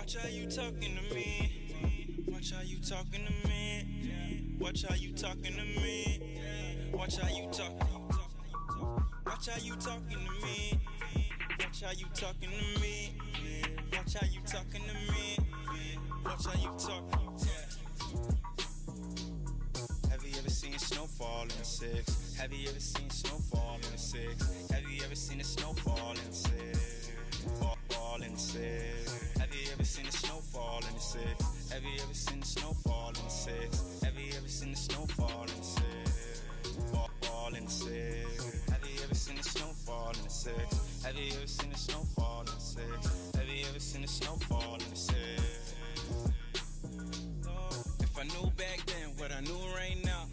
Watch how you talking to me. Watch how you talking to me. Watch how you talking to me. Watch how you talk. Watch how you talking to me. Watch how you talking to me. Watch how you talking to me. Watch how you talk. Have you ever seen snowfall in the six? Have you ever seen snowfall in the six? Have you ever seen a snowfall in the six? Fall in the six. Have you ever seen a snowfall in the six? Have you ever seen a snowfall in the six? Have you ever seen a snowfall in the six? Fall in the six. Have you ever seen a snowfall in the six? Have you ever seen a snowfall in the six? Have you ever seen a snowfall in the six? If I knew back then what I knew right now,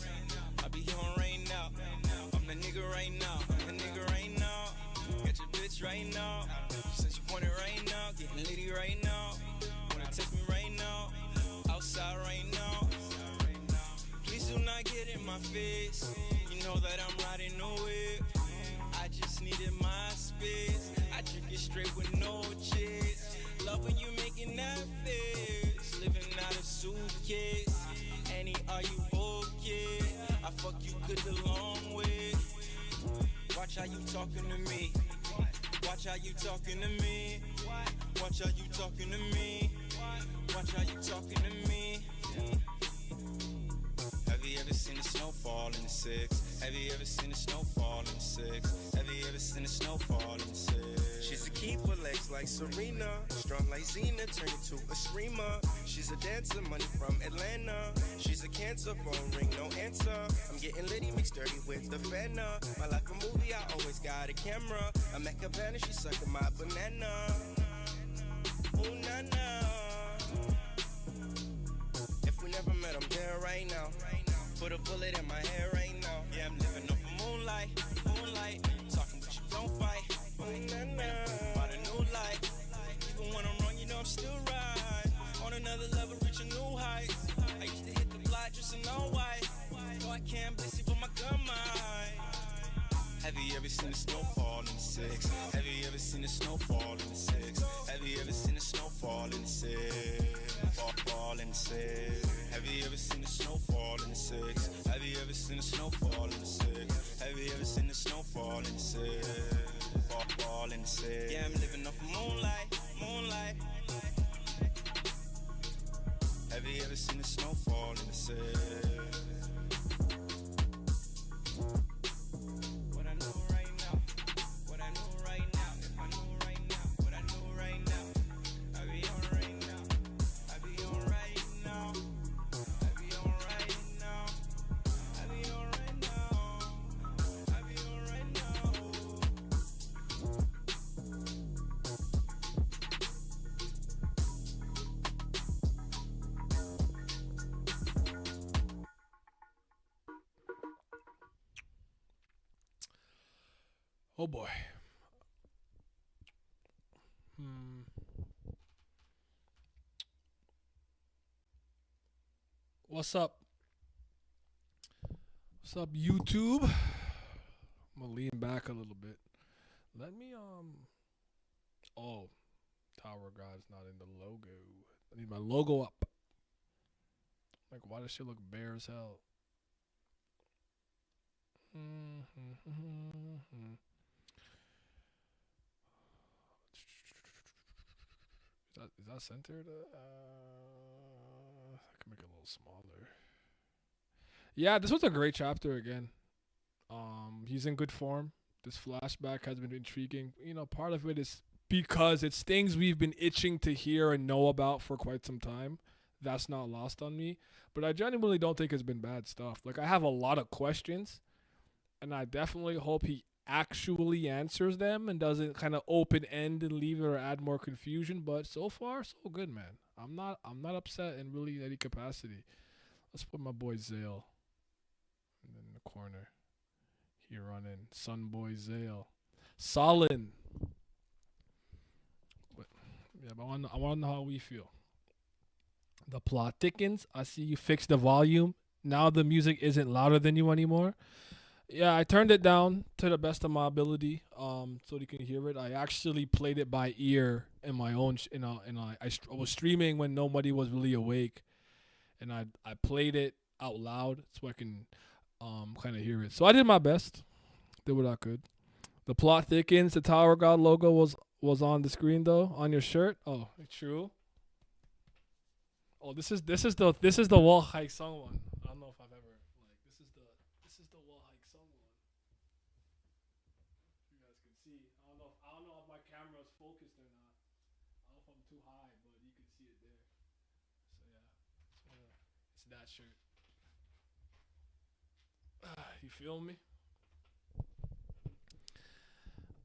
I'd be here right now. I'm the nigga right now. I'm the nigga right now. Get your bitch right now. Since you want it right now, getting litty right now. Wanna text me right now. Outside right now. Please do not get in my face. You know that I'm riding no whip. I just needed my space. I drink it straight with no chase. Love when you making that face. Living out a suitcase. Annie, are you okay? I fuck you good the long way. Watch how you talking to me. Watch how you talking to me. Watch how you talking to me. Watch how you talking to me. Have you ever seen a snowfall in the six? Have you ever seen a snowfall in the six? Have you ever seen a snowfall in the six? She's a keeper, legs like Serena, strong like Xena, turn into a screamer. She's a dancer, money from Atlanta. She's a cancer, phone ring, no answer. I'm getting litty, mixed dirty with the fenna. My life a movie, I always got a camera. I'm at Cabana, she's sucking my banana. Ooh, na-na. If we never met, I'm there right now. Put a bullet in my head right now. Yeah, I'm living off of moonlight, moonlight. Talking but you don't fight. About a new life. Even when I'm wrong, you know I'm still right. On another level, reach a new height. I used to hit the block just in all white. No, I can't bless it, but my gun might. Have you ever seen a snowfall in the six? Have you ever seen a snowfall in the six? Have you ever seen a snowfall in the six? Fall in the six. Have you ever seen a snowfall in the six? Have you ever seen a snowfall in the six? Have you ever seen a snowfall in the six? Fall in the six. Yeah, I'm living off of moonlight, moonlight. Have you ever seen a snowfall in the six? Oh boy. What's up? What's up, YouTube? I'm gonna lean back a little bit. Let me Oh, Tower God's not in the logo. I need my logo up. Like, why does shit look bare as hell? Is that centered? I can make it a little smaller. Yeah, this was a great chapter again. He's in good form. This flashback has been intriguing. You know, part of it is because it's things we've been itching to hear and know about for quite some time. That's not lost on me. But I genuinely don't think it's been bad stuff. Like, I have a lot of questions, and I definitely hope he actually answers them and doesn't kind of open end and leave it or add more confusion. But so far, so good, man. I'm not upset in really any capacity. Let's put my boy Zale in the corner. Here running. Sunboy Zale. Solid. But I want to know how we feel. The plot thickens. I see you fixed the volume. Now the music isn't louder than you anymore. Yeah, I turned it down to the best of my ability, so you can hear it. I actually played it by ear in my own, I was streaming when nobody was really awake, and I played it out loud so I can, kind of hear it. So I did my best, did what I could. The plot thickens. The Tower God logo was on the screen though, on your shirt. Oh, true. Oh, this is the wall hike song one. I don't know if I've ever like this is the wall hike song one. You guys can see. I don't know if my camera is focused or not. I don't know if I'm too high, but you can see it there. So yeah, it's that shirt. You feel me?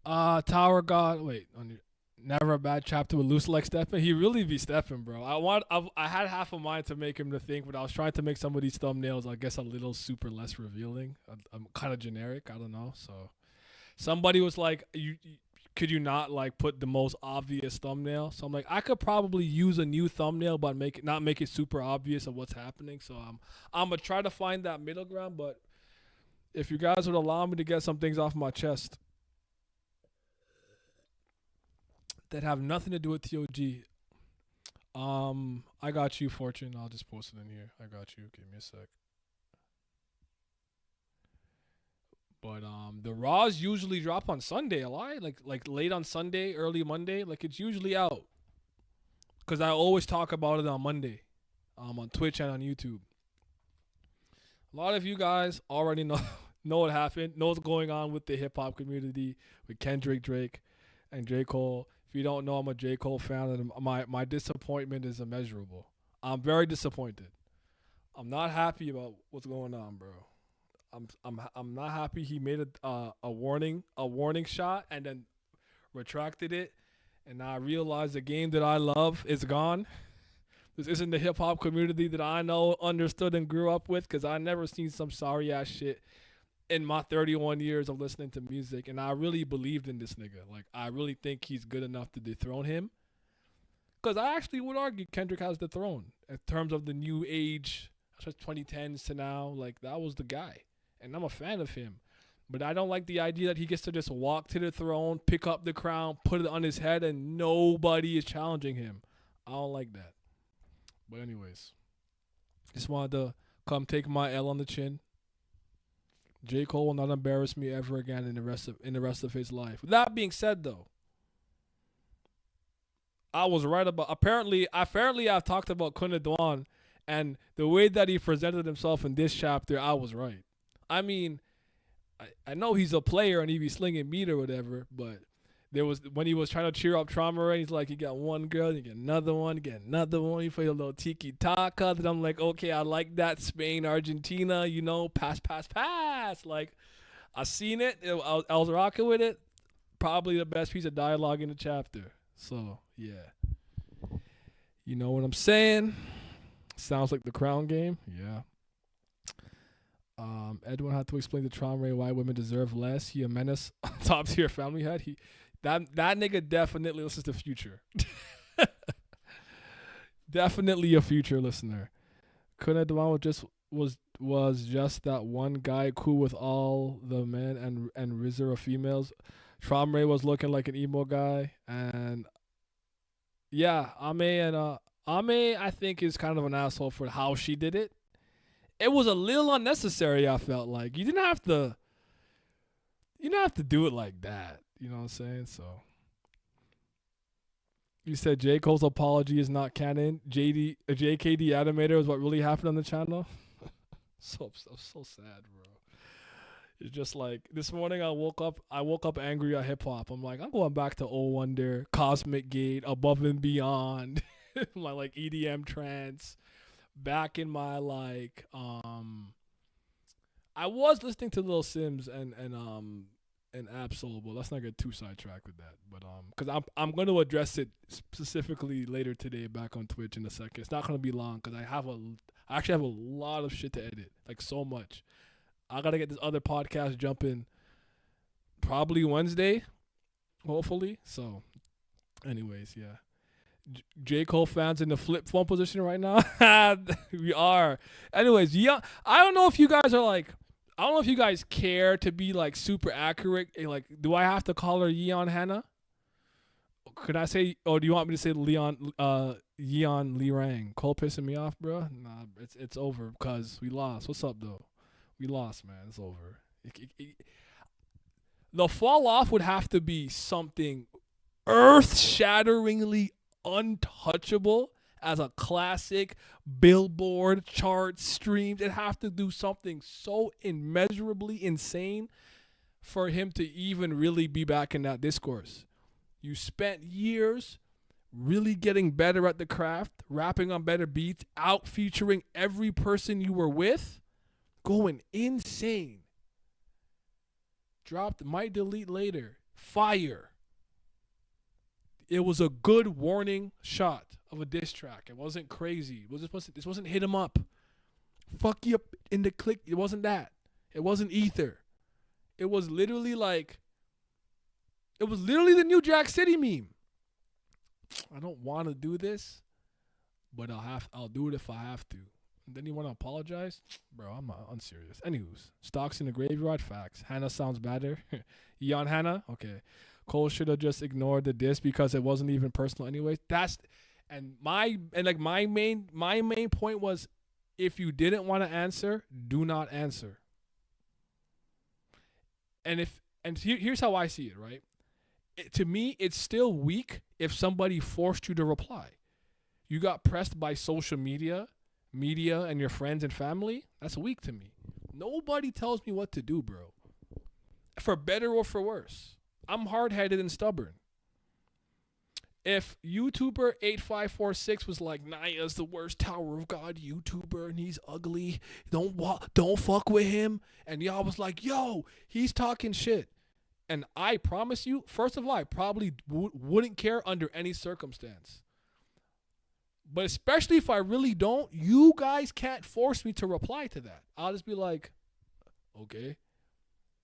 Tower God. Wait, on your never a bad chapter with Luslec stepping. He really be stepping, bro. I had half a mind to make him to think, but I was trying to make some of these thumbnails, I guess, a little super less revealing. I'm kind of generic. I don't know. So somebody was like, could you not like put the most obvious thumbnail? So I'm like, I could probably use a new thumbnail, but not make it super obvious of what's happening. So I'm gonna try to find that middle ground. But if you guys would allow me to get some things off my chest that have nothing to do with TOG. I got you, Fortune. I'll just post it in here. I got you. Give me a sec. But the Raws usually drop on Sunday, a lot, like late on Sunday, early Monday. Like it's usually out. Cause I always talk about it on Monday, on Twitch and on YouTube. A lot of you guys already know what happened, know what's going on with the hip hop community, with Kendrick Drake and J. Cole. If you don't know, I'm a J. Cole fan, and my disappointment is immeasurable. I'm very disappointed. I'm not happy about what's going on, bro. I'm not happy he made a warning shot and then retracted it, and now I realize the game that I love is gone. This isn't the hip hop community that I know, understood, and grew up with, because I never seen some sorry ass shit in my 31 years of listening to music, and I really believed in this nigga. Like, I really think he's good enough to dethrone him. Because I actually would argue Kendrick has the throne in terms of the new age, 2010s to now. Like, that was the guy, and I'm a fan of him. But I don't like the idea that he gets to just walk to the throne, pick up the crown, put it on his head, and nobody is challenging him. I don't like that. But anyways, just wanted to come take my L on the chin. J. Cole will not embarrass me ever again in the rest of his life. With that being said, though, I was right about apparently I've talked about Kunna Dwan, and the way that he presented himself in this chapter, I was right. I mean, I know he's a player and he be slinging meat or whatever, but there was when he was trying to cheer up Trauma Ray, he's like, you got one girl, you get another one, you get another one. You play a little tiki taka. And I'm like, okay, I like that. Spain, Argentina, pass. Like, I seen it. I was rocking with it. Probably the best piece of dialogue in the chapter. So yeah, you know what I'm saying. Sounds like the Crown game. Yeah. Edwin had to explain to Trauma Ray why women deserve less. He a menace, top tier family head. That nigga definitely listens to Future. Definitely a Future listener. Kunna Dwan was just that one guy cool with all the men and RZA females. Trauma Ray was looking like an emo guy, and yeah, Ame I think is kind of an asshole for how she did it. It was a little unnecessary. I felt like you didn't have to do it like that. You know what I'm saying? So you said J. Cole's apology is not canon. JKD animator is what really happened on the channel. so sad, bro. It's just like this morning I woke up angry at hip hop. I'm like, I'm going back to Old Wonder, Cosmic Gate, Above and Beyond, my like EDM trance. Back in my like I was listening to Lil Sims and Absol, but let's not get too sidetracked with that. But because I'm going to address it specifically later today back on Twitch in a second. It's not going to be long because I actually have a lot of shit to edit, like so much. I gotta get this other podcast jumping probably Wednesday, hopefully. So, anyways, yeah. J. Cole fans in the flip phone position right now. We are. Anyways, yeah. I don't know if you guys are like. I don't know if you guys care to be like super accurate. Like, do I have to call her Yeon Hannah? Could I say? Oh, do you want me to say Yeon Lee Rang? Cole pissing me off, bro. Nah, it's over because we lost. What's up though? We lost, man. It's over. The fall off would have to be something earth-shatteringly untouchable as a classic Billboard chart streamed. It'd have to do something so immeasurably insane for him to even really be back in that discourse. You spent years really getting better at the craft, rapping on better beats, out featuring every person you were with, going insane. Dropped, might delete later. Fire. It was a good warning shot of a diss track. It wasn't crazy. This wasn't hit him up. Fuck you up in the click. It wasn't that. It wasn't ether. It was literally the new Jack City meme. I don't want to do this, but I'll do it if I have to. And then you want to apologize? Bro, I'm unserious. Anywho's, stocks in the graveyard, facts. Hannah sounds better. Yeon Hannah? Okay. Cole should have just ignored the diss because it wasn't even personal anyway. My main point was, if you didn't want to answer, do not answer. And here's how I see it, right? To me, it's still weak if somebody forced you to reply. You got pressed by social media, and your friends and family. That's weak to me. Nobody tells me what to do, bro. For better or for worse. I'm hard-headed and stubborn. If YouTuber 8546 was like, Naya's the worst Tower of God YouTuber and he's ugly, don't fuck with him, and y'all was like, yo, he's talking shit, and I promise you, first of all, I probably wouldn't care under any circumstance. But especially if I really don't, you guys can't force me to reply to that. I'll just be like, okay,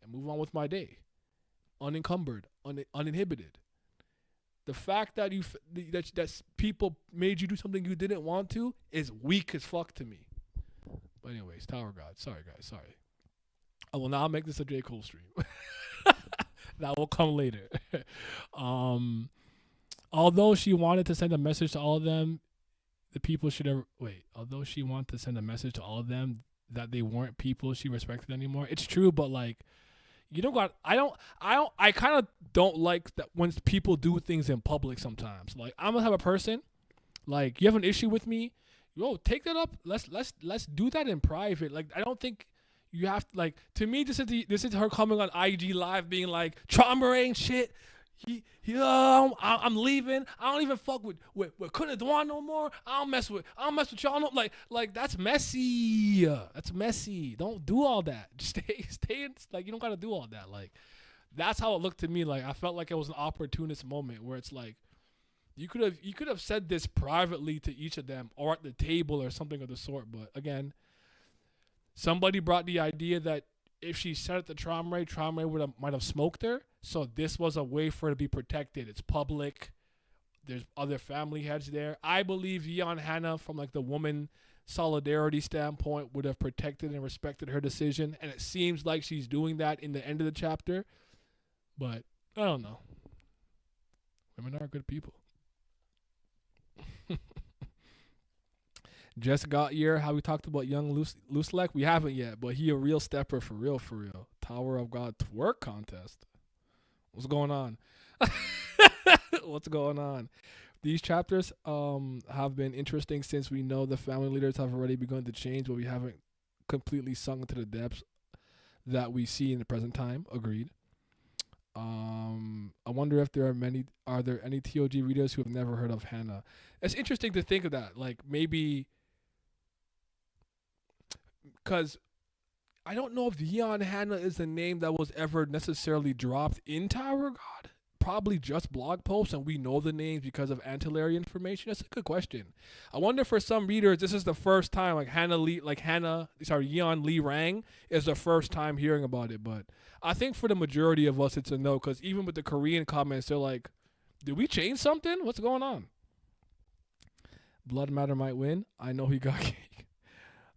and move on with my day. Unencumbered, uninhibited. The fact that that people made you do something you didn't want to is weak as fuck to me. But anyways, Tower God. Sorry, guys. Sorry. I will now make this a J. Cole stream. That will come later. Although she wanted to send a message to all of them, the people should have... Wait. Although she wanted to send a message to all of them that they weren't people she respected anymore. It's true, but like... You don't got. I kind of don't like that when people do things in public sometimes. Like, I'm the type of person, like, you have an issue with me, yo, take that up. Let's do that in private. Like, I don't think you have to, like, to me, this is her coming on IG Live being like, trauma ain't shit. I'm leaving. I don't even fuck with Kunta Dwan no more. I don't mess with y'all. No, like that's messy. That's messy. Don't do all that. Just stay. Like, you don't gotta do all that. Like, that's how it looked to me. Like, I felt like it was an opportunist moment where it's like, you could have said this privately to each of them or at the table or something of the sort. But again, somebody brought the idea that if she said it to Traumray might have smoked her. So this was a way for her to be protected. It's public. There's other family heads there. I believe Yeon Hannah, from like the woman solidarity standpoint, would have protected and respected her decision. And it seems like she's doing that in the end of the chapter. But I don't know. Women are good people. Just got here. How we talked about young Luslec. We haven't yet, but he a real stepper for real. Tower of God twerk contest. What's going on? What's going on? These chapters have been interesting since we know the family leaders have already begun to change, but we haven't completely sunk into the depths that we see in the present time. Agreed. I wonder if are there any TOG readers who have never heard of Hannah? It's interesting to think of that. Like, maybe because I don't know if Yeon Hannah is a name that was ever necessarily dropped in Tower God. Probably just blog posts, and we know the names because of ancillary information. That's a good question. I wonder for some readers, this is the first time, like Yeon Lee Rang is the first time hearing about it. But I think for the majority of us, it's a no, because even with the Korean comments, they're like, did we change something? What's going on? Blood Matter might win. I know he got cake.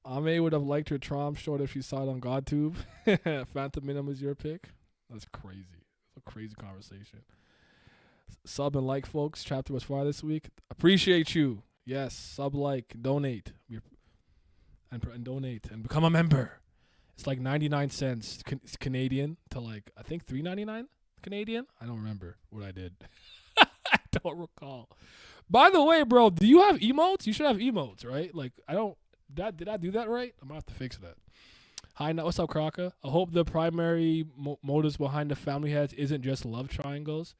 Ame would have liked her Trom short if she saw it on GodTube. Phantom Minimum is your pick. That's crazy. It's a crazy conversation. Sub and like, folks. Chapter was far this week. Appreciate you. Yes, sub, like, donate, and donate and become a member. It's like 99 cents Canadian to like I think $3.99 Canadian. I don't remember what I did. I don't recall. By the way, bro, do you have emotes? You should have emotes, right? Like I don't. Did I do that right? I'm gonna have to fix that. Hi, what's up, Kraka? I hope the primary motives behind the family heads isn't just love triangles.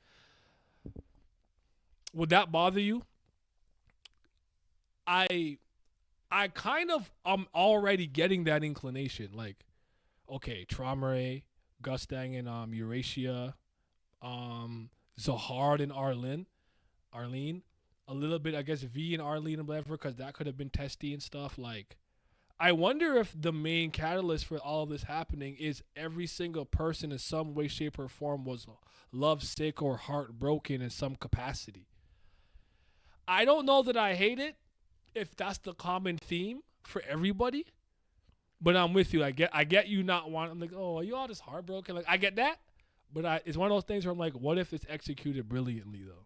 Would that bother you? I kind of am already getting that inclination. Like, okay, Traumare, Gustang and Eurasia, Zahard and Arlene, a little bit, I guess, V and Arlene and whatever, because that could have been testy and stuff. Like, I wonder if the main catalyst for all of this happening is every single person in some way, shape, or form was lovesick or heartbroken in some capacity. I don't know that I hate it if that's the common theme for everybody, but I'm with you. I get you not wanting. I'm like, oh, are you all just heartbroken? Like, I get that, but it's one of those things where I'm like, what if it's executed brilliantly though?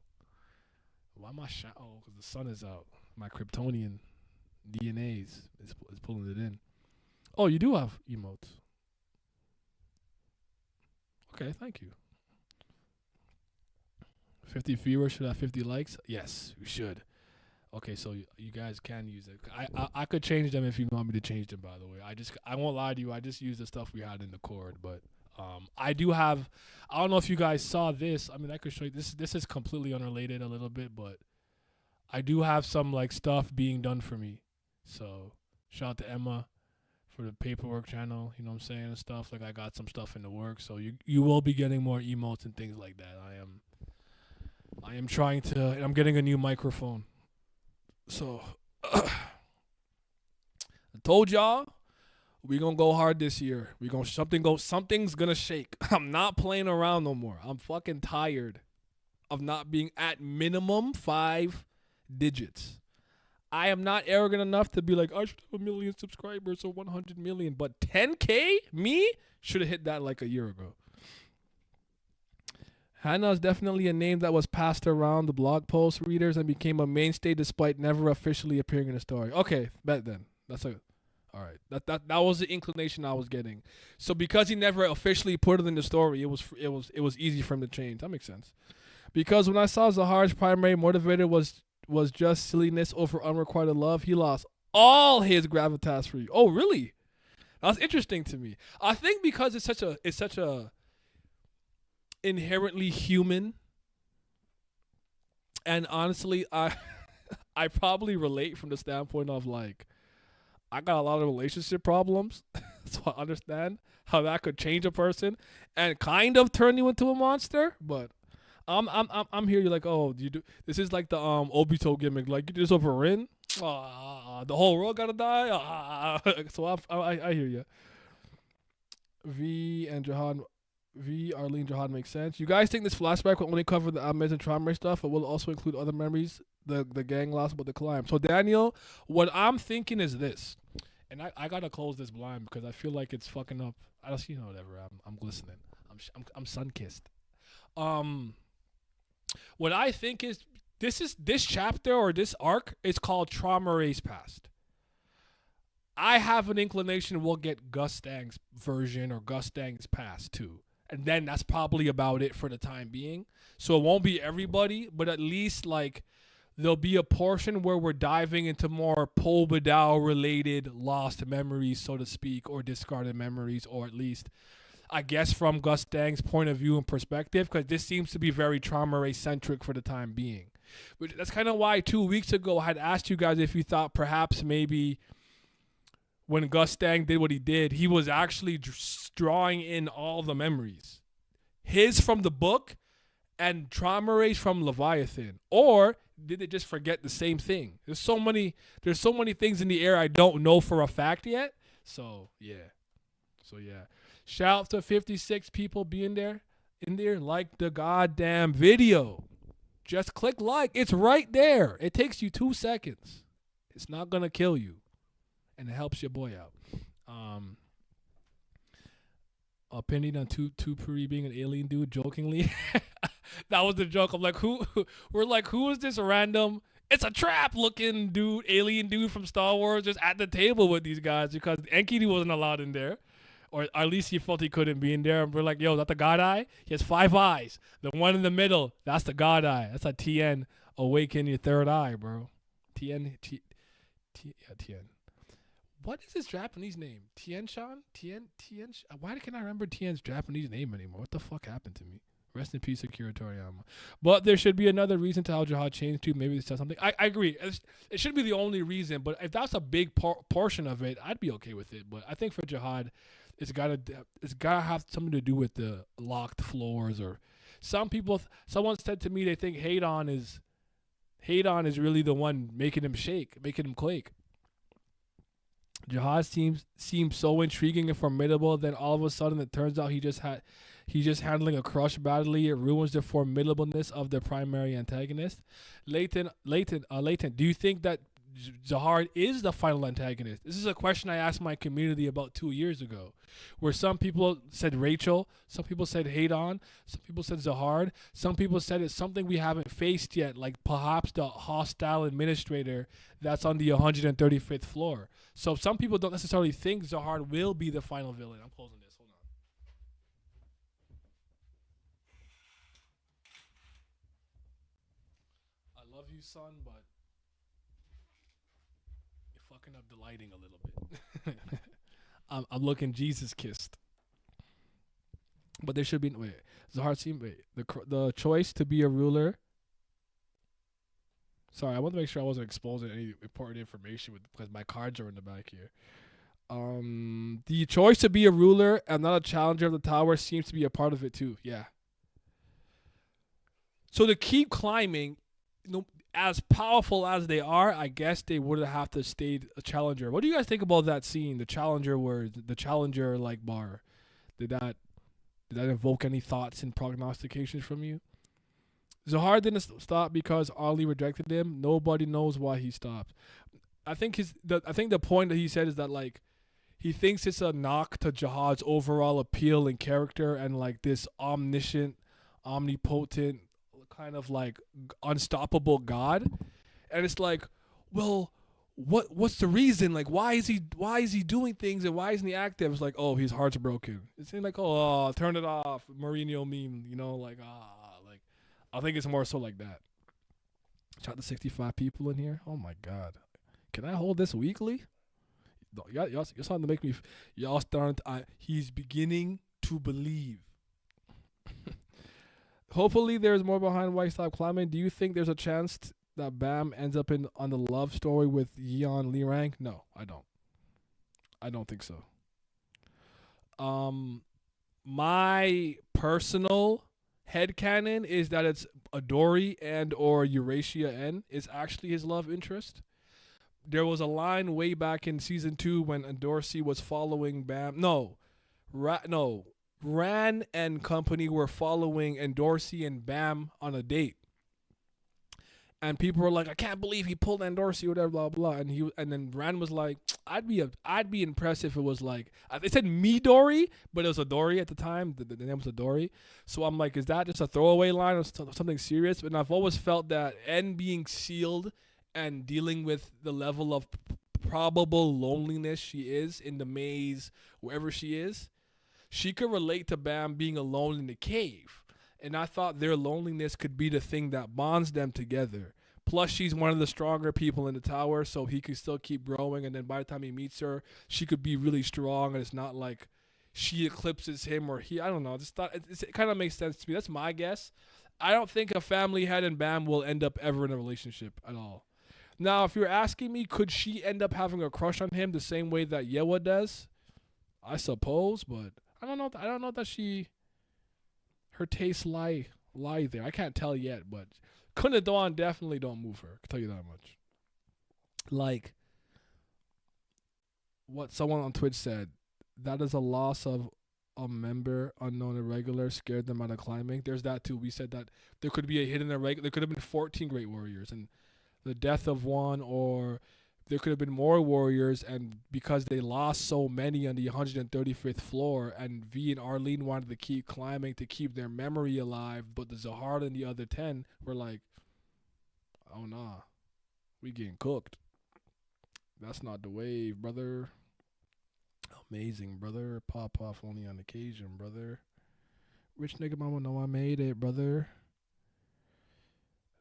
Why am I Oh, because the sun is out. My Kryptonian DNAs is pulling it in. Oh, you do have emotes. Okay, thank you. 50 viewers should have 50 likes. Yes, we should. Okay, so you guys can use it. I could change them if you want me to change them. By the way, I won't lie to you. I just use the stuff we had in the cord, but I do have. I don't know if you guys saw this. I mean, I could show you this. This is completely unrelated a little bit, but I do have some like stuff being done for me. So shout out to Emma for the paperwork channel. You know what I'm saying, and stuff. Like I got some stuff in the works, so you will be getting more emotes and things like that. I am trying to. And I'm getting a new microphone. So, I told y'all we gonna go hard this year. Something's gonna shake. I'm not playing around no more. I'm fucking tired of not being at minimum 5 digits. I am not arrogant enough to be like, I should have 1 million subscribers or 100 million, but 10K? Me? Should have hit that like a year ago. Hannah is definitely a name that was passed around the blog post readers and became a mainstay despite never officially appearing in a story. Okay, bet then. All right. That was the inclination I was getting. So because he never officially put it in the story, it was easy for him to change. That makes sense. Because when I saw Zahar's primary motivator was just silliness over unrequited love, he lost all his gravitas for you. Oh, really? That's interesting to me. I think because it's such a inherently human, and honestly I probably relate from the standpoint of like I got a lot of relationship problems so I understand how that could change a person and kind of turn you into a monster. But I'm here, you're like, oh, you do this is like the Obito gimmick, like you do this over Rin, the whole world gotta die. So I hear you. V and Arlene Jihad makes sense. You guys think this flashback will only cover the Amaz and Traumare stuff, or will it also include other memories the gang lost about the climb? So Daniel, what I'm thinking is this, and I gotta close this blind because I feel like it's fucking up. I don't see whatever. I'm glistening. I'm sun kissed. What I think is this chapter or this arc is called Traumare's Past. I have an inclination we'll get Gustang's version or Gustang's past too. And then that's probably about it for the time being. So it won't be everybody, but at least like there'll be a portion where we're diving into more Paul Bedau related lost memories, so to speak, or discarded memories, or at least I guess from Gustang's point of view and perspective, because this seems to be very Traumare centric for the time being. But that's kind of why 2 weeks ago I had asked you guys if you thought perhaps maybe when Gustang did what he did, he was actually drawing in all the memories. His from the book and Traumare's from Leviathan. Or did they just forget the same thing? There's so many things in the air I don't know for a fact yet. So yeah. Shout out to 56 people being there. In there, like the goddamn video. Just click like. It's right there. It takes you 2 seconds. It's not gonna kill you. and it helps your boy out. Opinion on Tupuri being an alien dude, jokingly. That was the joke. I'm like, who is this random? It's a trap looking dude, alien dude from Star Wars, just at the table with these guys because Enkidu wasn't allowed in there, or at least he felt he couldn't be in there. And we're like, yo, is that the God Eye? He has 5 eyes. The one in the middle, that's the God Eye. That's a TN. Awaken your third eye, bro. TN. TN. What is his Japanese name? Tien-shan? Tien? Why can't I remember Tien's Japanese name anymore? What the fuck happened to me? Rest in peace, Akira Toriyama. But there should be another reason to how Jihad changed to. Maybe it says something. I agree. It should be the only reason. But if that's a big portion of it, I'd be okay with it. But I think for Jihad, it's gotta have something to do with the locked floors. Or someone said to me they think Hadon is really the one making him shake, making him quake. Jihad seems so intriguing and formidable. Then all of a sudden, it turns out he's just handling a crush badly. It ruins the formidableness of the primary antagonist. Leighton, do you think that Zahard is the final antagonist? This is a question I asked my community about 2 years ago, where some people said Rachel, some people said Hadon, some people said Zahard, some people said it's something we haven't faced yet, like perhaps the hostile administrator that's on the 135th floor. So some people don't necessarily think Zahard will be the final villain. I'm closing this. Hold on. I love you, son, but you're fucking up the lighting a little bit. I'm looking Jesus kissed. But there should be Zahard seemed the choice to be a ruler. Sorry, I want to make sure I wasn't exposing any important information because my cards are in the back here. The choice to be a ruler and not a challenger of the tower seems to be a part of it too. Yeah. So to keep climbing, as powerful as they are, I guess they would have to stayed a challenger. What do you guys think about that scene? The challenger bar. Did that evoke any thoughts and prognostications from you? Zahar didn't stop because Ali rejected him. Nobody knows why he stopped. I think the point that he said is that like he thinks it's a knock to Jihad's overall appeal and character and like this omniscient, omnipotent, kind of like unstoppable God. And it's like, well, what's the reason? Like why is he doing things and why isn't he active? It's like, oh, his heart's broken. It's like, oh, turn it off, Mourinho meme, like I think it's more so like that. Shout out to 65 people in here. Oh my God, can I hold this weekly? Y'all starting to make me. Y'all starting to. He's beginning to believe. Hopefully, there's more behind why he stopped climbing. Do you think there's a chance that Bam ends up on the love story with Yeon Lirang? No, I don't. I don't think so. My personal headcanon is that it's Adori and or Eurasia N is actually his love interest. There was a line way back in season 2 when Dorsey was following Bam. Ran and company were following Dorsey and Bam on a date. And people were like, I can't believe he pulled Dorsey, whatever, blah blah. And then Ran was like, I'd be impressed if it was like they said Midori, but it was Adori at the time. The name was Adori. So I'm like, is that just a throwaway line or something serious? And I've always felt that N being sealed and dealing with the level of probable loneliness she is in the maze, wherever she is, she could relate to Bam being alone in the cave. And I thought their loneliness could be the thing that bonds them together. Plus, she's one of the stronger people in the tower, so he could still keep growing. And then by the time he meets her, she could be really strong. And it's not like she eclipses him or he. I don't know. It kind of makes sense to me. That's my guess. I don't think a family head and Bam will end up ever in a relationship at all. Now, if you're asking me, could she end up having a crush on him the same way that Yewa does? I suppose, but I don't know. I don't know that her tastes lie there. I can't tell yet, but Kunadon definitely don't move her. I can tell you that much. Like what someone on Twitch said, that is a loss of a member, unknown irregular, scared them out of climbing. There's that too. We said that there could be a hidden irregular. There could have been 14 Great Warriors, and the death of one or there could have been more warriors, and because they lost so many on the 135th floor, and V and Arlene wanted to keep climbing to keep their memory alive, but the Zahara and the other 10 were like, oh nah, we getting cooked. That's not the wave, brother. Amazing, brother. Pop off only on occasion, brother. Rich nigga mama know I made it, brother.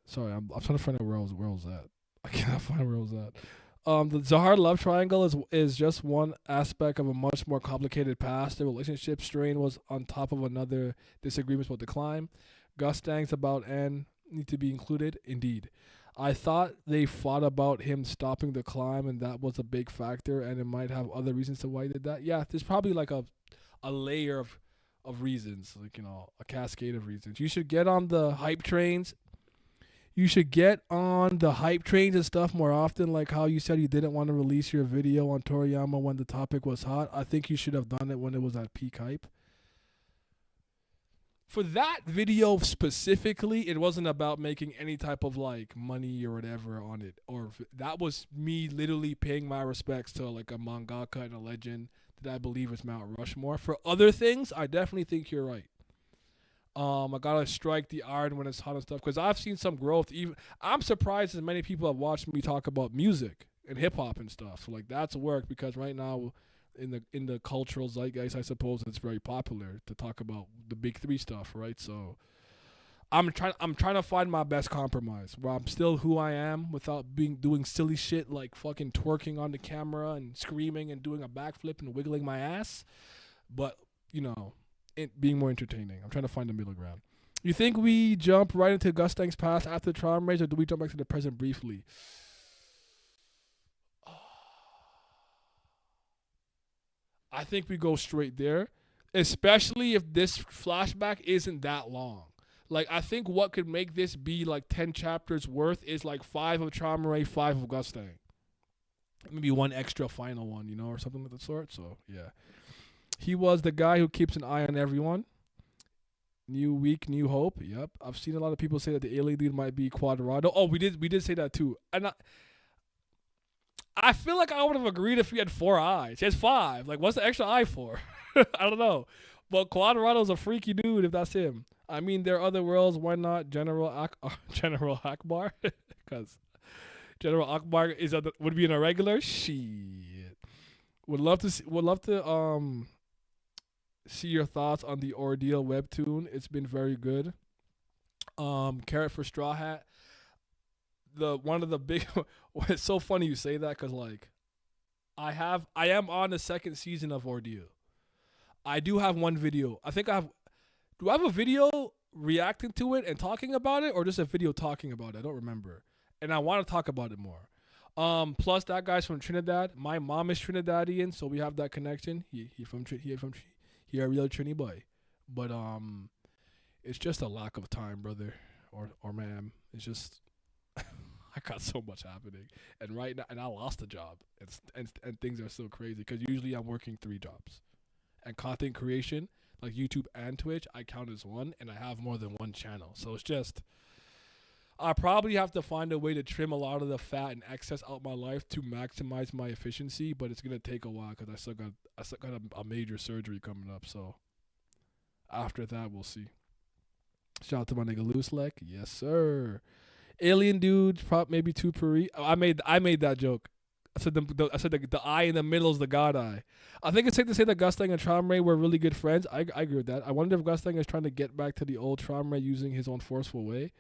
Sorry, I'm trying to find out where I was at. I cannot find where I was at. The Zahar love triangle is just one aspect of a much more complicated past. The relationship strain was on top of another disagreements about the climb. Gustangs about N need to be included. Indeed. I thought they fought about him stopping the climb, and that was a big factor, and it might have other reasons to why he did that. Yeah, there's probably like a layer of reasons, like, you know, a cascade of reasons. You should get on the hype trains. You should get on the hype trains and stuff more often, like how you said you didn't want to release your video on Toriyama when the topic was hot. I think you should have done it when it was at peak hype. For that video specifically, it wasn't about making any type of like money or whatever on it. That was me literally paying my respects to like a mangaka and a legend that I believe is Mount Rushmore. For other things, I definitely think you're right. I gotta strike the iron when it's hot and stuff, because I've seen some growth. Even I'm surprised as many people have watched me talk about music and hip hop and stuff. So like that's work, because right now in the cultural zeitgeist, I suppose it's very popular to talk about the big three stuff, right? So I'm trying to find my best compromise where I'm still who I am without doing silly shit like fucking twerking on the camera and screaming and doing a backflip and wiggling my ass, but you know, it being more entertaining. I'm trying to find the middle ground. You think we jump right into Gustang's past after the Tron race, or do we jump back to the present briefly? I think we go straight there, especially if this flashback isn't that long. Like, I think what could make this be like 10 chapters worth is like 5 of Traumerei, 5 of Gustang. Maybe one extra final one, you know, or something of the sort. So, yeah. He was the guy who keeps an eye on everyone. New week, new hope. Yep. I've seen a lot of people say that the alien dude might be Quadrado. Oh, we did say that too. And I feel like I would have agreed if he had 4 eyes. He has 5. Like, what's the extra eye for? I don't know. But Quadrado's a freaky dude if that's him. I mean, there are other worlds. Why not General Akbar? Because General Akbar would be an irregular. Shit. Would love to see your thoughts on the Ordeal webtoon. It's been very good. Carrot for Straw Hat. One of the big. It's so funny you say that, because like, I am on the 2nd season of Ordeal. I do have one video. Do I have a video reacting to it and talking about it, or just a video talking about it? I don't remember. And I want to talk about it more. Plus that guy's from Trinidad. My mom is Trinidadian, so we have that connection. He a real Trini boy. But it's just a lack of time, brother, or ma'am. It's just I got so much happening, and right now, and I lost a job, and things are so crazy, because usually I'm working 3 jobs, and content creation, like YouTube and Twitch, I count as one, and I have more than one channel. So it's just, I probably have to find a way to trim a lot of the fat and excess out my life to maximize my efficiency, but it's gonna take a while, because I still got a major surgery coming up. So after that, we'll see. Shout out to my nigga Luslec. Yes, sir. Alien dude, maybe 2 per. I made that joke. I said the eye in the middle is the god eye. I think it's safe to say that Gustang and Traumerei were really good friends. I agree with that. I wonder if Gustang is trying to get back to the old Traumerei using his own forceful way.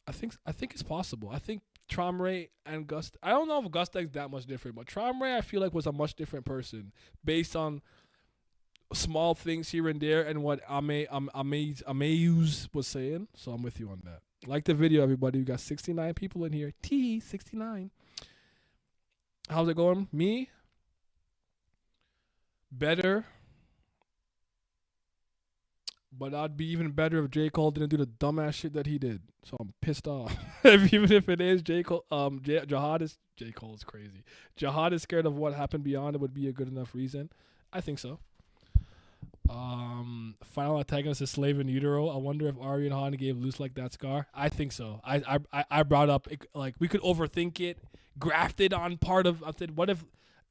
I think it's possible. I think Traumerei and I don't know if Gustang's that much different, but Traumerei I feel like was a much different person based on small things here and there and what Amayuz was saying. So I'm with you on that. Like the video, everybody. We got 69 people in here. 69. How's it going? Me? Better. But I'd be even better if J. Cole didn't do the dumbass shit that he did. So I'm pissed off. Even if it is J. Cole, J. Cole is crazy. Jihad is scared of what happened beyond. It would be a good enough reason. I think so. Final antagonist is Slave in Utero. I wonder if Ari and Han gave Luslec that scar. I think so. I brought up, like, we could overthink it, grafted on part of. I said, what if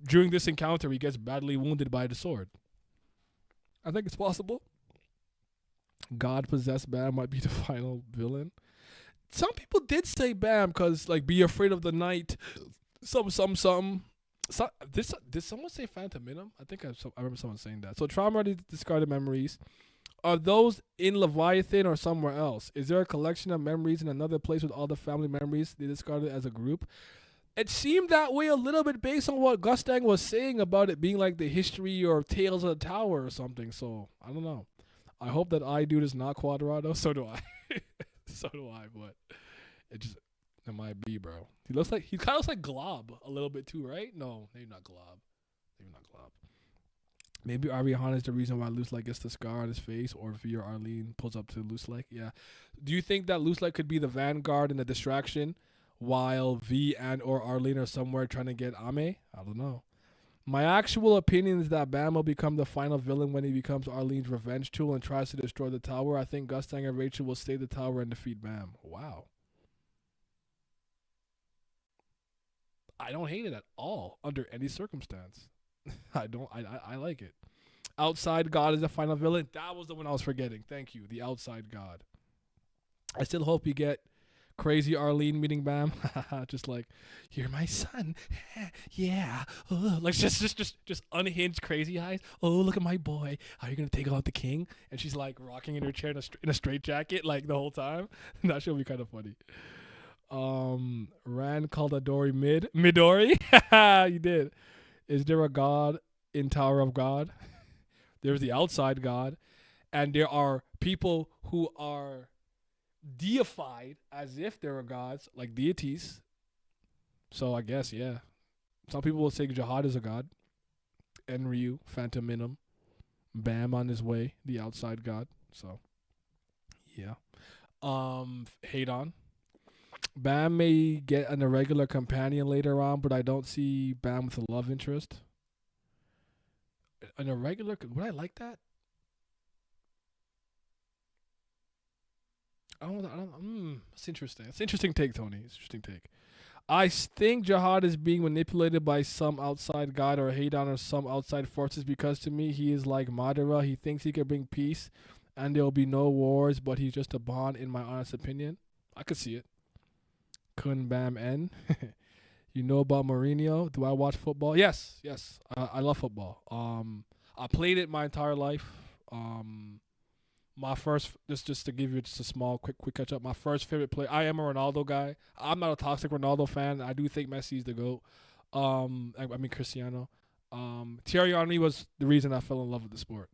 during this encounter he gets badly wounded by the sword? I think it's possible. God possessed Bam might be the final villain. Some people did say Bam because like be afraid of the night. Some. So, did someone say Phantom Minim? I think I remember someone saying that. So trauma discarded memories. Are those in Leviathan or somewhere else? Is there a collection of memories in another place with all the family memories they discarded as a group? It seemed that way a little bit based on what Gustang was saying about it being like the history or Tales of the Tower or something. So I don't know. I hope that I do is not Quadrado. So do I. So do I. But it might be, bro. He kind of looks like Glob a little bit too, right? No, maybe not Glob. Maybe Ariana is the reason why Luslec gets the scar on his face, or if Arlene pulls up to Luslec. Yeah. Do you think that Luslec could be the vanguard and the distraction, while V and or Arlene are somewhere trying to get Ame? I don't know. My actual opinion is that Bam will become the final villain when he becomes Arlene's revenge tool and tries to destroy the tower. I think Gustang and Rachel will save the tower and defeat Bam. Wow. I don't hate it at all under any circumstance. I like it. Outside God is the final villain. That was the one I was forgetting. Thank you. The Outside God. I still hope you get crazy Arlene meeting Bam. Just like, you're my son. Yeah. Like just unhinged crazy eyes. Oh, look at my boy. Are you gonna take out the king? And she's like rocking in her chair in a straight jacket like the whole time. That should be kind of funny. Rand called Adori Midori. You did. Is there a god in Tower of God? There's the Outside God, and there are people who are deified as if there are gods, like deities. So I guess, yeah. Some people will say Jihad is a god. Enryu, Phantom Minim, Bam on his way, the Outside God. So, yeah. Hadon. Bam may get an irregular companion later on, but I don't see Bam with a love interest. An irregular, would I like that? It's interesting. It's an interesting take, Tony. It's an interesting take. I think Jihad is being manipulated by some outside god or Hadon or some outside forces because to me he is like Madara. He thinks he can bring peace and there will be no wars, but he's just a pawn in my honest opinion. I could see it. Kun Bam N. You know about Mourinho? Do I watch football? Yes. I love football. I played it my entire life. My first, just to give you just a small, quick catch up. My first favorite player. I am a Ronaldo guy. I'm not a toxic Ronaldo fan. I do think Messi's the GOAT. I mean Cristiano. Thierry Henry was the reason I fell in love with the sport.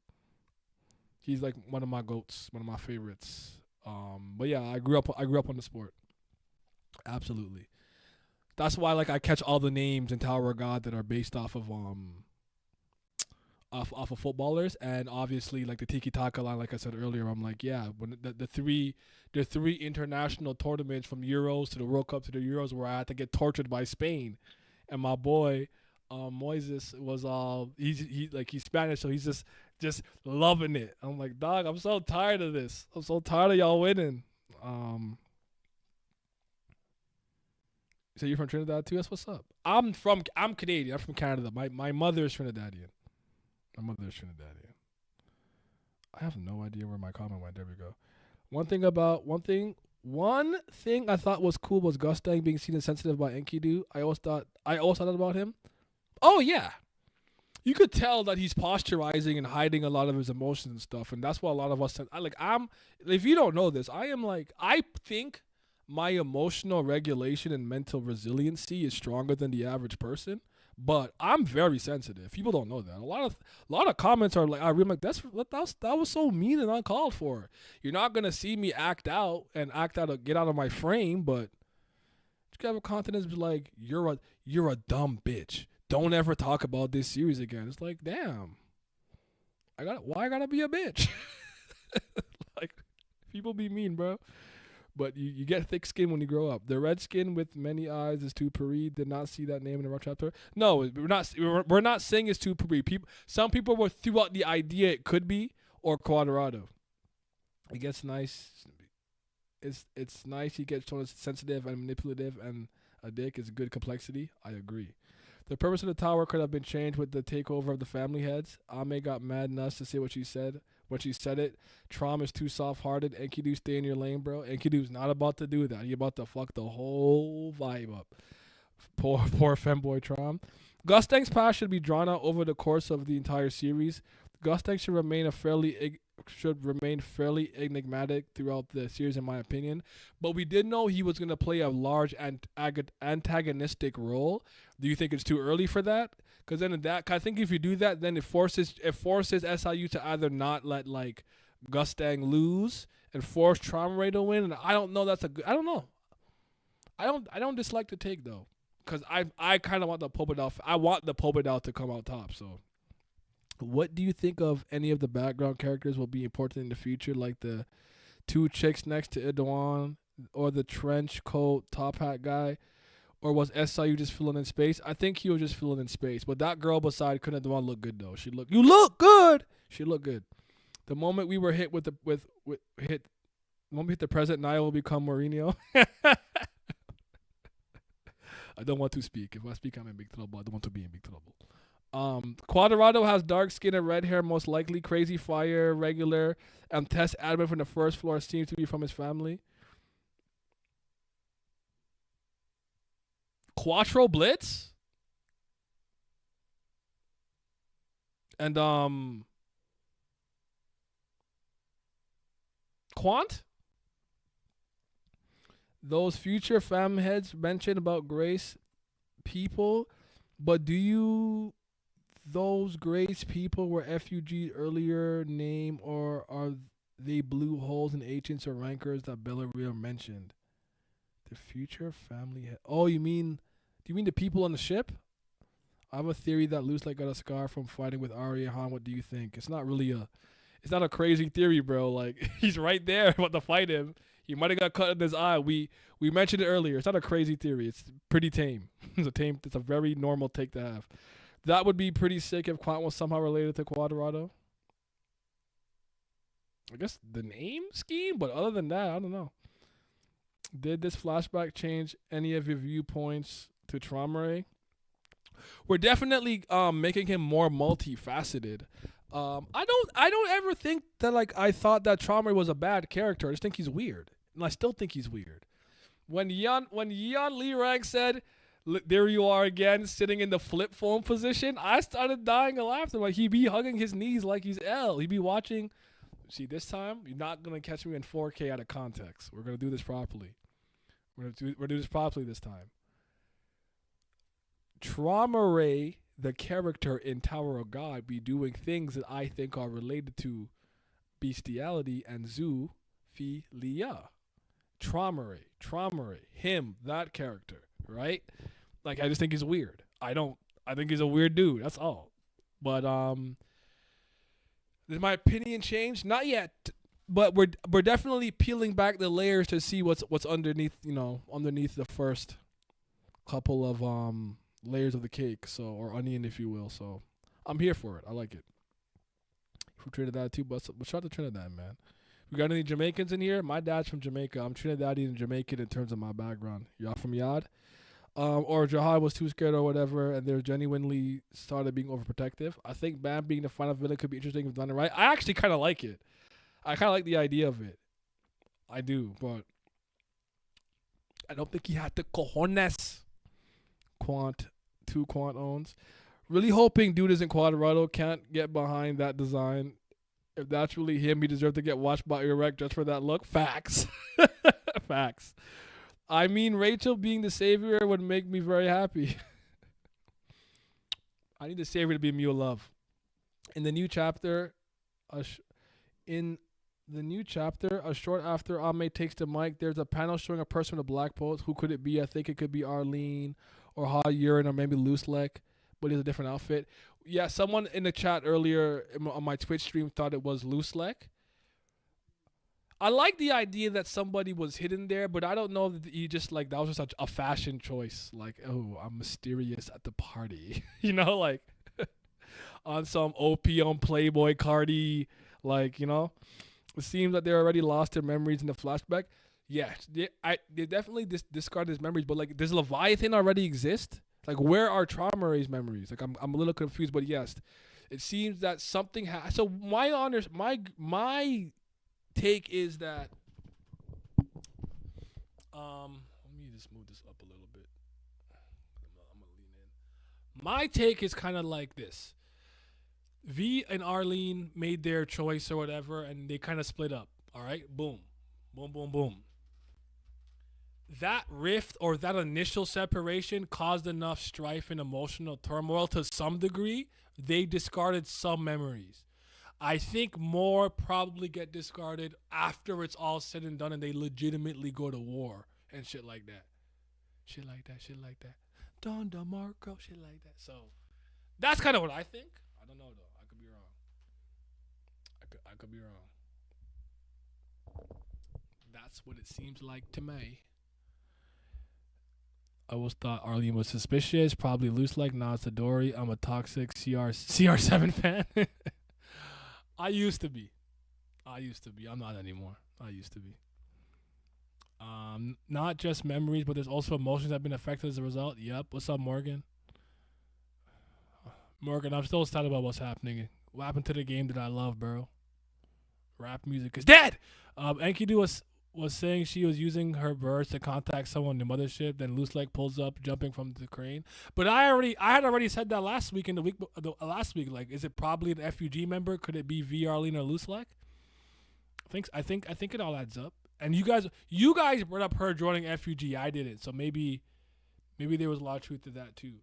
He's like one of my GOATs, one of my favorites. But yeah, I grew up on the sport. Absolutely. That's why like I catch all the names in Tower of God that are based off of footballers, and obviously like the Tiki Taka line, like I said earlier, I'm like, yeah, when the three international tournaments from Euros to the World Cup to the Euros where I had to get tortured by Spain, and my boy Moises was he's Spanish, so he's just loving it. I'm like, dog, I'm so tired of this. I'm so tired of y'all winning. So you're from Trinidad too? That's what's up. I'm Canadian. I'm from Canada. My mother is Trinidadian. I have no idea where my comment went. There we go. One thing I thought was cool was Gustang being seen as sensitive by Enkidu. I always thought that about him. Oh yeah. You could tell that he's posturizing and hiding a lot of his emotions and stuff, and that's what a lot of us if you don't know this, I think my emotional regulation and mental resiliency is stronger than the average person, but I'm very sensitive. People don't know that. A lot of comments are like, I'm like, that was so mean and uncalled for. You're not gonna see me get out of my frame, but you have a confidence be like, you're a dumb bitch. Don't ever talk about this series again. It's like, damn, why I gotta be a bitch? Like, people be mean, bro. But you get thick skin when you grow up. The red skin with many eyes is Tupari. Did not see that name in the rough chapter. No, we're not saying it's Tupari. Some people were threw out the idea it could be or Quadrado. It gets nice. It's nice. He gets shown as sensitive and manipulative and A dick is good complexity. I agree. The purpose of the tower could have been changed with the takeover of the family heads. Ame got mad nuts to say what she said. When she said it, Trom is too soft-hearted. Enkidu, stay in your lane, bro. Enkidu's not about to do that. He about to fuck the whole vibe up. Poor femboy Trom. Gustang's past should be drawn out over the course of the entire series. Gustang should remain fairly enigmatic throughout the series, in my opinion. But we did know he was going to play a large antagonistic role. Do you think it's too early for that? Because then I think if you do that, then it forces SIU to either not let like Gustang lose and force Traumare to win. And I don't know. I don't know. I don't dislike the take though, because I kind of want the Popodal. I want the Popodal to come out top. So, what do you think of any of the background characters will be important in the future, like the two chicks next to Idwan or the trench coat top hat guy? Or was SIU just filling in space? I think he was just filling in space. But that girl beside couldn't Idwan look good though. You look good. She looked good. The moment we were hit the moment we hit the present, Nia will become Mourinho. I don't want to speak. If I speak, I'm in big trouble. I don't want to be in big trouble. Quadrado has dark skin and red hair, most likely. Crazy Fire, regular, and Test admin from the first floor seems to be from his family. Quattro Blitz? And Quant? Those future fam heads mentioned about Grace people, but those Grace people were FUG earlier name, or are they blue holes in agents or rankers that Bellaria mentioned? The future family head. Oh, do you mean the people on the ship? I have a theory that Luslec got a scar from fighting with Arya Han. What do you think? It's not a crazy theory, bro. Like, he's right there about to fight him. He might have got cut in his eye. We mentioned it earlier. It's not a crazy theory. It's pretty tame. It's a very normal take to have. That would be pretty sick if Quant was somehow related to Quadrado. I guess the name scheme, but other than that, I don't know. Did this flashback change any of your viewpoints to Traumare? We're definitely making him more multifaceted. I don't ever think that like I thought that Traumare was a bad character. I just think he's weird, and I still think he's weird. When Yan Lee Rang said, "There you are again, sitting in the flip phone position," I started dying of laughter. Like, he'd be hugging his knees like he's L. He'd be watching. See, this time you're not gonna catch me in 4K out of context. We're gonna do this properly. We're gonna do this properly this time. Traumare, the character in Tower of God, be doing things that I think are related to bestiality and zoophilia. Traumare, him, that character, right? Like, I just think he's weird. I think he's a weird dude. That's all. But did my opinion change? Not yet. But we're definitely peeling back the layers to see what's underneath, underneath the first couple of layers of the cake, or onion, if you will. So I'm here for it. I like it. From Trinidad too, but shout out to Trinidad, man. We got any Jamaicans in here? My dad's from Jamaica. I'm Trinidadian and Jamaican in terms of my background. Y'all from Yad? Or Jihad was too scared or whatever, and they're genuinely started being overprotective. I think Bam being the final villain could be interesting if done it right. I actually kind of like it. I kind of like the idea of it. I do, but I don't think he had the cojones. Two Quant owns. Really hoping dude isn't Quadrado. Can't get behind that design. If that's really him, he deserves to get watched by Iraq just for that look. Facts. Facts. I mean, Rachel being the savior would make me very happy. I need the savior to be Mew Love. In the new chapter, a short after Ame takes the mic, there's a panel showing a person with a black pose. Who could it be? I think it could be Arlene or Ha Yurin or maybe Luslec, but it's a different outfit. Yeah, someone in the chat earlier on my Twitch stream thought it was Luslec. I like the idea that somebody was hidden there, but I don't know that he just like that was just a fashion choice. Like, oh, I'm mysterious at the party, like on some OP on Playboy Cardi, like, It seems that they're already lost their memories in the flashback. Yes, they definitely discard his memories, but like, does Leviathan already exist? Like, where are Trauma Ray's memories? Like, I'm a little confused, but yes, it seems that something has. So my take is that let me just move this up a little bit. I'm gonna lean in. My take is kind of like this: V and Arlene made their choice or whatever, and they kind of split up. All right, boom, boom, boom, boom. That rift or that initial separation caused enough strife and emotional turmoil to some degree. They discarded some memories. I think more probably get discarded after it's all said and done and they legitimately go to war and shit like that. Shit like that, shit like that. Don DeMarco, shit like that. So that's kind of what I think. I don't know though. I could be wrong. I could be wrong. That's what it seems like to me. I always thought Arlene was suspicious, probably Luslec, now it's Adori. I'm a toxic CR7 fan. I used to be. I'm not anymore. I used to be. Not just memories, but there's also emotions that have been affected as a result. Yep. What's up, Morgan? Morgan, I'm still sad about what's happening. What happened to the game that I love, bro? Rap music is dead. Enkidu was saying she was using her birds to contact someone in the mothership. Then Luslec pulls up, jumping from the crane. But I had already said that last week last week. Like, is it probably an FUG member? Could it be V Arlene or Luslec? I think it all adds up. And you guys brought up her joining FUG. I didn't. So maybe there was a lot of truth to that too.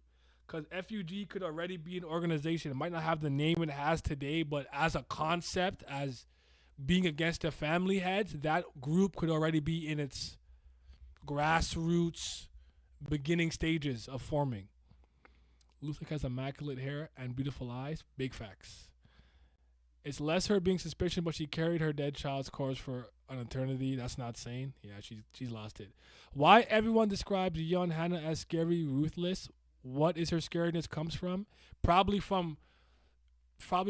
Because FUG could already be an organization. It might not have the name it has today, but as a concept, as being against the family heads, that group could already be in its grassroots beginning stages of forming. Luslec has immaculate hair and beautiful eyes. Big facts. It's less her being suspicious, but she carried her dead child's corpse for an eternity. That's not sane. Yeah, she's lost it. Why everyone describes young Hannah as scary, ruthless? What is her scariness comes from?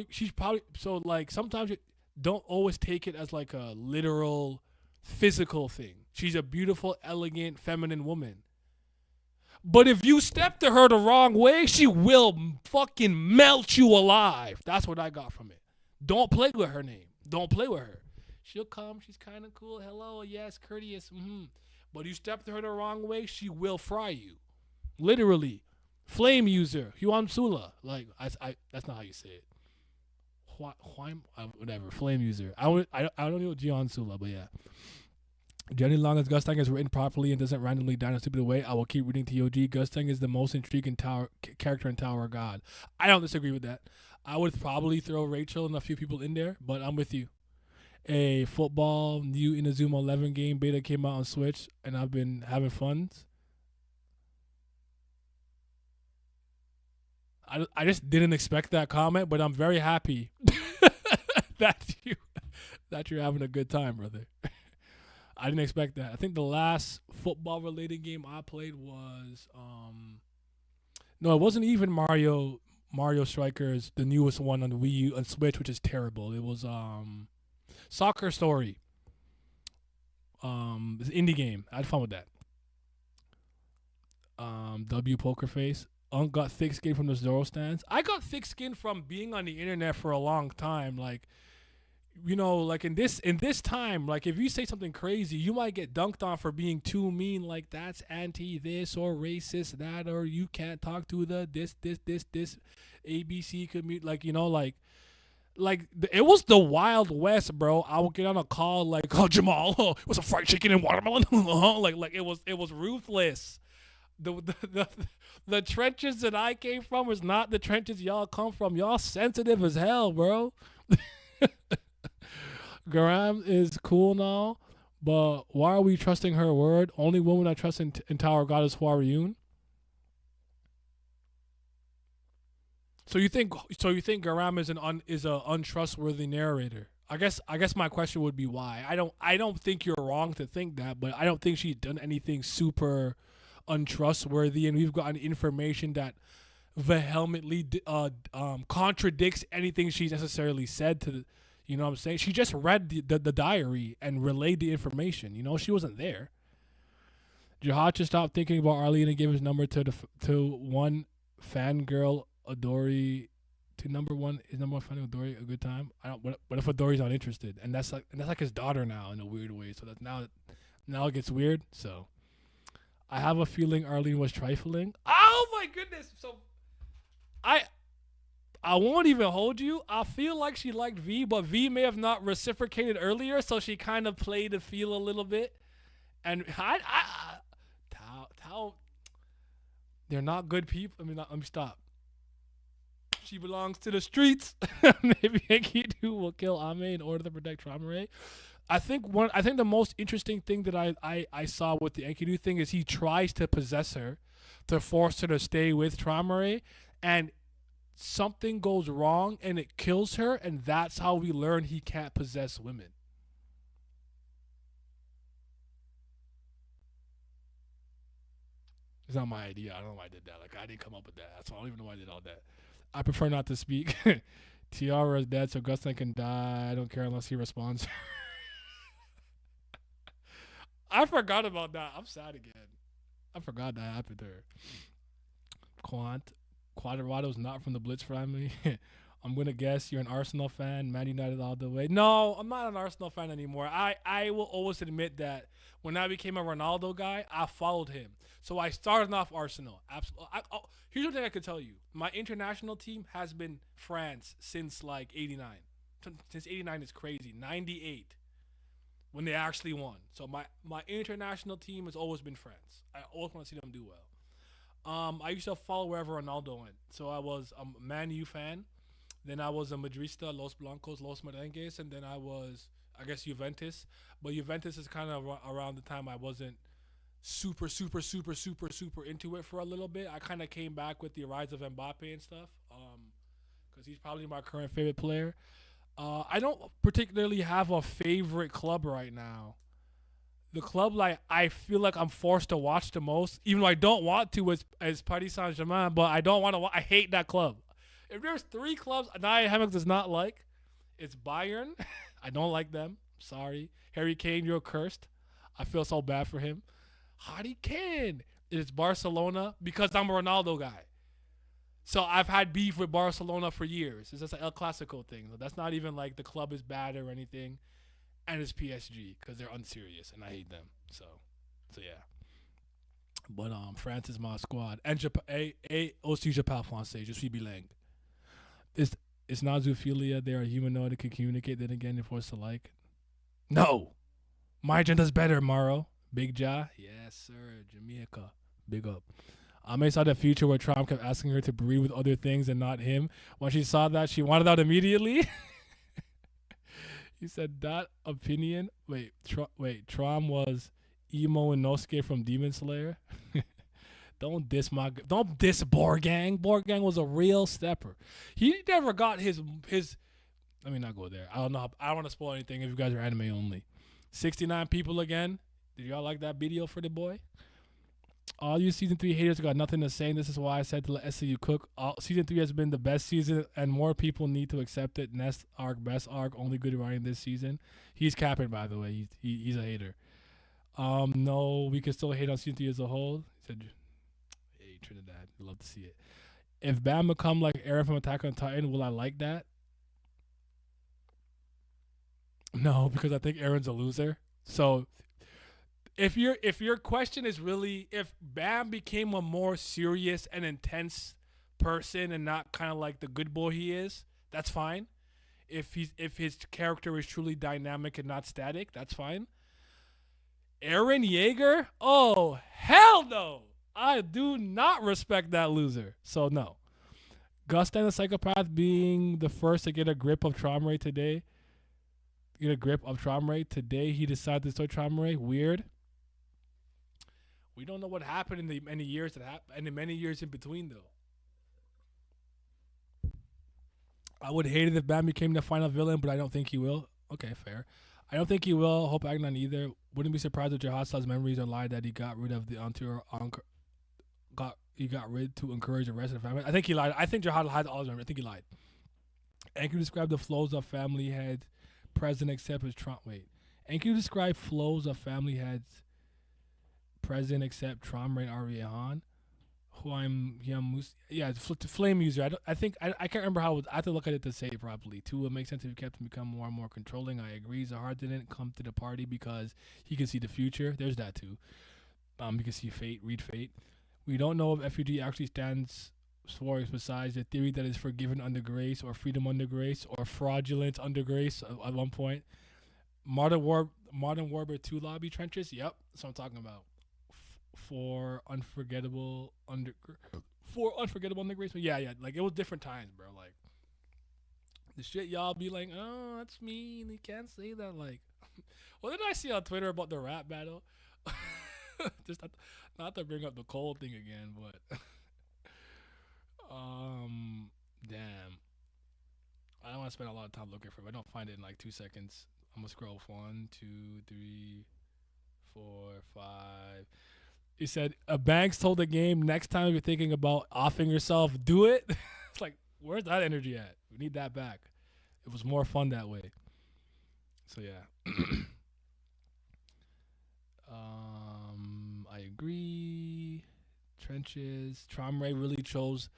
She's probably so like sometimes don't always take it as like a literal physical thing. She's a beautiful, elegant, feminine woman. But if you step to her the wrong way, she will fucking melt you alive. That's what I got from it. Don't play with her name. Don't play with her. She'll come. She's kind of cool. Hello. Yes. Courteous. But you step to her the wrong way, she will fry you. Literally. Flame user. Huan Sula. Like, I that's not how you say it. Whatever. Flame user. I don't know Jian Sula, but yeah. Jenny Long's Gustang is written properly and doesn't randomly die in a stupid way. I will keep reading TOG. Gustang is the most intriguing character in Tower of God. I don't disagree with that. I would probably throw Rachel and a few people in there, but I'm with you. A football new Inazuma 11 game beta came out on Switch, and I've been having fun. I just didn't expect that comment, but I'm very happy that you're having a good time, brother. I didn't expect that. I think the last football related game I played was no, it wasn't even Mario Strikers, the newest one on the Wii U and Switch, which is terrible. It was Soccer Story. It's an indie game. I had fun with that. W Poker Face. Got thick skin from the Zoro stands. I got thick skin from being on the internet for a long time. Like, you know, like in this time, like if you say something crazy, you might get dunked on for being too mean. Like that's anti this or racist that, or you can't talk to the this ABC community. Like, you know, like it was the Wild West, bro. I would get on a call like, oh Jamal, it was a fried chicken and watermelon. like it was ruthless. The trenches that I came from was not the trenches y'all come from. Y'all sensitive as hell, bro. Garam is cool now, but why are we trusting her word? Only woman I trust in Tower God is Huariyun. So you think Garam is a untrustworthy narrator? I guess my question would be why. I don't think you're wrong to think that, but I don't think she's done anything super untrustworthy, and we've gotten information that vehemently contradicts anything she's necessarily said to You know what I'm saying? She just read the diary and relayed the information. You know, she wasn't there. Jihad just stopped thinking about Arlene and gave his number to one fangirl Adori to number one finding Adori a good time. I don't. What if Adori's not interested? And that's like his daughter now in a weird way. So that now it gets weird. So I have a feeling Arlene was trifling. Oh my goodness! So I won't even hold you. I feel like she liked V, but V may have not reciprocated earlier, so she kind of played the feel a little bit. And Tao, they're not good people. I mean, let me stop. She belongs to the streets. Maybe Enkidu will kill Ame in order to protect Tramare. I think the most interesting thing that I saw with the Enkidu thing is he tries to possess her, to force her to stay with Tramare, and something goes wrong and it kills her, and that's how we learn he can't possess women. It's not my idea. I don't know why I did that. Like, I didn't come up with that. So I don't even know why I did all that. I prefer not to speak. Tiara is dead, so Gustin can die. I don't care unless he responds. I forgot about that. I'm sad again. I forgot that happened to her. Quadrado's not from the Blitz family. I'm going to guess you're an Arsenal fan. Man United all the way. No, I'm not an Arsenal fan anymore. I will always admit that when I became a Ronaldo guy, I followed him. So I started off Arsenal. Absolutely. Here's one thing I could tell you. My international team has been France since like 89. Since 89 is crazy. 98 when they actually won. So my international team has always been France. I always want to see them do well. I used to follow wherever Ronaldo went. So I was a Man U fan. Then I was a Madrista, Los Blancos, Los Merengues. And then I was, I guess, Juventus. But Juventus is kind of around the time I wasn't super into it for a little bit. I kind of came back with the rise of Mbappe and stuff. Because he's probably my current favorite player. I don't particularly have a favorite club right now. The club like I feel like I'm forced to watch the most, even though I don't want to, is Paris Saint-Germain, but I don't want to. I hate that club. If there's 3 clubs Naya Hemmings does not like, it's Bayern. I don't like them. Sorry. Harry Kane, you're cursed. I feel so bad for him. Harry Kane. It's Barcelona because I'm a Ronaldo guy. So I've had beef with Barcelona for years. It's just an El Clasico thing. That's not even like the club is bad or anything. And it's PSG because they're unserious and I hate them. So yeah. But France is my squad. And aussi je parle français. Je suis bilingue. It's not zoophilia. They are humanoid and can communicate. Then again, they're forced to like. No. My agenda's better, Maro. Big Ja. Yes, sir. Jamaica. Big up. Ame saw the future where Trump kept asking her to breathe with other things and not him. When she saw that, she wanted out immediately. He said that opinion. Wait. Trom was Emo and Nosuke from Demon Slayer. Don't diss Borgang. Borgang was a real stepper. He never got his. Let me not go there. I don't know. I don't want to spoil anything if you guys are anime only. 69 people again. Did y'all like that video for the boy? All you season 3 haters got nothing to say. And this is why I said to let SCU cook. Season 3 has been the best season, and more people need to accept it. Nest arc, best arc, only good writing this season. He's capping, by the way. He's a hater. No, we can still hate on season 3 as a whole. He said, hey, Trinidad, we'd love to see it. If Bam become like Eren from Attack on Titan, will I like that? No, because I think Eren's a loser. So if your question is really if Bam became a more serious and intense person and not kind of like the good boy he is, that's fine. If his character is truly dynamic and not static, that's fine. Eren Yeager? Oh, hell no. I do not respect that loser. So no. Gustin the psychopath being the first to get a grip of Tramare today. He decided to start Tramare. Weird. We don't know what happened in the many years in between though. I would hate it if Bam became the final villain, but I don't think he will. Okay, fair. I don't think he will. Hope Agnon either. Wouldn't be surprised if Jihad's memories are lied that he got rid of the entourage. He got rid to encourage the rest of the family. I think he lied. I think Jihad lied all his memories. I think he lied. Anchor described the flows of family head present except as Trump. Wait. And can you describe flows of family heads present except Trump and Arihan? Who yeah, flame user. I think I can't remember how I have to look at it to say it properly. Two, it makes sense if you kept him become more and more controlling. I agree. Zahar didn't come to the party because he can see the future. There's that too. You can see fate, read fate. We don't know if FUG actually stands for besides the theory that is forgiven under grace or freedom under grace or fraudulent under grace at one point. Modern Warfare 2 lobby trenches. Yep, that's what I'm talking about. For unforgettable under grace. But yeah, like it was different times, bro. Like the shit y'all be like, oh, that's mean. You can't say that. Like, what did I see on Twitter about the rap battle? Just not to bring up the cold thing again, but damn. I don't want to spend a lot of time looking for it. If I don't find it in like 2 seconds, I'm gonna scroll 1, 2, 3, 4, 5. He said, Banks told the game, next time you're thinking about offing yourself, do it. It's like, where's that energy at? We need that back. It was more fun that way. So, yeah. I agree. Trenches. Tromray really chose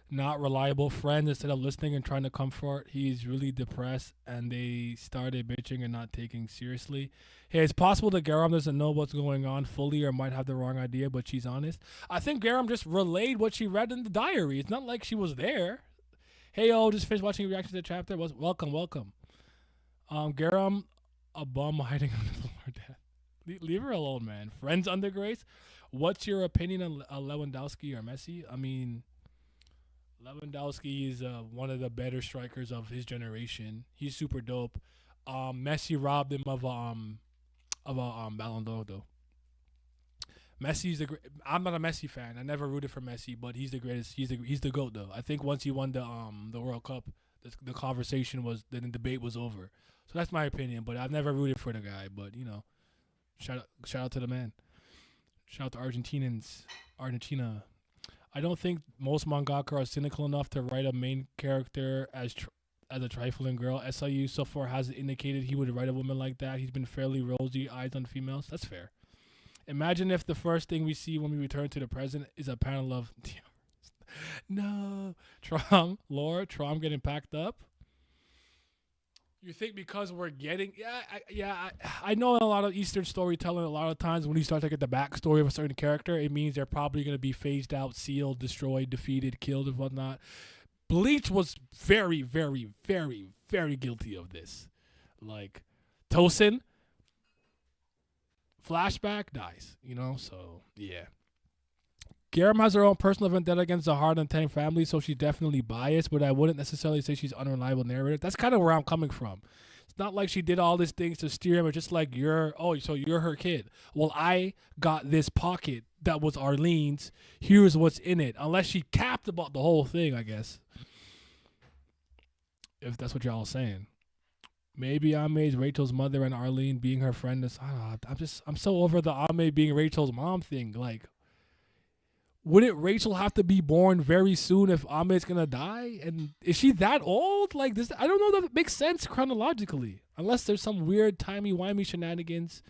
not reliable friends instead of listening and trying to comfort. He's really depressed, and they started bitching and not taking seriously. Hey, it's possible that Garam doesn't know what's going on fully or might have the wrong idea, but she's honest. I think Garam just relayed what she read in the diary. It's not like she was there. Hey, yo, just finished watching reaction to the chapter. Welcome. Garam, a bum hiding on the floor. Dad. Leave her alone, man. Friends under grace. What's your opinion on Lewandowski or Messi? I mean, Lewandowski is one of the better strikers of his generation. He's super dope. Messi robbed him of a Ballon d'Or though. I'm not a Messi fan. I never rooted for Messi, but he's the greatest. He's the GOAT though. I think once he won the World Cup, the conversation was the debate was over. So that's my opinion. But I've never rooted for the guy. But you know, shout out to the man. Shout out to Argentina. I don't think most mangaka are cynical enough to write a main character as a trifling girl. SIU so far hasn't indicated he would write a woman like that. He's been fairly rosy eyes on females. That's fair. Imagine if the first thing we see when we return to the present is a panel of no Trom getting packed up. You think because we're getting I know in a lot of Eastern storytelling, a lot of times when you start to get the backstory of a certain character, it means they're probably going to be phased out, sealed, destroyed, defeated, killed, and whatnot. Bleach was very, very, very, very guilty of this. Like Tosin, flashback dies, you know. So yeah. Garam has her own personal vendetta against the Hard and Tang family, so she's definitely biased, but I wouldn't necessarily say she's unreliable narrator. That's kind of where I'm coming from. It's not like she did all these things to steer him. It's just like, so you're her kid. Well, I got this pocket that was Arlene's. Here's what's in it. Unless she capped about the whole thing, I guess. If that's what y'all are saying. Maybe Ame's Rachel's mother and Arlene being her friend. I'm so over the Ame being Rachel's mom thing. Like, wouldn't Rachel have to be born very soon if Ame's gonna die? And is she that old? Like this, I don't know that it makes sense chronologically, unless there's some weird timey-wimey shenanigans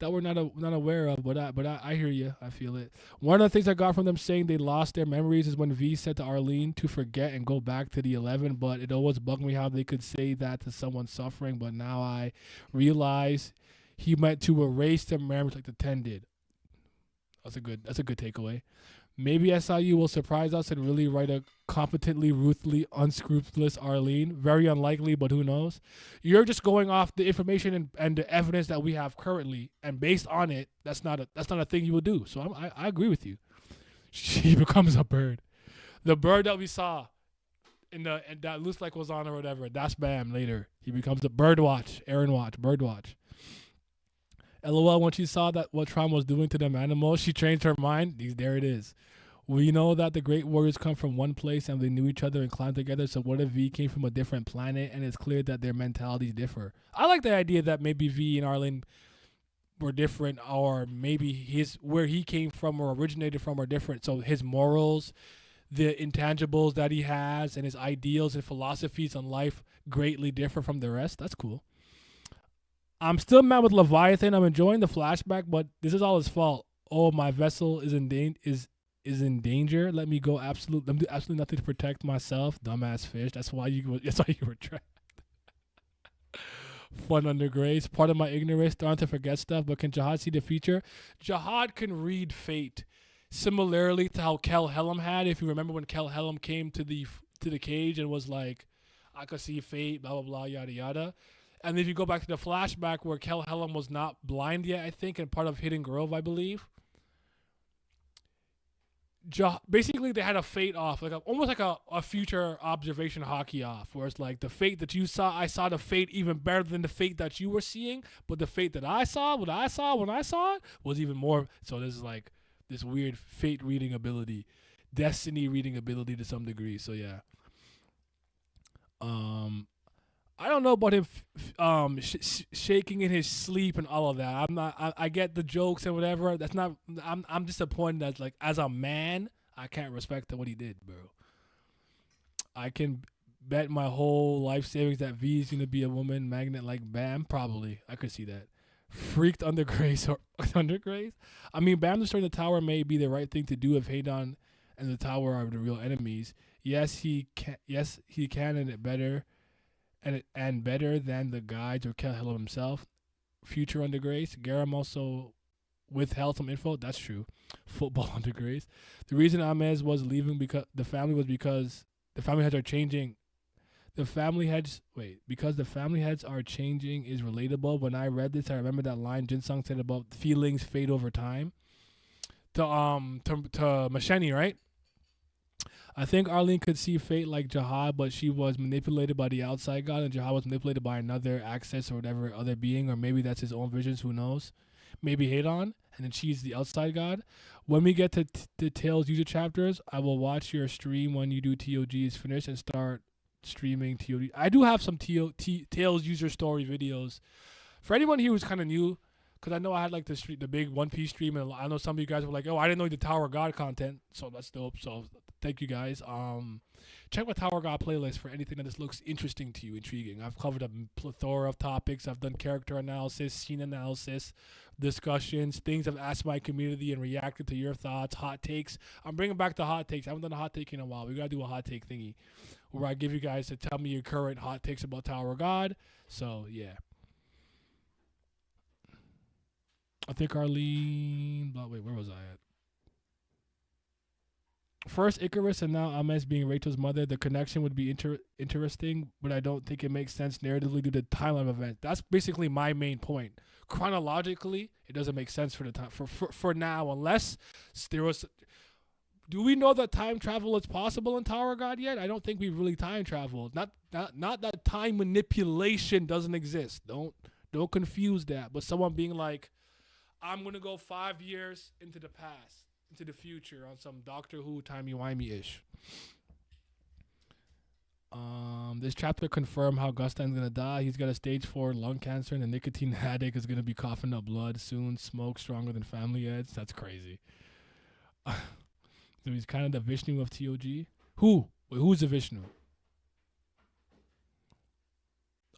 that we're not aware of. But I hear you. I feel it. One of the things I got from them saying they lost their memories is when V said to Arlene to forget and go back to the 11. But it always bugged me how they could say that to someone suffering. But now I realize he meant to erase their memories like the 10 did. That's a good takeaway. Maybe SIU will surprise us and really write a competently, ruthlessly, unscrupulous Arlene. Very unlikely, but who knows? You're just going off the information and the evidence that we have currently, and based on it, that's not a thing you would do. So I agree with you. She becomes a bird, the bird that we saw and that Luslec was on or whatever. That's Bam later. He becomes a birdwatch, birdwatch. LOL, when she saw that what Tron was doing to them animals, she changed her mind. There it is. We know that the great warriors come from one place and they knew each other and climbed together. So what if V came from a different planet and it's clear that their mentalities differ? I like the idea that maybe V and Arlen were different, or maybe where he came from or originated from are different. So his morals, the intangibles that he has, and his ideals and philosophies on life greatly differ from the rest. That's cool. I'm still mad with Leviathan. I'm enjoying the flashback, but this is all his fault. Oh, my vessel is is in danger. Let me go. Let me do absolutely nothing to protect myself. Dumbass fish. That's why you. That's why you were trapped. Fun under grace. Part of my ignorance, starting to forget stuff. But can Jihad see the future? Jihad can read fate. Similarly to how Kel Helm had. If you remember when Kel Helm came to the cage and was like, I could see fate, blah blah blah, yada yada. And if you go back to the flashback where Kel Helm was not blind yet, I think, and part of Hidden Grove, I believe. Basically, they had a fate off, like almost like a future observation hockey off, where it's like the fate that you saw, I saw the fate even better than the fate that you were seeing, but the fate that I saw, when I saw it, was even more. So this is like this weird fate reading ability, destiny reading ability to some degree. So yeah. I don't know about him shaking in his sleep and all of that. I'm not. I get the jokes and whatever. That's not. I'm disappointed that like as a man, I can't respect what he did, bro. I can bet my whole life savings that V is gonna be a woman magnet like Bam. Probably, I could see that. Freaked under grace or under grace. I mean, Bam destroying the tower may be the right thing to do if Hadon and the tower are the real enemies. Yes, he can. Yes, he can, and it better. And better than the guides or Kel himself. Future under grace. Garam also withheld some info. That's true. Football under grace. The reason Amez was leaving because the family heads are changing. Because the family heads are changing is relatable. When I read this, I remember that line Jinsung said about feelings fade over time. To Masheni, right? I think Arlene could see fate like Jihad, but she was manipulated by the outside god, and Jihad was manipulated by another access or whatever other being, or maybe that's his own visions, who knows? Maybe Hadon, and then she's the outside god. When we get to the Tales user chapters, I will watch your stream when you do TOG is finished and start streaming TOG. I do have some Tales user story videos. For anyone here who's kind of new, because I know I had like the big One Piece stream, and I know some of you guys were like, oh, I didn't know the Tower God content, so that's dope. So thank you guys. Check my Tower God playlist for anything that just looks interesting to you, intriguing. I've covered a plethora of topics. I've done character analysis, scene analysis, discussions, things I've asked my community and reacted to your thoughts, hot takes. I'm bringing back the hot takes. I haven't done a hot take in a while. We got to do a hot take thingy where I give you guys to tell me your current hot takes about Tower God. So, yeah. I think Arlene. Wait, where was I at? First Icarus and now Amez being Rachel's mother. The connection would be interesting, but I don't think it makes sense narratively due to the timeline of events. That's basically my main point. Chronologically, it doesn't make sense for the time for now, unless there was. Do we know that time travel is possible in Tower God yet? I don't think we've really time traveled. Not that time manipulation doesn't exist. Don't confuse that. But someone being like, I'm gonna go 5 years into the past, into the future on some Doctor Who timey-wimey-ish. This chapter confirmed how Gustan's gonna die. He's got a stage 4 lung cancer, and the nicotine addict is gonna be coughing up blood soon. Smoke stronger than family heads. That's crazy. So he's kind of the Vishnu of TOG. Who? Wait, who's the Vishnu?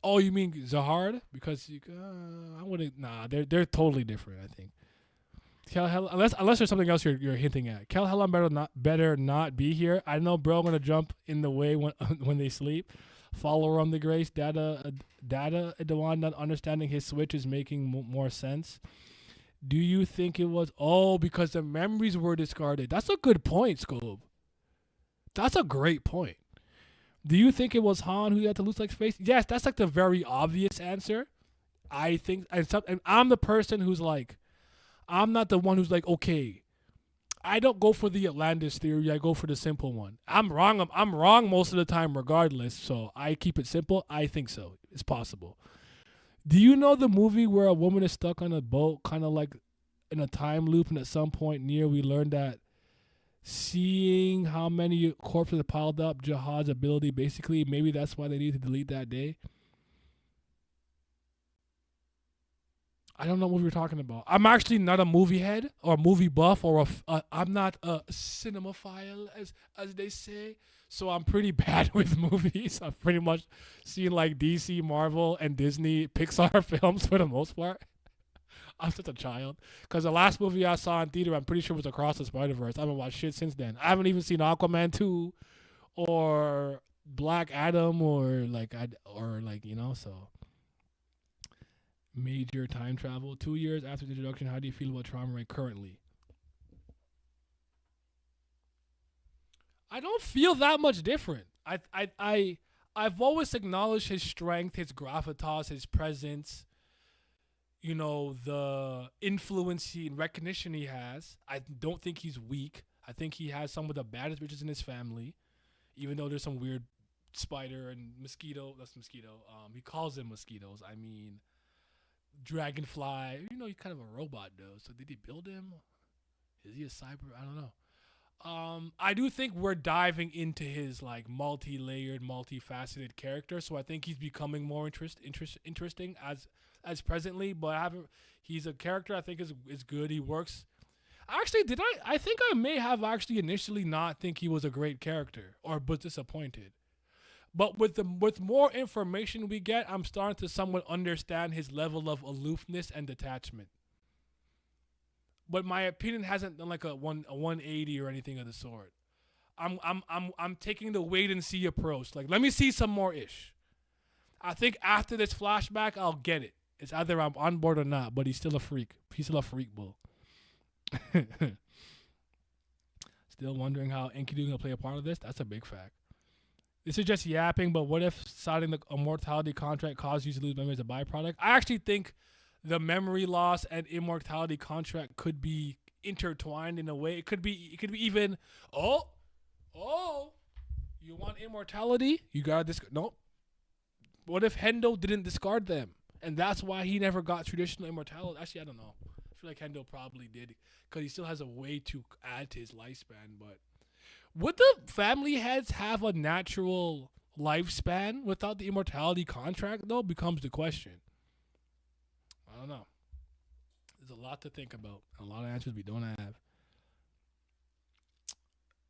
Oh, you mean Zahard? Because I wouldn't. Nah, they're totally different. I think. Unless there's something else you're hinting at. Kel Hellam better not be here. I know, bro. I'm gonna jump in the way when they sleep. Follower on the grace. Data. The one not understanding his switch is making more sense. Do you think it was because the memories were discarded? That's a good point, Scope. That's a great point. Do you think it was Han who had to lose like space? Yes, that's like the very obvious answer. I think, and I'm the person who's like, I'm not the one who's like, okay, I don't go for the Atlantis theory. I go for the simple one. I'm wrong. I'm wrong most of the time, regardless. So I keep it simple. I think so. It's possible. Do you know the movie where a woman is stuck on a boat, kind of like in a time loop, and at some point we learned that seeing how many corpses are piled up, Jihad's ability, basically, maybe that's why they need to delete that day. I don't know what we're talking about. I'm actually not a movie head or movie buff or I'm not a cinemaphile as they say. So I'm pretty bad with movies. I've pretty much seen like DC, Marvel, and Disney, Pixar films for the most part. I'm such a child. Because the last movie I saw in theater, I'm pretty sure was Across the Spider Verse. I haven't watched shit since then. I haven't even seen Aquaman 2 or Black Adam so major time travel. 2 years after the introduction, how do you feel about Trauma Ray currently? I don't feel that much different. I've always acknowledged his strength, his gravitas, his presence. You know, the influence and recognition he has. I don't think he's weak. I think he has some of the baddest bitches in his family, even though there's some weird spider and mosquito. That's mosquito. He calls them mosquitoes. I mean, dragonfly. You know, he's kind of a robot though. So did he build him? Is he a cyber? I don't know. I do think we're diving into his like multi-layered, multifaceted character. So I think he's becoming more interesting as presently. But I haven't. He's a character I think is good. He works. Actually, I think I may have actually initially not think he was a great character or was disappointed. But with more information we get, I'm starting to somewhat understand his level of aloofness and detachment. But my opinion hasn't done like a 180 or anything of the sort. I'm taking the wait and see approach. Like, let me see some more ish. I think after this flashback, I'll get it. It's either I'm on board or not. But he's still a freak. He's still a freak bull. Still wondering how Enkidu gonna play a part of this. That's a big fact. This is just yapping. But what if signing the immortality contract caused you to lose memory as a byproduct? I actually think the memory loss and immortality contract could be intertwined in a way. It could be even, you want immortality? You gotta discard. Nope. What if Hendo didn't discard them? And that's why he never got traditional immortality. Actually, I don't know. I feel like Hendo probably did because he still has a way to add to his lifespan. But would the family heads have a natural lifespan without the immortality contract, though? Becomes the question. I don't know. There's a lot to think about. A lot of answers we don't have.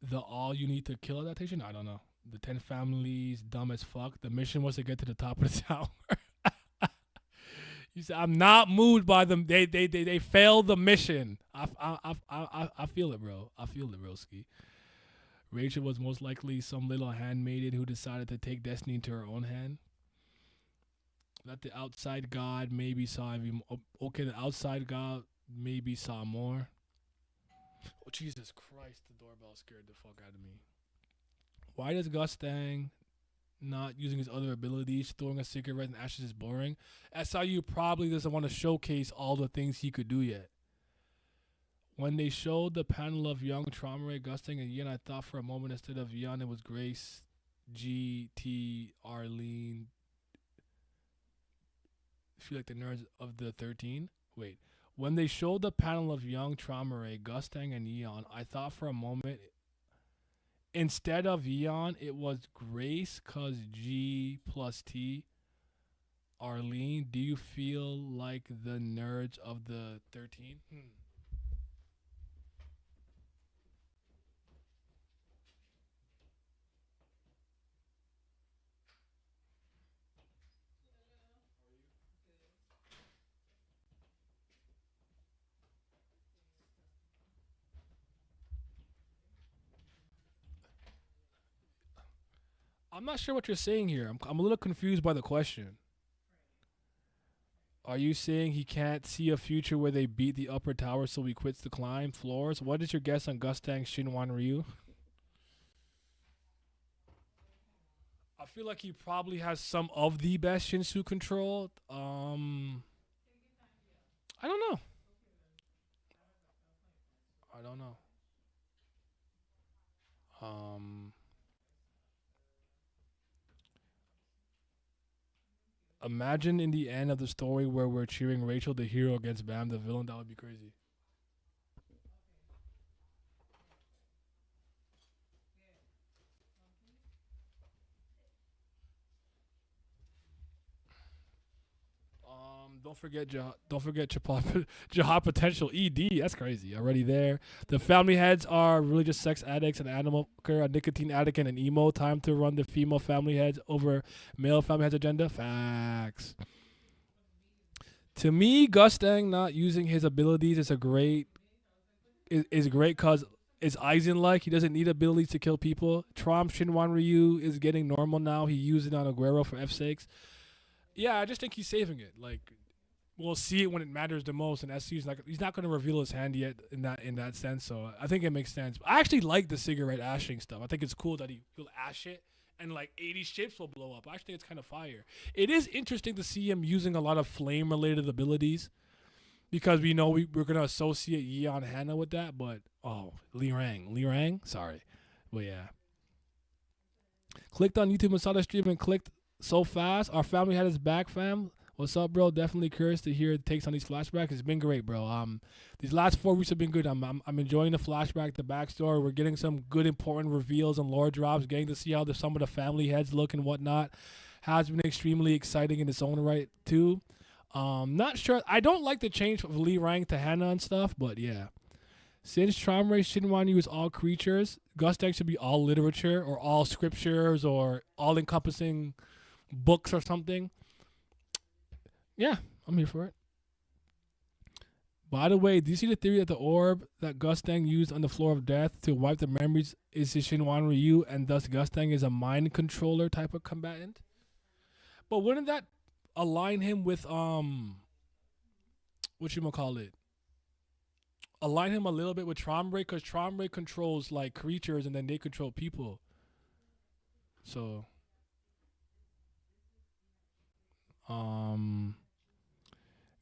The all you need to kill adaptation? I don't know. The 10 families, dumb as fuck. The mission was to get to the top of the tower. You said, I'm not moved by them. They failed the mission. I feel it, bro. I feel it, broski. Rachel was most likely some little handmaiden who decided to take destiny into her own hand. That the outside God maybe saw him. Okay, the outside God maybe saw more. Oh, Jesus Christ, the doorbell scared the fuck out of me. Why does Gustang not using his other abilities, throwing a cigarette in ashes is boring? SIU probably doesn't want to showcase all the things he could do yet. When they showed the panel of young Traumare, Gustang, and Yen, I thought for a moment instead of Yen, it was Grace, G.T., Arlene. Feel like the nerds of the 13. Wait. When they showed the panel of young Traumare, Gustang, and Eon, I thought for a moment instead of Eon, it was Grace, cause G plus T. Arlene, do you feel like the nerds of the 13? I'm not sure what you're saying here. I'm a little confused by the question. Are you saying he can't see a future where they beat the upper tower so he quits the climb floors? What is your guess on Gustang Shinwan Ryu? I feel like he probably has some of the best Shinsu control. I don't know. I don't know. Um, Imagine in the end of the story where we're cheering Rachel the hero against Bam the villain. That would be crazy. Don't forget Jihad Potential ED. That's crazy. Already there. The family heads are religious sex addicts, an animal care, a nicotine addict, and an emo. Time to run the female family heads over male family heads agenda. Facts. To me, Gustang not using his abilities is great because it's Aizen like. He doesn't need abilities to kill people. Trump Shinwan Ryu is getting normal now. He used it on Aguero for F6. Yeah, I just think he's saving it. Like, we'll see it when it matters the most. And SCU's he's not going to reveal his hand yet in that sense. So I think it makes sense. I actually like the cigarette ashing stuff. I think it's cool that he'll ash it and like 80 ships will blow up. I actually think it's kind of fire. It is interesting to see him using a lot of flame related abilities because we know we're going to associate Yeon Hannah with that. But Lee Rang, sorry. But yeah. Clicked on YouTube and saw the stream and clicked so fast. Our family had his back, fam. What's up, bro? Definitely curious to hear takes on these flashbacks. It's been great, bro. These last 4 weeks have been good. I'm enjoying the flashback, the backstory. We're getting some good, important reveals and lore drops. Getting to see how some of the family heads look and whatnot has been extremely exciting in its own right too. Not sure. I don't like the change from Lee Rang to Hannah and stuff, but yeah. Since Tramray shouldn't want to use all creatures, Gustang should be all literature or all scriptures or all-encompassing books or something. Yeah, I'm here for it. By the way, do you see the theory that the orb that Gustang used on the floor of death to wipe the memories is his Shinwan Ryu, and thus Gustang is a mind controller type of combatant? But wouldn't that align him with whatchamacallit? Align him a little bit with Tramray, because Tramray controls like creatures and then they control people. So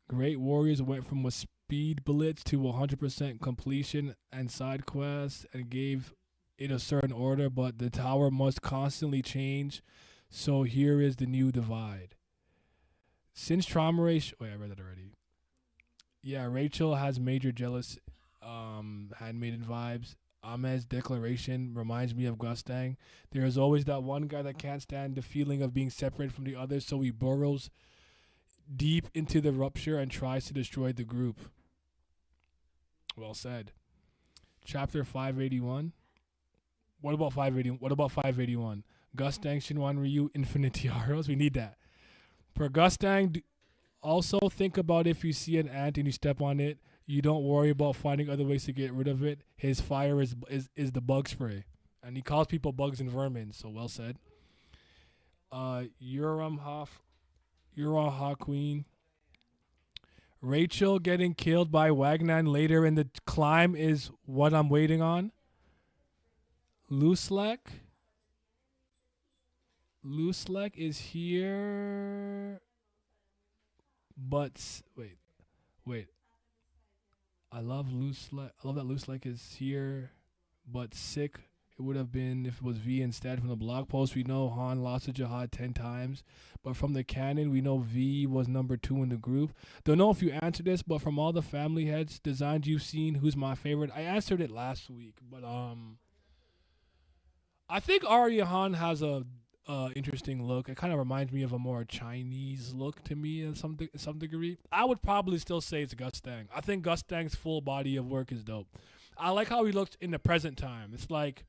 Great Warriors went from a speed blitz to 100% completion and side quests and gave it a certain order, but the tower must constantly change. So here is the new divide. Since Tramray, wait, I read that already. Yeah, Rachel has major jealous handmaiden vibes. Ahmed's declaration reminds me of Gustang. There is always that one guy that can't stand the feeling of being separated from the others, so he burrows deep into the rupture and tries to destroy the group. Well said. Chapter 581. What about 581? Gustang Shinwan Ryu Infinity Arrows. We need that. Per Gustang, also think about if you see an ant and you step on it, you don't worry about finding other ways to get rid of it. His fire is the bug spray. And he calls people bugs and vermin, so well said. Uram Ha Queen. Rachel getting killed by Wagnan later in the climb is what I'm waiting on. Luslec is here. But wait. I love Luslec. I love that Luslec is here, but sick. It would have been if it was V instead. From the blog post, we know Han lost to Jihad 10 times, but from the canon, we know V was number 2 in the group. Don't know if you answered this, but from all the family heads designs you've seen, who's my favorite? I answered it last week, but I think Arya Han has a interesting look. It kind of reminds me of a more Chinese look to me in some degree. I would probably still say it's Gustang. I think Gustang's full body of work is dope. I like how he looked in the present time. It's like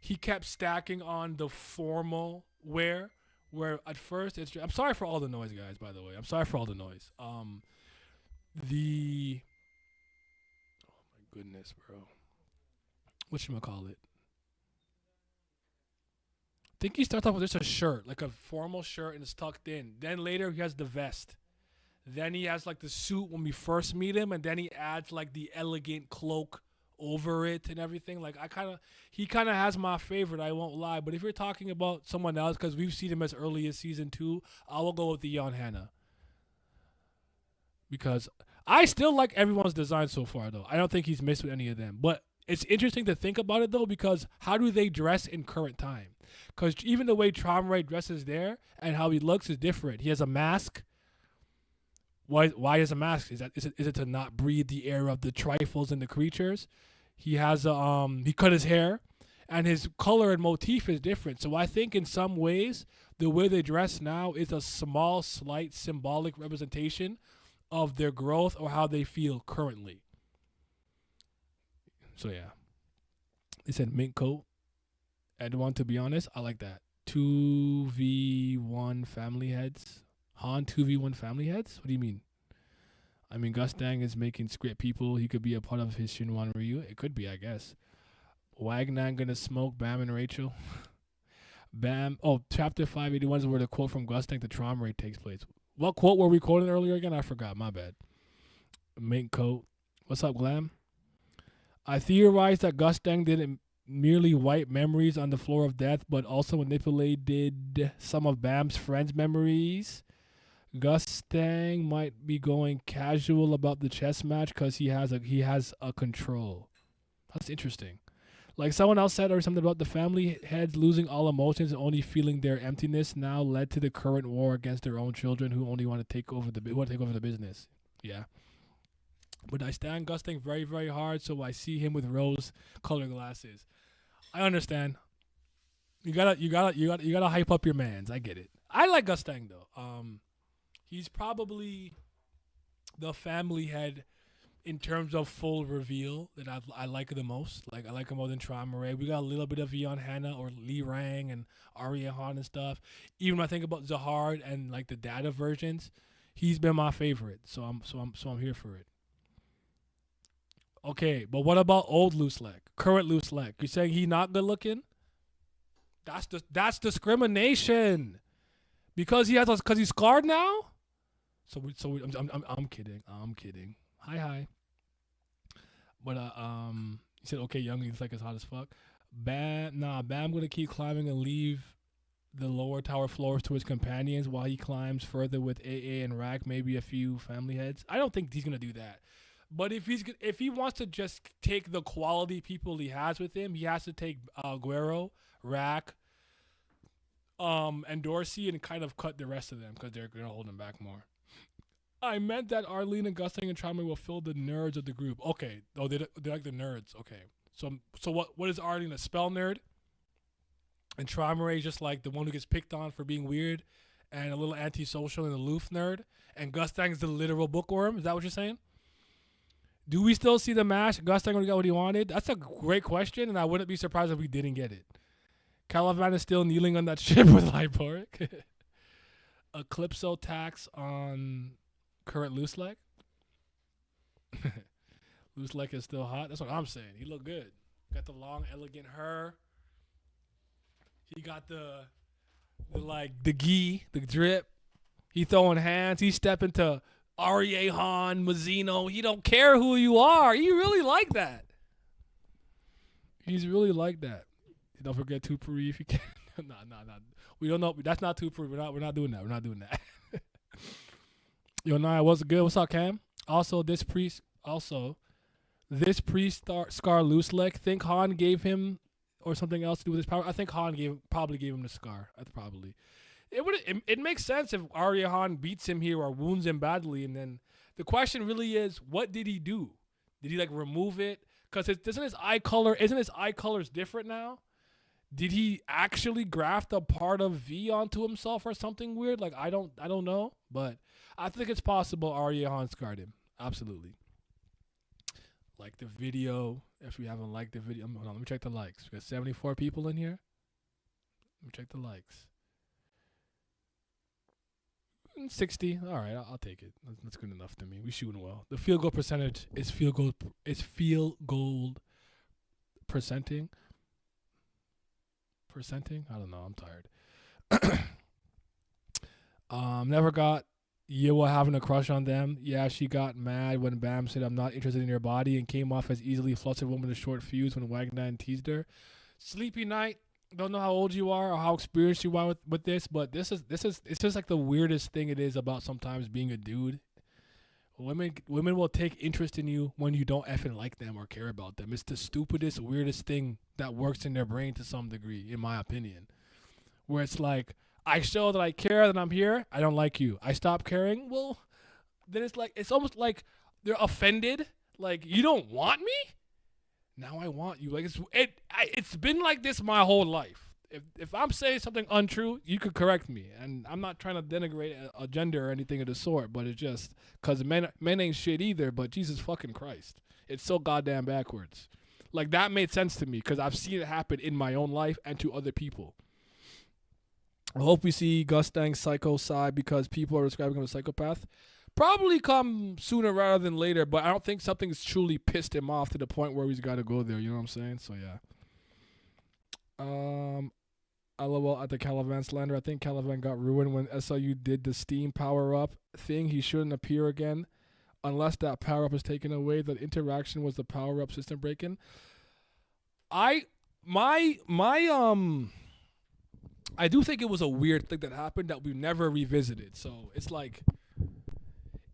he kept stacking on the formal wear, where at first it's. I'm sorry for all the noise, guys. By the way, I'm sorry for all the noise. Oh my goodness, bro. Whatchamacallit? I think he starts off with just a shirt, like a formal shirt, and it's tucked in. Then later he has the vest. Then he has like the suit when we first meet him, and then he adds like the elegant cloak over it and everything. Like he kind of has my favorite. I won't lie. But if you're talking about someone else, because we've seen him as early as season 2, I will go with the Yeon Hannah. Because I still like everyone's design so far, though. I don't think he's missed with any of them. But it's interesting to think about it, though, because how do they dress in current time? Because even the way Tramray dresses there and how he looks is different. He has a mask. Why is a mask? Is it to not breathe the air of the trifles and the creatures? He has he cut his hair, and his color and motif is different. So I think in some ways the way they dress now is a small, slight symbolic representation of their growth or how they feel currently. So yeah, they said mink coat. Edwan, to be honest, I like that. 2v1 family heads. Han 2v1 family heads? What do you mean? I mean, Gustang is making script people. He could be a part of his Shinwan Ryu. It could be, I guess. Wagnan gonna smoke Bam and Rachel. Bam. Oh, chapter 581 is where the quote from Gustang to trauma rate takes place. What quote were we quoting earlier again? I forgot. My bad. Mink coat. What's up, Glam? I theorized that Gustang didn't merely wipe memories on the floor of death, but also manipulated some of Bam's friends' memories. Gustang might be going casual about the chess match because he has a control. That's interesting. Like someone else said or something about the family heads losing all emotions and only feeling their emptiness now led to the current war against their own children who only want to take over the business. Yeah. But I stand Gustang very, very hard, so I see him with rose-colored glasses. I understand. You gotta hype up your mans. I get it. I like Gustang though. He's probably the family head in terms of full reveal that I like the most. Like I like him more than Tramare. We got a little bit of Vion Hanna or Li Rang and Arya Han and stuff. Even when I think about Zahard and like the data versions, he's been my favorite. So I'm here for it. Okay, but what about old Luslec, current Luslec? You're saying he not good looking? That's discrimination. Because he's scarred now. I'm kidding. I'm kidding. Hi. But he said okay, young. He's like as hot as fuck. Bam gonna keep climbing and leave the lower tower floors to his companions while he climbs further with AA and Rack, maybe a few family heads. I don't think he's gonna do that. But if he wants to just take the quality people he has with him, he has to take Guerrero, Rack, and Dorsey and kind of cut the rest of them because they're gonna hold him back more. I meant that Arlene and Gustang and Charmer will fill the nerds of the group. Okay, they're like the nerds. Okay, so what is Arlene, a spell nerd? And Charmer is just like the one who gets picked on for being weird and a little antisocial and aloof nerd. And Gustang's the literal bookworm. Is that what you're saying? Do we still see the match? Gustang got what he wanted? That's a great question, and I wouldn't be surprised if we didn't get it. Calivan is still kneeling on that ship with Lyporic. Eclipso tax on current Luslec. Luslec is still hot. That's what I'm saying. He look good. Got the long, elegant hair. He got the gi, the drip. He throwing hands. He stepping to Arya Han, Mazzino. He don't care who you are. He really like that. He's really like that. Don't forget Tupuri if you can. No. We don't know. That's not Tupuri. We're not doing that. We're not doing that. Yo, Naya, what's good? What's up, Cam? Also, this priest scar Luslec. Think Han gave him or something else to do with his power. I think Han probably gave him the scar. Probably. It makes sense if Arya Han beats him here or wounds him badly, and then the question really is, what did he do? Did he like remove it? Because isn't his eye colors different now? Did he actually graft a part of V onto himself or something weird? Like I don't know, but I think it's possible Arya Han scarred him. Absolutely. Like the video. If you haven't liked the video, hold on, let me check the likes. We got 74 people in here. Let me check the likes. 60. All right, I'll take it. That's good enough to me. We shooting well. The field goal percentage is field goal percenting. I don't know. I'm tired. Never got Yewa having a crush on them. Yeah, she got mad when Bam said, "I'm not interested in your body," and came off as easily flustered woman with a short fuse when Wagner teased her. Sleepy night. Don't know how old you are or how experienced you are with this, but it's just like the weirdest thing it is about sometimes being a dude. Women will take interest in you when you don't effing like them or care about them. It's the stupidest, weirdest thing that works in their brain to some degree, in my opinion. Where it's like, I show that I care, that I'm here, I don't like you. I stop caring, well, then it's almost like they're offended. Like, you don't want me? Now I want you. Like it's been like this my whole life. if I'm saying something untrue, you could correct me, and I'm not trying to denigrate a gender or anything of the sort, but it's just because men ain't shit either. But Jesus fucking Christ, it's so goddamn backwards. Like that made sense to me because I've seen it happen in my own life and to other people. I hope we see Gustang's psycho side because people are describing him as a psychopath. Probably come sooner rather than later, but I don't think something's truly pissed him off to the point where he's got to go there. You know what I'm saying? So yeah. LOL at the Calivan slander. I think Calivan got ruined when SLU did the Steam power up thing. He shouldn't appear again unless that power up is taken away. That interaction was the power up system breaking. I do think it was a weird thing that happened that we've never revisited. So it's like,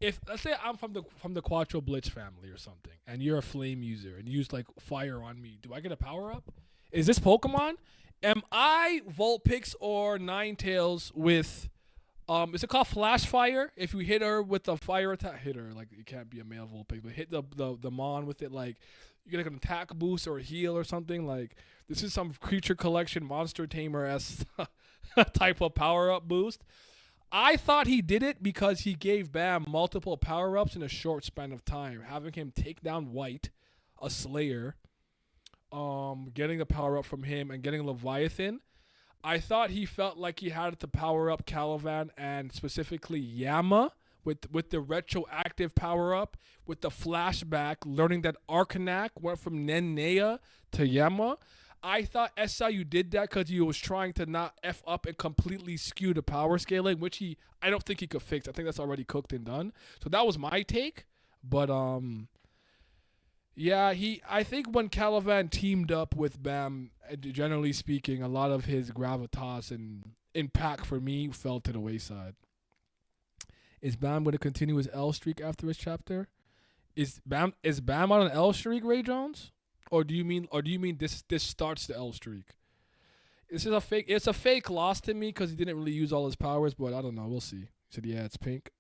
if let's say I'm from the Quattro Blitz family or something, and you're a flame user and you use like fire on me, do I get a power up? Is this Pokemon? Am I Vulpix or Ninetales with is it called Flash Fire? If you hit her with the fire attack, hit her like it can't be a male Vulpix, but hit the Mon with it, like you get like an attack boost or a heal or something. Like this is some creature collection monster tamer-esque type of power up boost. I thought he did it because he gave Bam multiple power ups in a short span of time, having him take down White, a Slayer, getting the power up from him and getting Leviathan. I thought he felt like he had to power up Calivan and specifically Yama with the retroactive power up, with the flashback, learning that Arcanak went from Nenea to Yama. I thought SIU did that because he was trying to not F up and completely skew the power scaling, which I don't think he could fix. I think that's already cooked and done. So that was my take. But yeah, I think when Calivan teamed up with Bam, generally speaking, a lot of his gravitas and impact for me fell to the wayside. Is Bam going to continue his L streak after his chapter? Is Bam on an L streak, Ray Jones? Or do you mean this starts the L streak? This is a fake. It's a fake loss to me because he didn't really use all his powers, but I don't know. We'll see. He said, yeah, it's pink.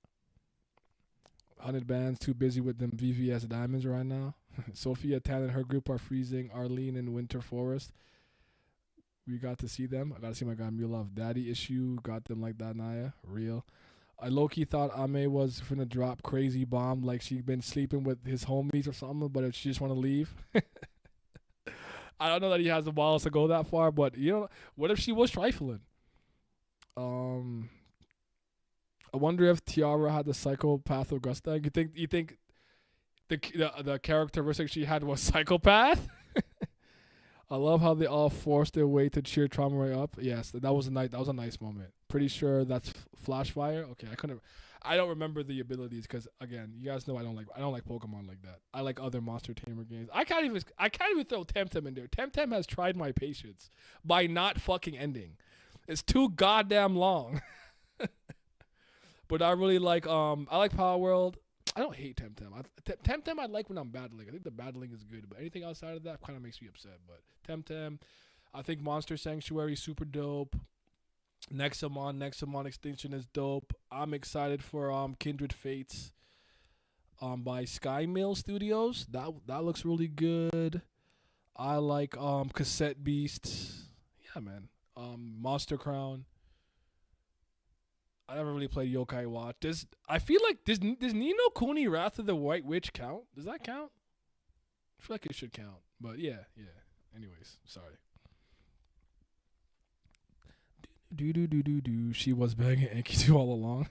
100 bands, too busy with them VVS diamonds right now. Sophia Tan and her group are freezing Arlene in Winter Forest. We got to see them. I got to see my guy Mulov. Daddy issue. Got them like that, Naya. Real. I low-key thought Ame was finna drop crazy bomb like she'd been sleeping with his homies or something, but if she just want to leave. I don't know that he has the balls to go that far, but you know, what if she was trifling? I wonder if Tiara had the psychopath Augusta. You think the characteristic she had was psychopath? I love how they all forced their way to cheer Trauma Ray up. Yes, that was a nice moment. Pretty sure that's Flash Fire. Okay, I don't remember the abilities because again, you guys know I don't like Pokemon like that. I like other Monster Tamer games. I can't even throw Temtem in there. Temtem has tried my patience by not fucking ending. It's too goddamn long. But I really like I like Power World. I don't hate Temtem. Temtem I like when I'm battling. I think the battling is good, but anything outside of that kind of makes me upset. But Temtem, I think Monster Sanctuary super dope. Nexamon Extinction is dope. I'm excited for Kindred Fates by Sky Mill Studios. That looks really good. I like Cassette Beast. Yeah, man. Monster Crown. I never really played Yokai Watch. I feel like does Ni no Kuni Wrath of the White Witch count? Does that count? I feel like it should count. But yeah. Anyways, sorry. She was banging Enkidu all along.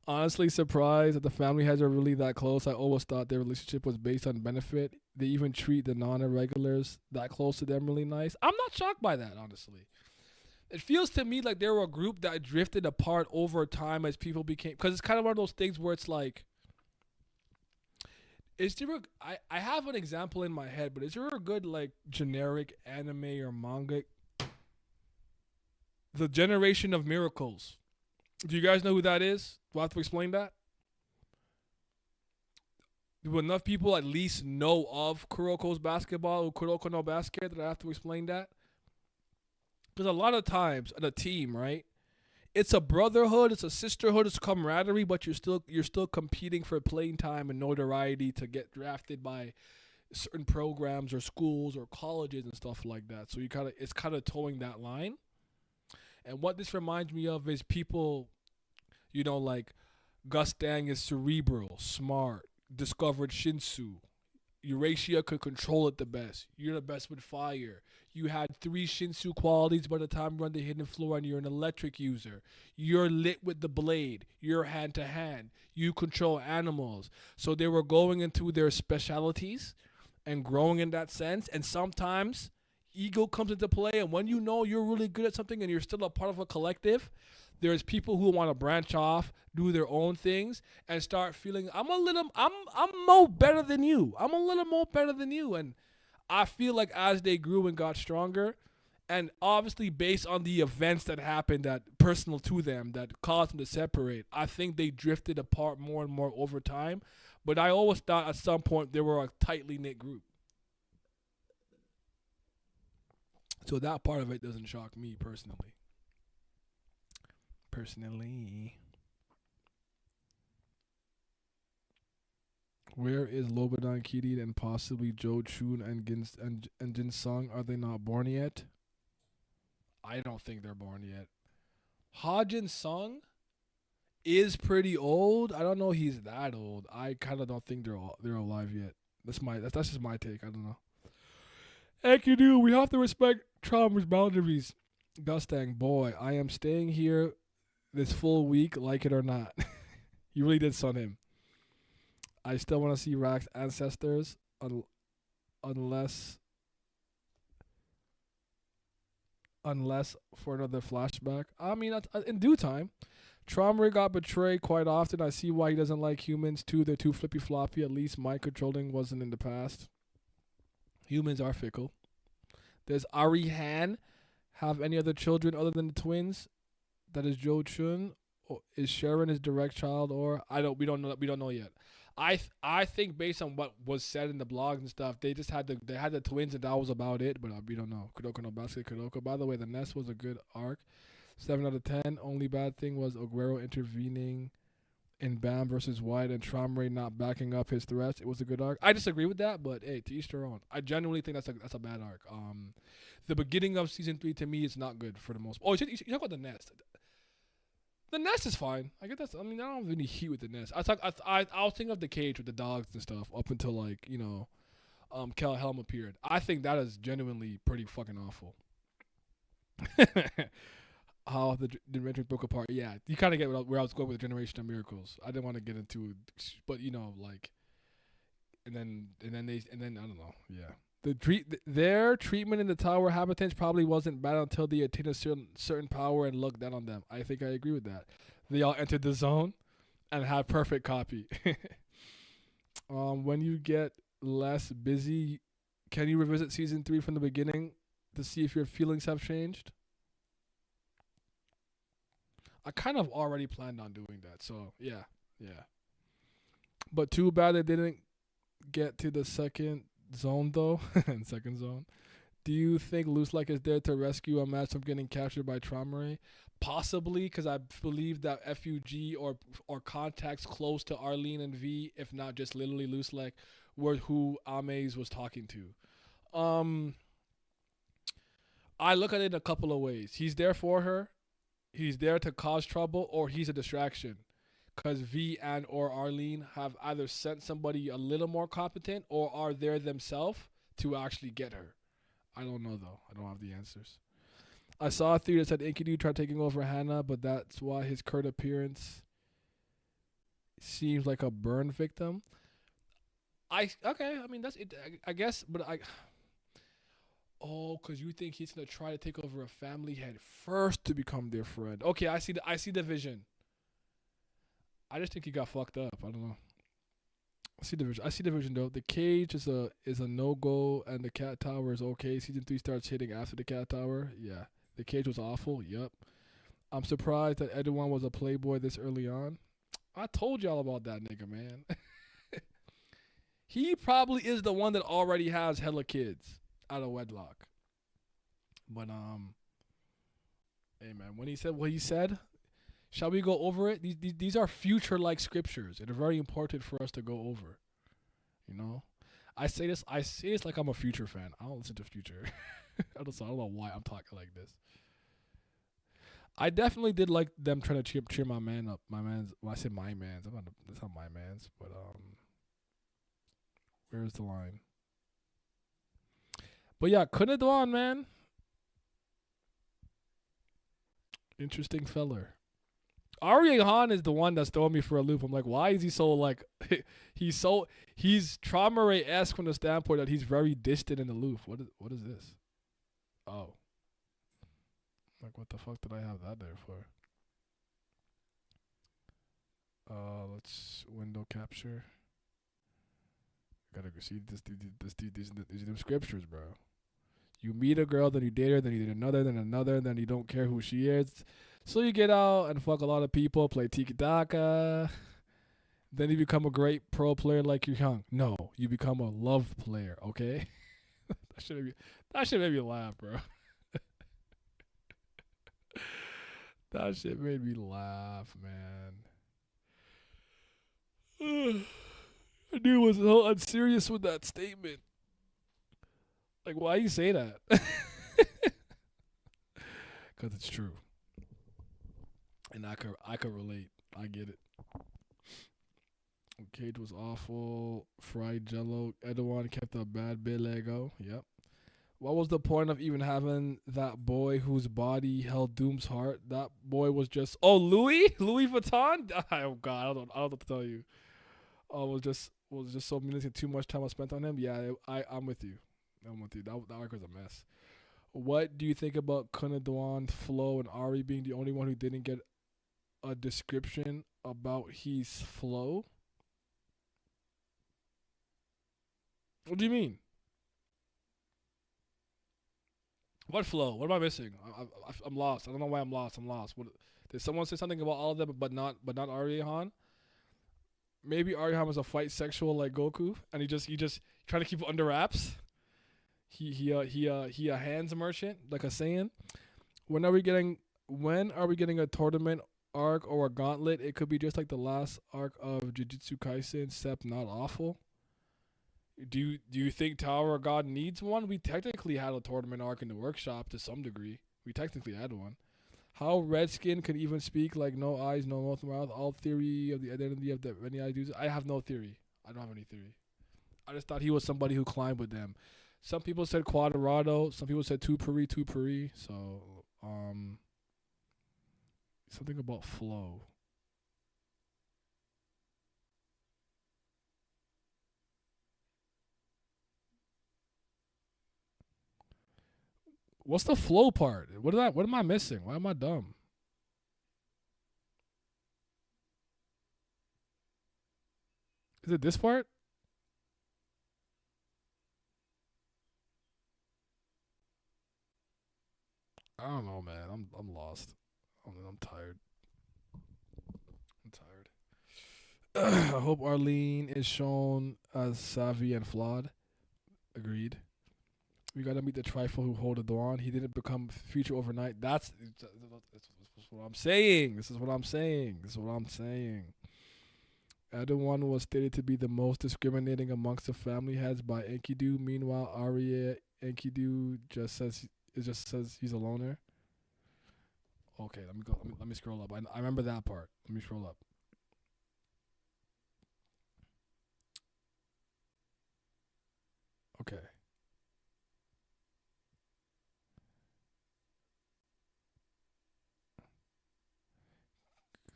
Honestly surprised that the family heads are really that close. I always thought their relationship was based on benefit. They even treat the non-irregulars that close to them really nice. I'm not shocked by that, honestly. It feels to me like they were a group that drifted apart over time as people became... Because it's kind of one of those things where it's like... I have an example in my head, but is there a good like generic anime or manga? The Generation of Miracles. Do you guys know who that is? Do I have to explain that? Do enough people at least know of Kuroko's basketball or Kuroko no Basket that I have to explain that? Because a lot of times on a team, right? It's a brotherhood, it's a sisterhood, it's camaraderie, but you're still competing for playing time and notoriety to get drafted by certain programs or schools or colleges and stuff like that. So it's kind of towing that line. And what this reminds me of is people, like Gus Dang is cerebral, smart, discovered Shinsu. Eurasia could control it the best. You're the best with fire. You had 3 Shinsu qualities by the time you run the hidden floor, and you're an electric user. You're lit with the blade. You're hand to hand. You control animals. So they were going into their specialities and growing in that sense. And sometimes ego comes into play. And when you're really good at something and you're still a part of a collective, there's people who want to branch off, do their own things, and start feeling I'm more better than you. I'm a little more better than you. And I feel like as they grew and got stronger, and obviously based on the events that happened that personal to them that caused them to separate, I think they drifted apart more and more over time. But I always thought at some point they were a tightly knit group. So that part of it doesn't shock me personally. Where is Lobadan Kiri and possibly Joe Chun and Jin Sung? Are they not born yet? I don't think they're born yet. Ha Jin Sung is pretty old. I don't know he's that old. I kind of don't think they're alive yet. That's just my take. I don't know. Enkidu, we have to respect Trumper's boundaries. Gustang, boy, I am staying here this full week, like it or not. You really did son him. I still want to see Rack's ancestors, unless for another flashback. I mean, in due time. Tromri got betrayed quite often. I see why he doesn't like humans too. They're too flippy floppy. At least mind controlling wasn't in the past. Humans are fickle. Does Ari Han have any other children other than the twins? That is Joe Chun. Or is Sharon his direct child? Or we don't know yet. I think based on what was said in the blogs and stuff, they just had the twins and that was about it. But we don't know. Kuroko no Basket Kuroko. By the way, the Nest was a good arc. 7 out of 10. Only bad thing was Aguero intervening in Bam versus White and Tromre not backing up his threats. It was a good arc. I disagree with that, but hey, to each their own. I genuinely think that's a bad arc. The beginning of season 3 to me is not good for the most. Oh, you talk about the Nest. The Nest is fine. I don't have any heat with the Nest. I'll think of the cage with the dogs and stuff up until Kel Helm appeared. I think that is genuinely pretty fucking awful. How the Matrix broke apart. Yeah, you kind of get where I was going with Generation of Miracles. I didn't want to get into, but and then I don't know. Yeah, their treatment in the tower habitants probably wasn't bad until they attained a certain power and looked down on them. I think I agree with that. They all entered the zone and had perfect copy. When you get less busy, can you revisit season 3 from the beginning to see if your feelings have changed? I kind of already planned on doing that, so yeah. But too bad they didn't get to the second zone, though. Second zone. Do you think Luslec is there to rescue a match from getting captured by Tromare? Possibly, because I believe that FUG or contacts close to Arlene and V, if not just literally Luslec, were who Amaze was talking to. I look at it in a couple of ways. He's there for her. He's there to cause trouble, or he's a distraction. Because V and or Arlene have either sent somebody a little more competent or are there themselves to actually get her. I don't know, though. I don't have the answers. I saw a theory that said Enkidu tried taking over Hannah, but that's why his current appearance seems like a burn victim. That's it. I guess, but oh, because you think he's going to try to take over a family head first to become their friend. Okay, I see the vision. I just think he got fucked up. I don't know. I see the vision though. The cage is a no-go and the cat tower is okay. Season 3 starts hitting after the cat tower. Yeah. The cage was awful. Yep. I'm surprised that Edouard was a playboy this early on. I told y'all about that nigga, man. He probably is the one that already has hella kids out of wedlock. But hey man, when he said what he said, shall we go over it? These are future like scriptures and are very important for us to go over. You know, I say this like I'm a Future fan. I don't listen to Future. I don't know why I'm talking like this. I definitely did like them trying to cheer my man up. My man's. Well, I say my man's. That's not my man's. But where's the line? But yeah, couldn't do on, man. Interesting feller. Aryeh Han is the one that's throwing me for a loop. I'm like, why is he so like? he's Trauma esque from the standpoint that he's very distant and aloof. What is this? Oh, like what the fuck did I have that there for? Let's window capture. Gotta go see these are them scriptures, bro. You meet a girl, then you date her, then you date another, then you don't care who she is. So you get out and fuck a lot of people, play tiki taka. Then you become a great pro player like you're young. No, you become a love player, okay? that shit made me laugh, bro. That shit made me laugh, man. I knew it was so unserious with that statement. Like, why you say that? Because it's true. And I could relate. I get it. Cage was awful. Fried Jello. Edouard kept a bad bit Lego. Yep. What was the point of even having that boy whose body held Doom's heart? That boy was just Louis Vuitton. Oh God, I don't know what to tell you. Was just so many too much time I spent on him. Yeah, I'm with you. That arc was a mess. What do you think about Kunadwan, Flo, and Ari being the only one who didn't get a description about his flow? What do you mean? What flow? What am I missing? I'm lost. I don't know why I'm lost. What, did someone say something about all of them, but not Aryeh Han? Maybe Aryeh Han was a fight sexual like Goku, and he just trying to keep it under wraps. He a hands merchant like a Saiyan. When are we getting a tournament arc or a gauntlet? It could be just like the last arc of Jujutsu Kaisen, except not awful. Do you think Tower of God needs one? We technically had a tournament arc in the workshop to some degree. We technically had one. How Redskin could even speak like no eyes, no mouth, all theory of the identity of the many eyes. I have no theory. I don't have any theory. I just thought he was somebody who climbed with them. Some people said Quadrado. Some people said two Puri. So, something about flow. What's the flow part? What am I missing? Why am I dumb? Is it this part? I don't know, man. I'm lost. I'm tired. I'm tired. I hope Arlene is shown as savvy and flawed. Agreed. We gotta meet the trifle who hold the Dawn. He didn't become future overnight. That's what I'm saying. This is what I'm saying. Everyone was stated to be the most discriminating amongst the family heads by Enkidu. Meanwhile, Arya Enkidu just says he's a loner. Okay, let me go. Let me scroll up. I remember that part. Let me scroll up. Okay.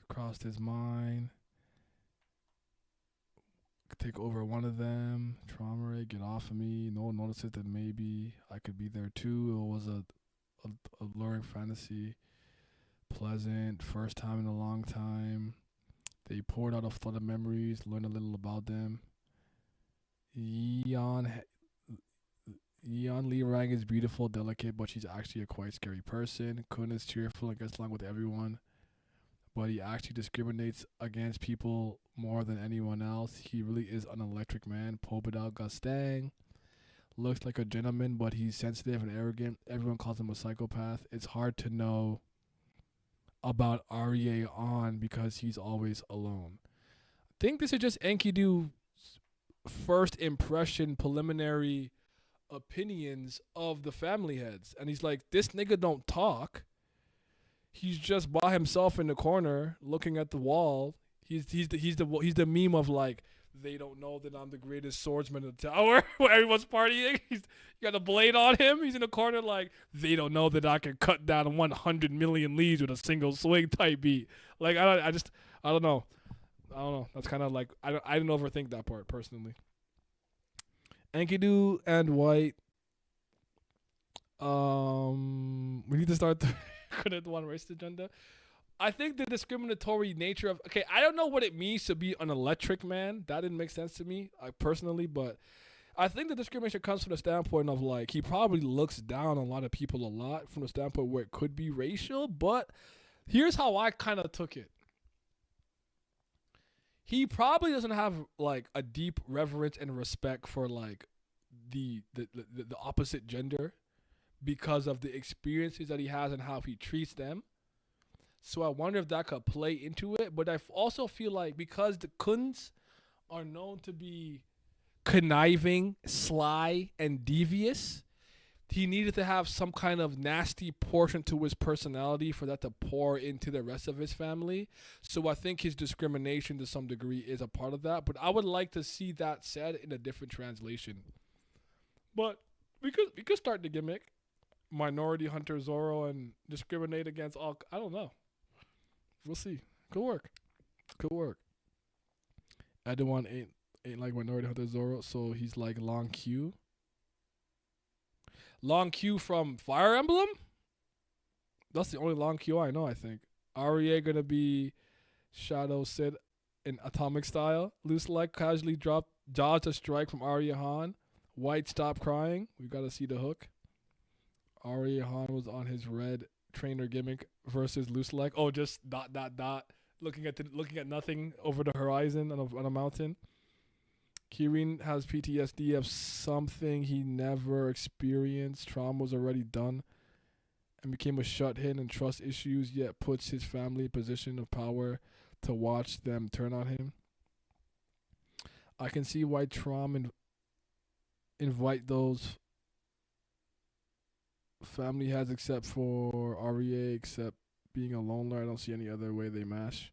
Crossed his mind. Take over one of them. Trauma rate, get off of me. No one notices that maybe I could be there too. It was a alluring fantasy. Pleasant. First time in a long time. They poured out a flood of memories. Learned a little about them. Yeon Lee Rang is beautiful, delicate, but she's actually a quite scary person. Kun is cheerful and gets along with everyone, but he actually discriminates against people more than anyone else. He really is an electric man. Pobedal Gastang looks like a gentleman, but he's sensitive and arrogant. Everyone calls him a psychopath. It's hard to know about Aryeh On because he's always alone. I think this is just Enkidu first impression preliminary opinions of the family heads, and he's like, this nigga don't talk. He's just by himself in the corner looking at the wall. He's the meme of like, they don't know that I'm the greatest swordsman in the tower where everyone's partying. He's got a blade on him. He's in the corner like, they don't know that I can cut down 100 million leaves with a single swing type beat. Like I don't know. That's kind of like I didn't overthink that part personally. Enkidu and White. We need to start the one racist agenda. I think the discriminatory nature of I don't know what it means to be an electric man. That didn't make sense to me, personally, but I think the discrimination comes from the standpoint of like he probably looks down on a lot of people a lot from the standpoint where it could be racial. But here's how I kind of took it. He probably doesn't have like a deep reverence and respect for like the opposite gender because of the experiences that he has and how he treats them. So I wonder if that could play into it. But I also feel like because the Kuns are known to be conniving, sly, and devious, he needed to have some kind of nasty portion to his personality for that to pour into the rest of his family. So I think his discrimination to some degree is a part of that. But I would like to see that said in a different translation. But we could start the gimmick. Minority Hunter Zoro and discriminate against all. I don't know. We'll see. Could work. Edouan ain't like Minority Hunter Zoro, so he's like Long Q. Long Q from Fire Emblem? That's the only Long Q I know, I think. Aria gonna be Shadow Sid in Atomic Style. Luslec casually dodged a strike from Arya Han. White stop crying. We gotta see the hook. Arya Han was on his red trainer gimmick versus Luslec. Oh, just ... looking at nothing over the horizon on a mountain. Kirin has PTSD of something he never experienced. Trauma was already done and became a shut-in and trust issues, yet puts his family in position of power to watch them turn on him. I can see why Trom invite those family has except for REA, except being a loner. I don't see any other way they mash.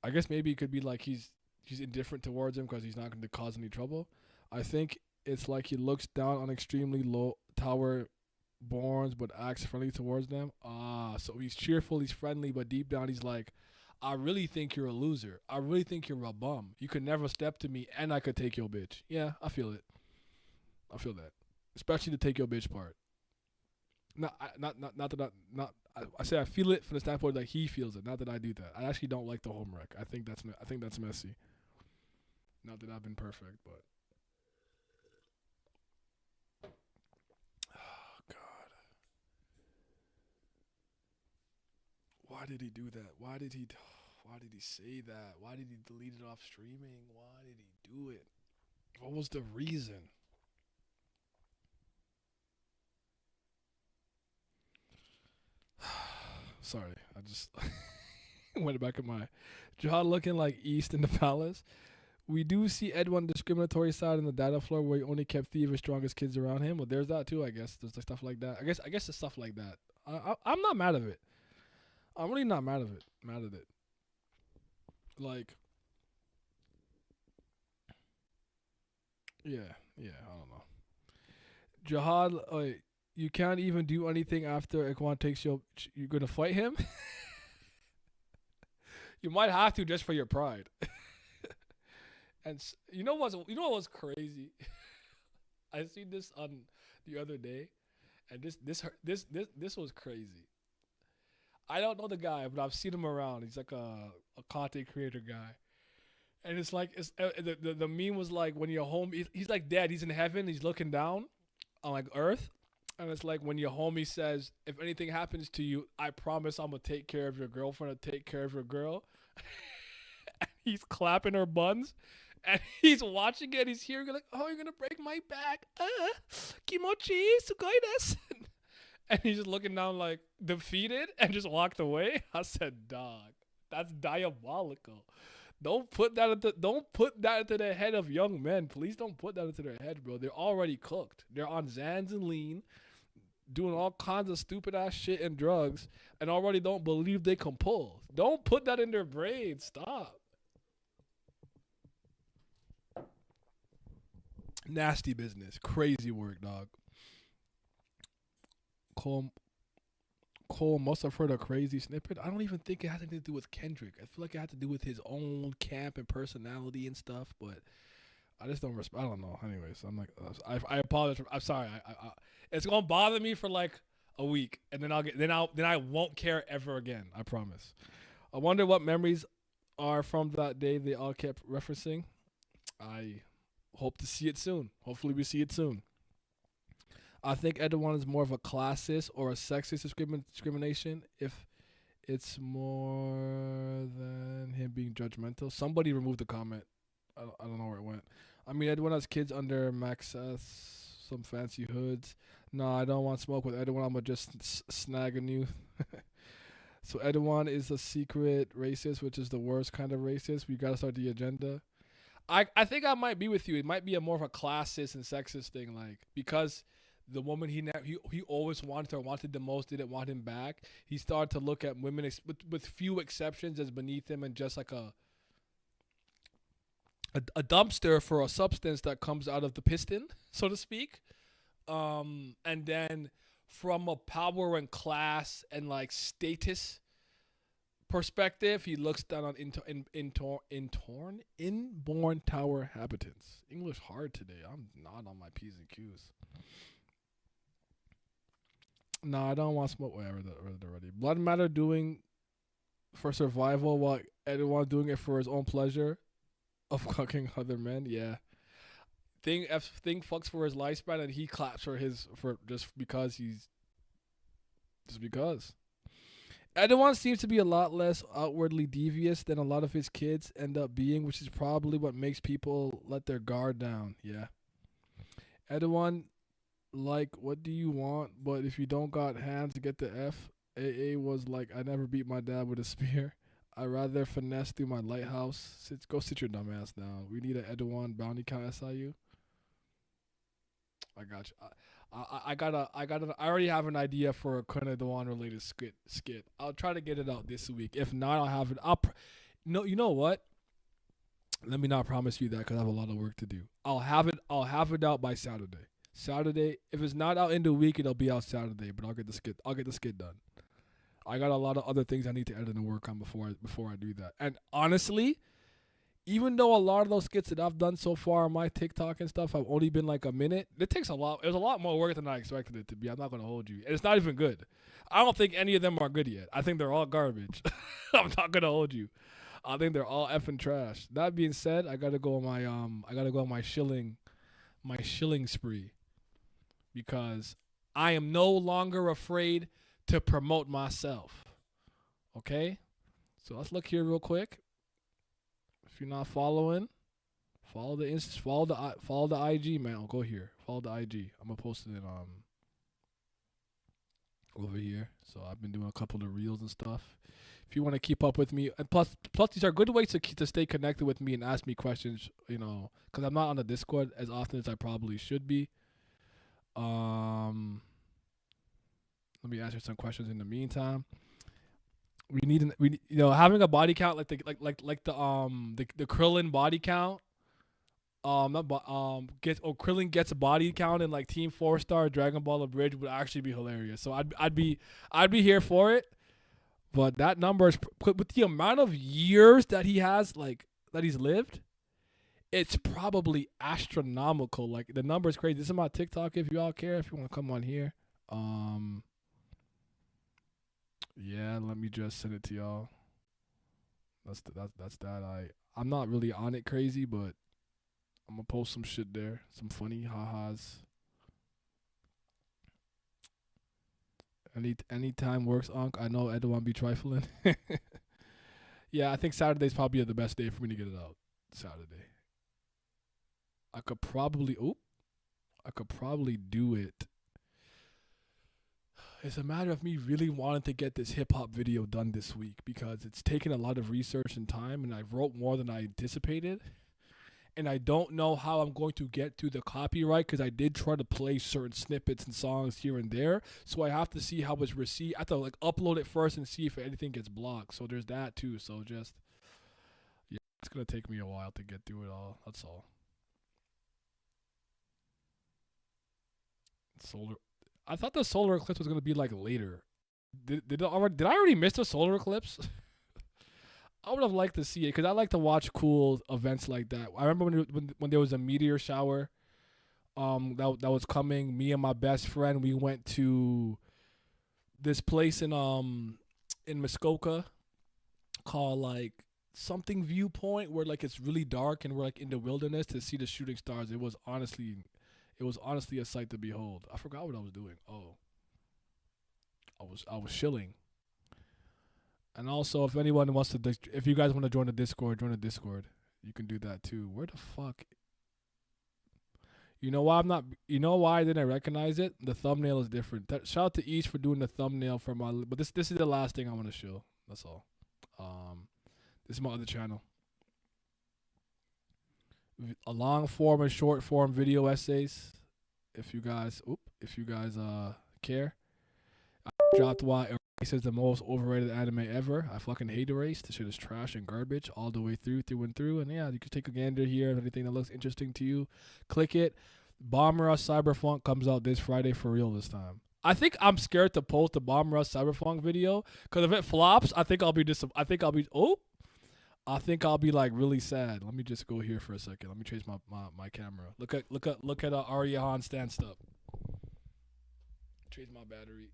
I guess maybe it could be like he's indifferent towards him because he's not going to cause any trouble. I think it's like he looks down on extremely low tower borns but acts friendly towards them. So he's cheerful, he's friendly, but deep down he's like, I really think you're a loser. I really think you're a bum. You could never step to me and I could take your bitch. Yeah, I feel it. I feel that. Especially the take your bitch part. I say I feel it from the standpoint that he feels it, not that I do that. I actually don't like the home wreck. I think that's messy. Not that I've been perfect, but oh God, why did he do that? Why did he say that? Why did he delete it off streaming? Why did he do it? What was the reason? Sorry, I just went back at my Jihad looking like East in the palace. We do see Edwin discriminatory side in the data floor where he only kept the strongest kids around him. Well, there's that too, I guess. There's like stuff like that. I guess it's stuff like that. I'm not mad of it. I'm really not mad of it. Mad at it. Like, yeah, I don't know. Jihad, you can't even do anything after Ikwan takes you're gonna fight him? You might have to just for your pride. And you know what was crazy? I seen this on the other day, and this was crazy. I don't know the guy, but I've seen him around. He's like a content creator guy, and it's like the meme was like when you're home. He's like dead. He's in heaven. He's looking down on like Earth, and it's like when your homie says, "If anything happens to you, I promise I'm gonna take care of your girlfriend or take care of your girl." He's clapping her buns. And he's watching it. He's hearing it like, "Oh, you're gonna break my back. Kimochi, sugoi desu." And he's just looking down like defeated and just walked away. I said, "Dog, that's diabolical. Don't put that into the head of young men. Please don't put that into their head, bro. They're already cooked. They're on Xans and lean, doing all kinds of stupid ass shit and drugs, and already don't believe they can pull. Don't put that in their brain. Stop. Nasty business. Crazy work, dog. Cole must have heard a crazy snippet. I don't even think it has anything to do with Kendrick. I feel like it had to do with his own camp and personality and stuff, but I just don't respect. I don't know. Anyways, I'm like, I apologize. I'm sorry. It's gonna bother me for like a week, and then I won't care ever again. I promise. I wonder what memories are from that day they all kept referencing. I hope to see it soon. Hopefully, we see it soon. I think Edwin is more of a classist or a sexist discrimination if it's more than him being judgmental. Somebody removed the comment. I don't know where it went. I mean, Edwin has kids under Max some fancy hoods. No, I don't want smoke with Edwin. I'm going to just snag a new. So Edwin is a secret racist, which is the worst kind of racist. We got to start the agenda. I think I might be with you. It might be a more of a classist and sexist thing, like, because the woman he always wanted the most, didn't want him back. He started to look at women with few exceptions as beneath him and just like a dumpster for a substance that comes out of the piston, so to speak. And then from a power and class and like status perspective, he looks down on inborn tower habitants. English hard today. I'm not on my P's and Q's. No, I don't want smoke. Wait, I read that already. Blood Matter doing for survival while everyone doing it for his own pleasure of cucking other men. Yeah. Thing fucks for his lifespan and he claps for just because. Edwin seems to be a lot less outwardly devious than a lot of his kids end up being, which is probably what makes people let their guard down. Yeah. Edwin, like, what do you want? But if you don't got hands, get the F. AA was like, I never beat my dad with a spear. I'd rather finesse through my lighthouse. Go sit your dumb ass down. We need an Edwin bounty count SIU. I got you. I already have an idea for a Kuna Dewan related skit. I'll try to get it out this week. If not, I'll have it. No, you know what? Let me not promise you that because I have a lot of work to do. I'll have it out by Saturday. Saturday. If it's not out in the week, it'll be out Saturday. But I'll get the skit done. I got a lot of other things I need to edit and work on before I do that. And honestly, even though a lot of those skits that I've done so far on my TikTok and stuff have only been like a minute, it takes a lot. It was a lot more work than I expected it to be. I'm not gonna hold you. And it's not even good. I don't think any of them are good yet. I think they're all garbage. I'm not gonna hold you. I think they're all effing trash. That being said, I gotta go on my shilling spree because I am no longer afraid to promote myself. Okay, so let's look here real quick. If you're not following, follow the IG, man. I'll go here. Follow the IG. I'm gonna post it over here. So I've been doing a couple of reels and stuff. If you want to keep up with me, and plus these are good ways to stay connected with me and ask me questions. You know, because I'm not on the Discord as often as I probably should be. Let me answer some questions in the meantime. We need having a body count like the Krillin body count. Krillin gets a body count in like Team 4-Star Dragon Ball Abridged would actually be hilarious. So I'd be here for it. But that number is with the amount of years that he has, like that he's lived, it's probably astronomical. Like the number is crazy. This is my TikTok. If you all care, if you want to come on here, yeah, let me just send it to y'all. That's that. I'm not really on it crazy, but I'm gonna post some shit there, some funny ha-has. Anytime works, Unc. I know Ed won't be trifling. Yeah, I think Saturday's probably the best day for me to get it out. Saturday. I could probably do it It's a matter of me really wanting to get this hip hop video done this week because it's taken a lot of research and time, and I wrote more than I anticipated. And I don't know how I'm going to get to the copyright because I did try to play certain snippets and songs here and there. So I have to see how it's received. I have to like upload it first and see if anything gets blocked. So there's that too. So just, yeah, it's going to take me a while to get through it all. That's all. Solar. I thought the solar eclipse was going to be like later. Did I already miss the solar eclipse? I would have liked to see it because I like to watch cool events like that. I remember when there was a meteor shower, that was coming. Me and my best friend, we went to this place in Muskoka called like something viewpoint where like it's really dark and we're like in the wilderness to see the shooting stars. It was honestly a sight to behold. I forgot what I was doing. Oh, I was chilling. And also, if anyone wants to, if you guys want to join the Discord, You can do that too. Where the fuck? You know why I didn't recognize it? The thumbnail is different. Shout out to Each for doing the thumbnail for my. But this is the last thing I want to show. That's all. This is my other channel. A long form and short form video essays. If you guys care. I dropped why Erase is the most overrated anime ever. I fucking hate Erase. This shit is trash and garbage all the way through and through. And yeah, you can take a gander here. If anything that looks interesting to you, click it. Bomb Rush Cyberpunk comes out this Friday for real this time. I think I'm scared to post the Bomb Rush Cyberpunk video because if it flops, I think I'll be like really sad. Let me just go here for a second. Let me change my camera. Look at Aryahan stand up. Change my battery.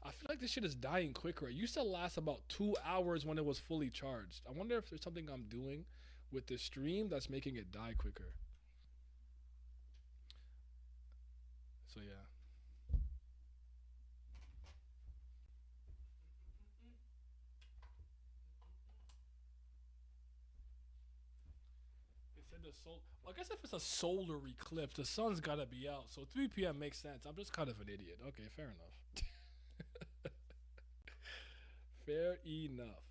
I feel like this shit is dying quicker. It used to last about 2 hours when it was fully charged. I wonder if there's something I'm doing with the stream that's making it die quicker. So yeah. They said the soul. Well, I guess if it's a solar eclipse, the sun's gotta be out. So 3 p.m. makes sense. I'm just kind of an idiot. Okay, fair enough. Fair enough.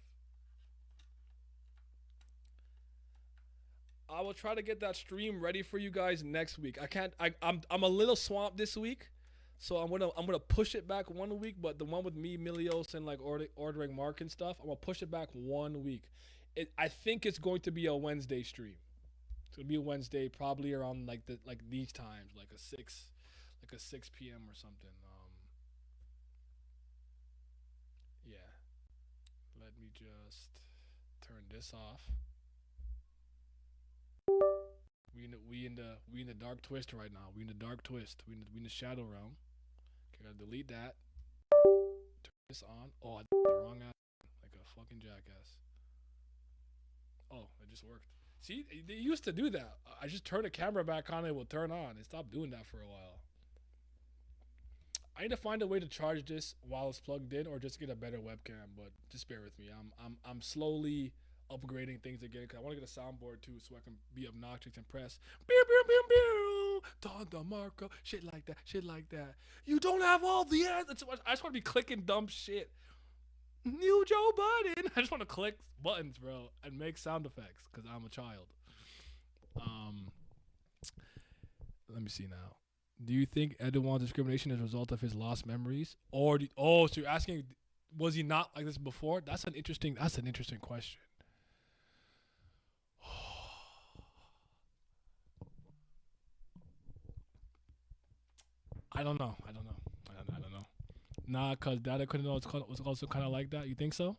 I will try to get that stream ready for you guys next week. I'm a little swamped this week, so I'm gonna push it back 1 week. But the one with me, Milios, and like ordering Mark and stuff, I'm gonna push it back 1 week. I think it's going to be a Wednesday stream. It's gonna be a Wednesday, probably around like these times, like a 6 p.m. or something. Yeah. Let me just turn this off. We in the dark twist right now. We in the dark twist. We in the shadow realm. Okay, gotta delete that. Turn this on. Oh, I did the wrong ass like a fucking jackass. Oh, it just worked. See, they used to do that. I just turn the camera back on, it will turn on. It stopped doing that for a while. I need to find a way to charge this while it's plugged in, or just get a better webcam. But just bear with me. I'm slowly upgrading things again because I want to get a soundboard too, so I can be obnoxious and press. Pew pew pew pew. Don DeMarco, shit like that. You don't have all the answers. I just want to be clicking dumb shit. New Joe Biden. I just want to click buttons, bro, and make sound effects because I'm a child. Let me see now. Do you think Edouard's discrimination is a result of his lost memories, or so you're asking, was he not like this before? That's an interesting question. I don't know. Nah, cause Dada couldn't know was also kind of like that. You think so?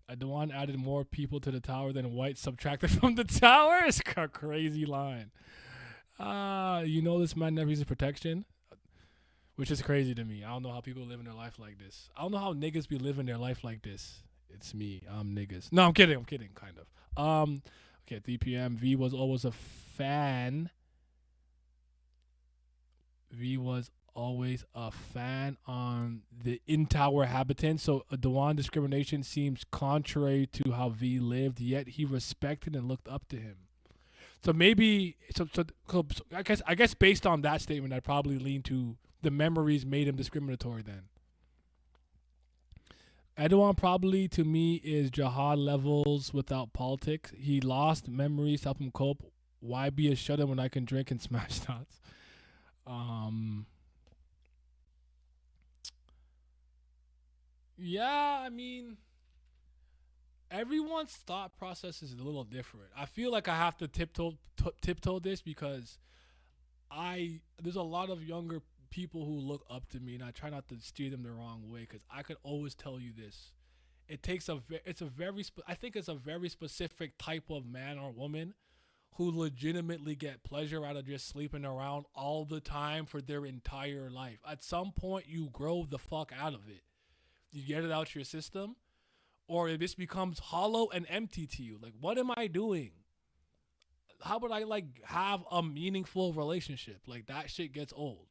Edouard added more people to the tower than White subtracted from the tower. It's a crazy line. This man never uses protection, which is crazy to me. I don't know how people live in their life like this. I don't know how niggas be living their life like this. It's me. I'm niggas. No, I'm kidding, kind of. Okay, 3 p.m. V was always a fan. V was always a fan on the in-tower habitants, so Dewan discrimination seems contrary to how V lived, yet he respected and looked up to him. So maybe, I guess based on that statement, I'd probably lean to the memories made him discriminatory then. Edouin probably to me is Jihad levels without politics. He lost memories to help him cope. Why be a shut-in when I can drink and smash shots? Yeah, I mean, everyone's thought process is a little different. I feel like I have to tiptoe this because there's a lot of younger people who look up to me, and I try not to steer them the wrong way because I could always tell you this. It takes I think it's a very specific type of man or woman who legitimately get pleasure out of just sleeping around all the time for their entire life. At some point, you grow the fuck out of it. You get it out your system, or this becomes hollow and empty to you. Like, what am I doing? How would I have a meaningful relationship? Like, that shit gets old.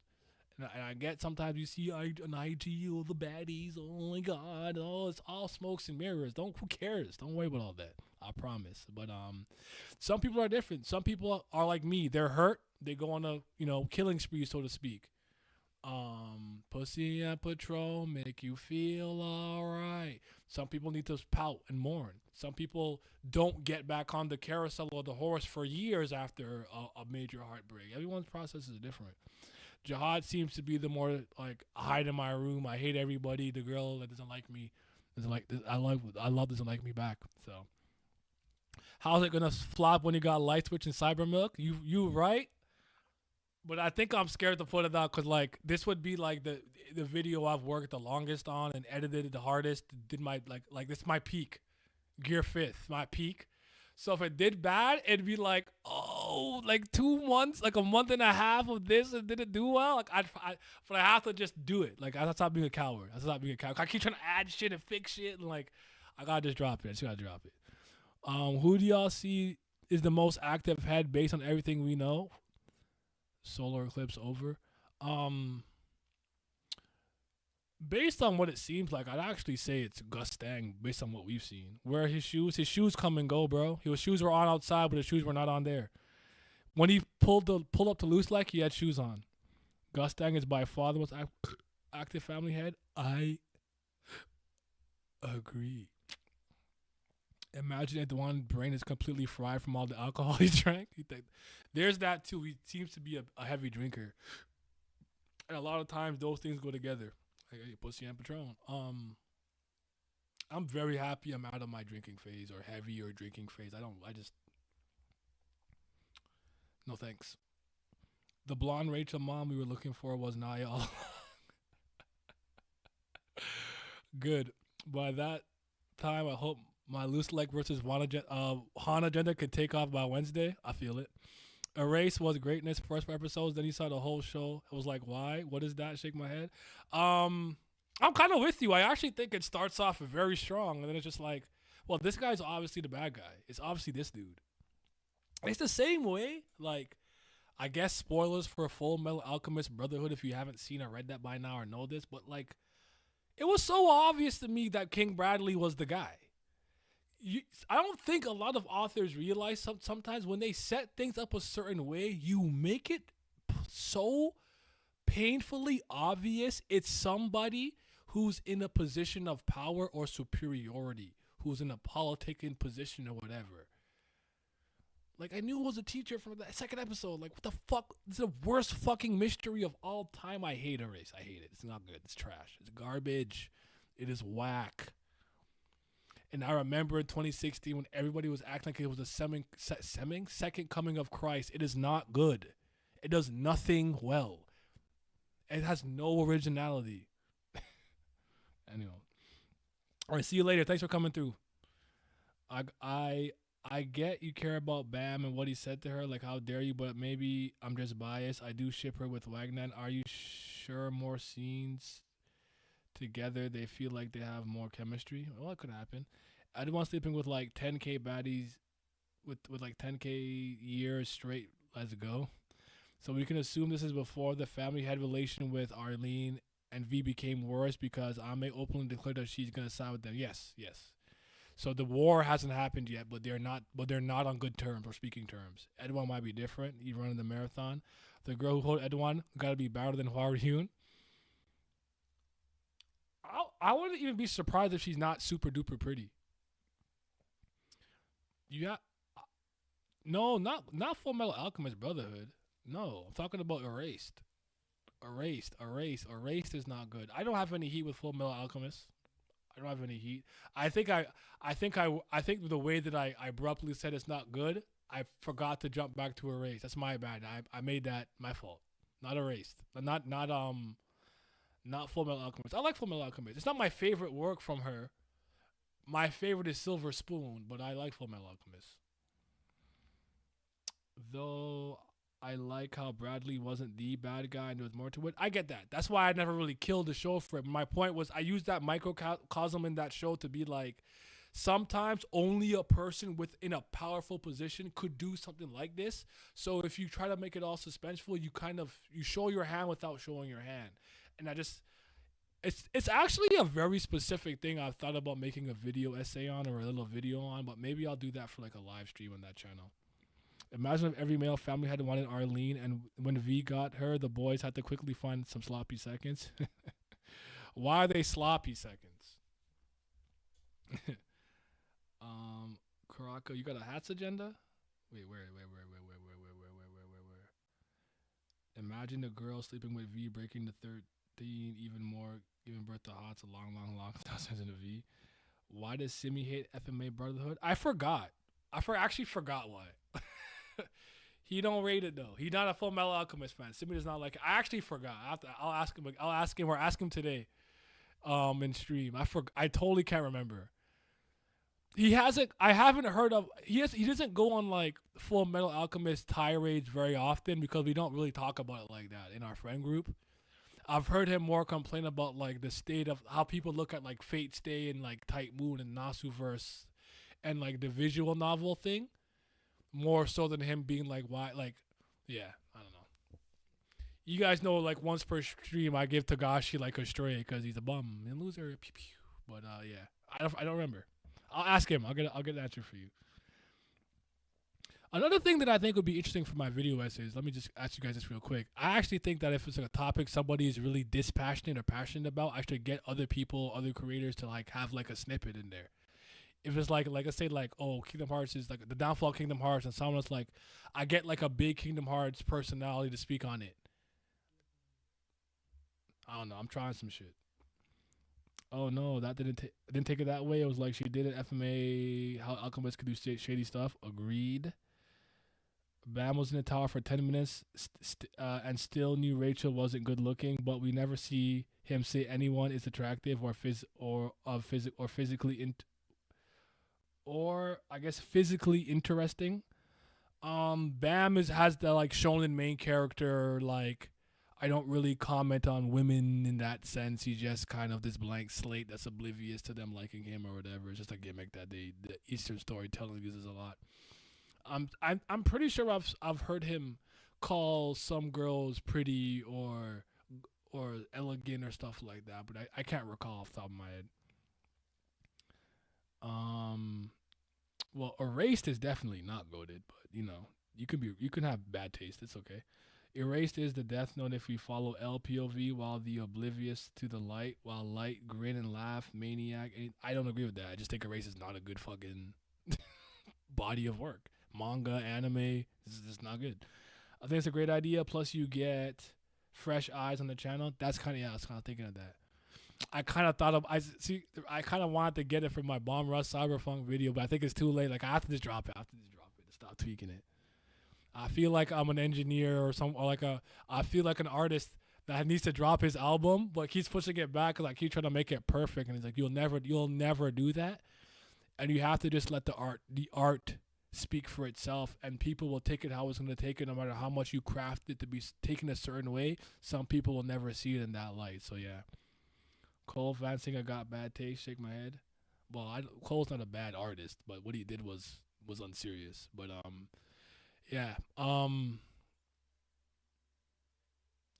And I get sometimes you see on IG, the baddies. Oh my god, it's all smokes and mirrors. Who cares? Don't worry about all that. I promise. But some people are different. Some people are like me. They're hurt. They go on a killing spree, so to speak. Pussy and Patron make you feel alright. Some people need to pout and mourn. Some people don't get back on the carousel or the horse for years after a major heartbreak. Everyone's process is different. Jihad seems to be the more like hide in my room. I hate everybody. The girl that doesn't like me doesn't like. I love doesn't like me back. So how's it gonna flop when you got Light Switch and Cyber Milk? You right? But I think I'm scared to put it out because like this would be like the video I've worked the longest on and edited it the hardest. Did my like this is my peak, Gear 5th, my peak. So if it did bad, it'd be like, oh, like 2 months, like a month and a half of this, and did it do well? Like but I have to just do it. Like I stop being a coward. I keep trying to add shit and fix shit, and like I gotta just drop it. I just gotta drop it. Who do y'all see is the most active head based on everything we know? Solar eclipse over. Based on what it seems like, I'd actually say it's Gus Stang based on what we've seen. Where are his shoes come and go, bro. His shoes were on outside, but his shoes were not on there. When he pulled up to Luslec, he had shoes on. Gus Stang is by far the most active family head. I agree. Imagine if the one brain is completely fried from all the alcohol he drank. There's that too. He seems to be a heavy drinker. And a lot of times those things go together. Like, hey, pussy and Patron. I'm very happy I'm out of my drinking phase or heavier drinking phase. No thanks. The blonde Rachel mom we were looking for was Naya. Good. By that time, I hope my Luslec versus Han agenda could take off by Wednesday. I feel it. Erase was greatness first 4 episodes. Then you saw the whole show. It was like, why? What is that? Shake my head. I'm kind of with you. I actually think it starts off very strong, and then it's just like, well, this guy's obviously the bad guy. It's obviously this dude. It's the same way. Like, I guess spoilers for Full Metal Alchemist Brotherhood if you haven't seen or read that by now or know this, but like, it was so obvious to me that King Bradley was the guy. I don't think a lot of authors realize sometimes when they set things up a certain way, you make it so painfully obvious it's somebody who's in a position of power or superiority, who's in a politicking position or whatever. Like, I knew it was a teacher from the second episode. Like, what the fuck? It's the worst fucking mystery of all time. I hate Erase. I hate it. It's not good. It's trash. It's garbage. It is whack. And I remember in 2016 when everybody was acting like it was a second coming of Christ. It is not good. It does nothing well. It has no originality. Anyway. All right, see you later. Thanks for coming through. I get you care about Bam and what he said to her. Like, how dare you? But maybe I'm just biased. I do ship her with Wagner. Are you sure more scenes together they feel like they have more chemistry? Well, that could happen. I don't want sleeping with like 10k baddies with like 10k years straight. Let's go. So we can assume this is before the family had relation with Arlene and V became worse because Ame openly declared that she's gonna side with them. Yes. So the war hasn't happened yet, but they're not on good terms or speaking terms. Edwin might be different. He's running the marathon. The girl who hold Edwan got to be better than Hwari Hyun. I wouldn't even be surprised if she's not super duper pretty. You have no, not Full Metal Alchemist Brotherhood. No, I'm talking about Erased. Erased is not good. I don't have any heat with Full Metal Alchemist. I don't have any heat. I think the way that I abruptly said it's not good, I forgot to jump back to Erased. That's my bad. I made that my fault. Not Erased. Not Full Metal Alchemist. I like Full Metal Alchemist. It's not my favorite work from her. My favorite is Silver Spoon, but I like Full Metal Alchemist. Though I like how Bradley wasn't the bad guy and there was more to it. I get that. That's why I never really killed the show for it. My point was I used that microcosm in that show to be like, sometimes only a person within a powerful position could do something like this. So if you try to make it all suspenseful, you show your hand without showing your hand. And it's actually a very specific thing I've thought about making a video essay on or a little video on, but maybe I'll do that for like a live stream on that channel. Imagine if every male family had wanted Arlene, and when V got her, the boys had to quickly find some sloppy seconds. Why are they sloppy seconds? Karaka, you got a hats agenda? Wait, where? Imagine the girl sleeping with V, breaking the 13, even more, giving birth to Hots, a long thousands in a V. Why does Simi hate FMA Brotherhood? I forgot. Actually forgot why. He don't rate it though. He's not a Full Metal Alchemist fan. Simi does not like it. I actually forgot. I'll ask him or ask him today. In stream. I totally can't remember. He hasn't. I haven't heard of. He doesn't go on like Full Metal Alchemist tirades very often because we don't really talk about it like that in our friend group. I've heard him more complain about like the state of how people look at like Fate Stay and like Type Moon and Nasuverse and like the visual novel thing. More so than him being like, why, like, yeah, I don't know. You guys know, like, once per stream, I give Tagashi like a stray because he's a bum and loser. Pew, pew. But yeah, I don't remember. I'll ask him. I'll get an answer for you. Another thing that I think would be interesting for my video essays. Let me just ask you guys this real quick. I actually think that if it's like a topic somebody is really dispassionate or passionate about, I should get other people, other creators to like have like a snippet in there. If it's like I say like, oh, Kingdom Hearts is like the downfall of Kingdom Hearts, and someone's like, I get like a big Kingdom Hearts personality to speak on it. I don't know. I'm trying some shit. Oh no, that didn't take it that way. It was like she did it. FMA, how Alchemist could do shady stuff. Agreed. Bam was in the tower for 10 minutes, and still knew Rachel wasn't good looking, but we never see him say anyone is attractive or physically physically interesting. Bam has the like shonen main character, like I don't really comment on women in that sense. He's just kind of this blank slate that's oblivious to them liking him or whatever. It's just a gimmick that the Eastern storytelling uses a lot. I'm pretty sure I've heard him call some girls pretty or elegant or stuff like that, but I can't recall off the top of my head. Well, Erased is definitely not goated, but you know, you can have bad taste. It's okay. Erased is the death note if we follow LPOV while the oblivious to the light, while light grin and laugh maniac. I don't agree with that. I just think Erased is not a good fucking body of work. Manga, anime, this is just not good. I think it's a great idea. Plus, you get fresh eyes on the channel. I was kind of thinking of that. I kind of wanted to get it for my Bomb Rush Cyberpunk video, but I think it's too late. Like I have to just drop it. To stop tweaking it. I feel like I'm an engineer I feel like an artist that needs to drop his album, but keeps pushing it back because I keep trying to make it perfect. And he's like, you'll never do that. And you have to just let the art speak for itself, and people will take it how it's going to take it, no matter how much you craft it to be taken a certain way. Some people will never see it in that light. So yeah. Cole Vancing, I got bad taste. Shake my head. Well, Cole's not a bad artist, but what he did was unserious. But yeah.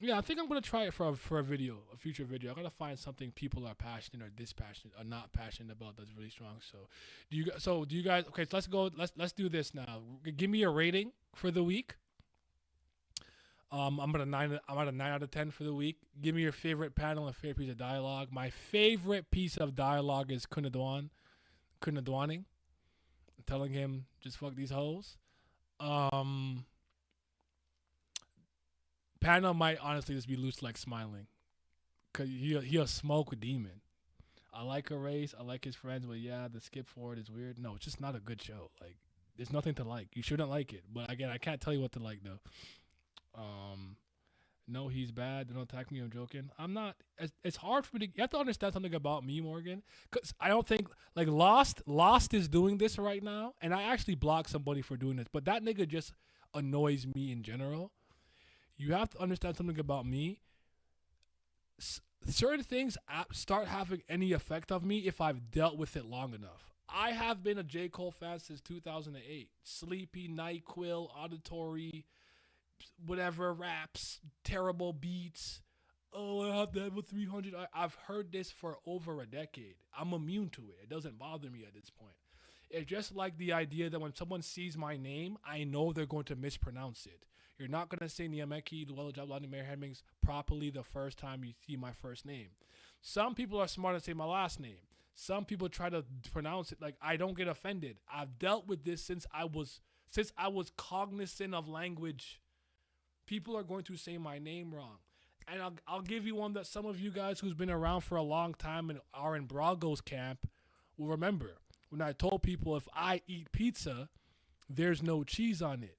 Yeah, I think I'm gonna try it for a video, a future video. I gotta find something people are passionate or dispassionate or not passionate about that's really strong. So, do you guys? Okay, so let's go. Let's do this now. Give me a rating for the week. I'm at a 9. I'm at a 9 out of 10 for the week. Give me your favorite panel and favorite piece of dialogue. My favorite piece of dialogue is Kunadwaning, telling him just fuck these hoes. Panel might honestly just be Luslec smiling, cause he'll smoke a demon. I like her race. I like his friends, but yeah, the skip forward is weird. No, it's just not a good show. Like, there's nothing to like. You shouldn't like it. But again, I can't tell you what to like though. No, he's bad. Don't attack me. I'm joking. I'm not. It's hard for me to. You have to understand something about me, Morgan. Because I don't think like Lost is doing this right now, and I actually blocked somebody for doing this. But that nigga just annoys me in general. You have to understand something about me. Certain things start having any effect of me if I've dealt with it long enough. I have been a J. Cole fan since 2008. Sleepy, NyQuil, Auditory, whatever, raps, terrible beats. Oh, I have to have a 300. I've heard this for over a decade. I'm immune to it. It doesn't bother me at this point. It's just like the idea that when someone sees my name, I know they're going to mispronounce it. You're not going to say Niameki, Luella Jablani, Mayor Hemmings properly the first time you see my first name. Some people are smart to say my last name. Some people try to pronounce it like I don't get offended. I've dealt with this since I was cognizant of language. People are going to say my name wrong. And I'll give you one that some of you guys who's been around for a long time and are in Brago's camp will remember. When I told people if I eat pizza, there's no cheese on it.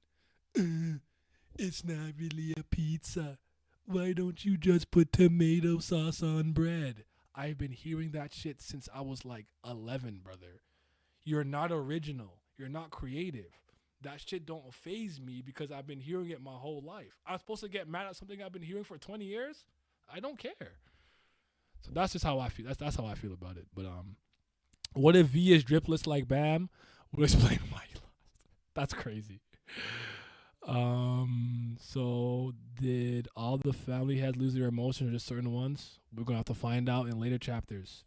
It's not really a pizza. Why don't you just put tomato sauce on bread? I've been hearing that shit since I was like 11, brother. You're not original. You're not creative. That shit don't faze me because I've been hearing it my whole life. I'm supposed to get mad at something I've been hearing for 20 years? I don't care. So that's just how I feel. That's how I feel about it. But what if V is dripless like Bam? We'll explain why he lost. That's crazy. So did all the family heads lose their emotions or just certain ones? We're gonna have to find out in later chapters.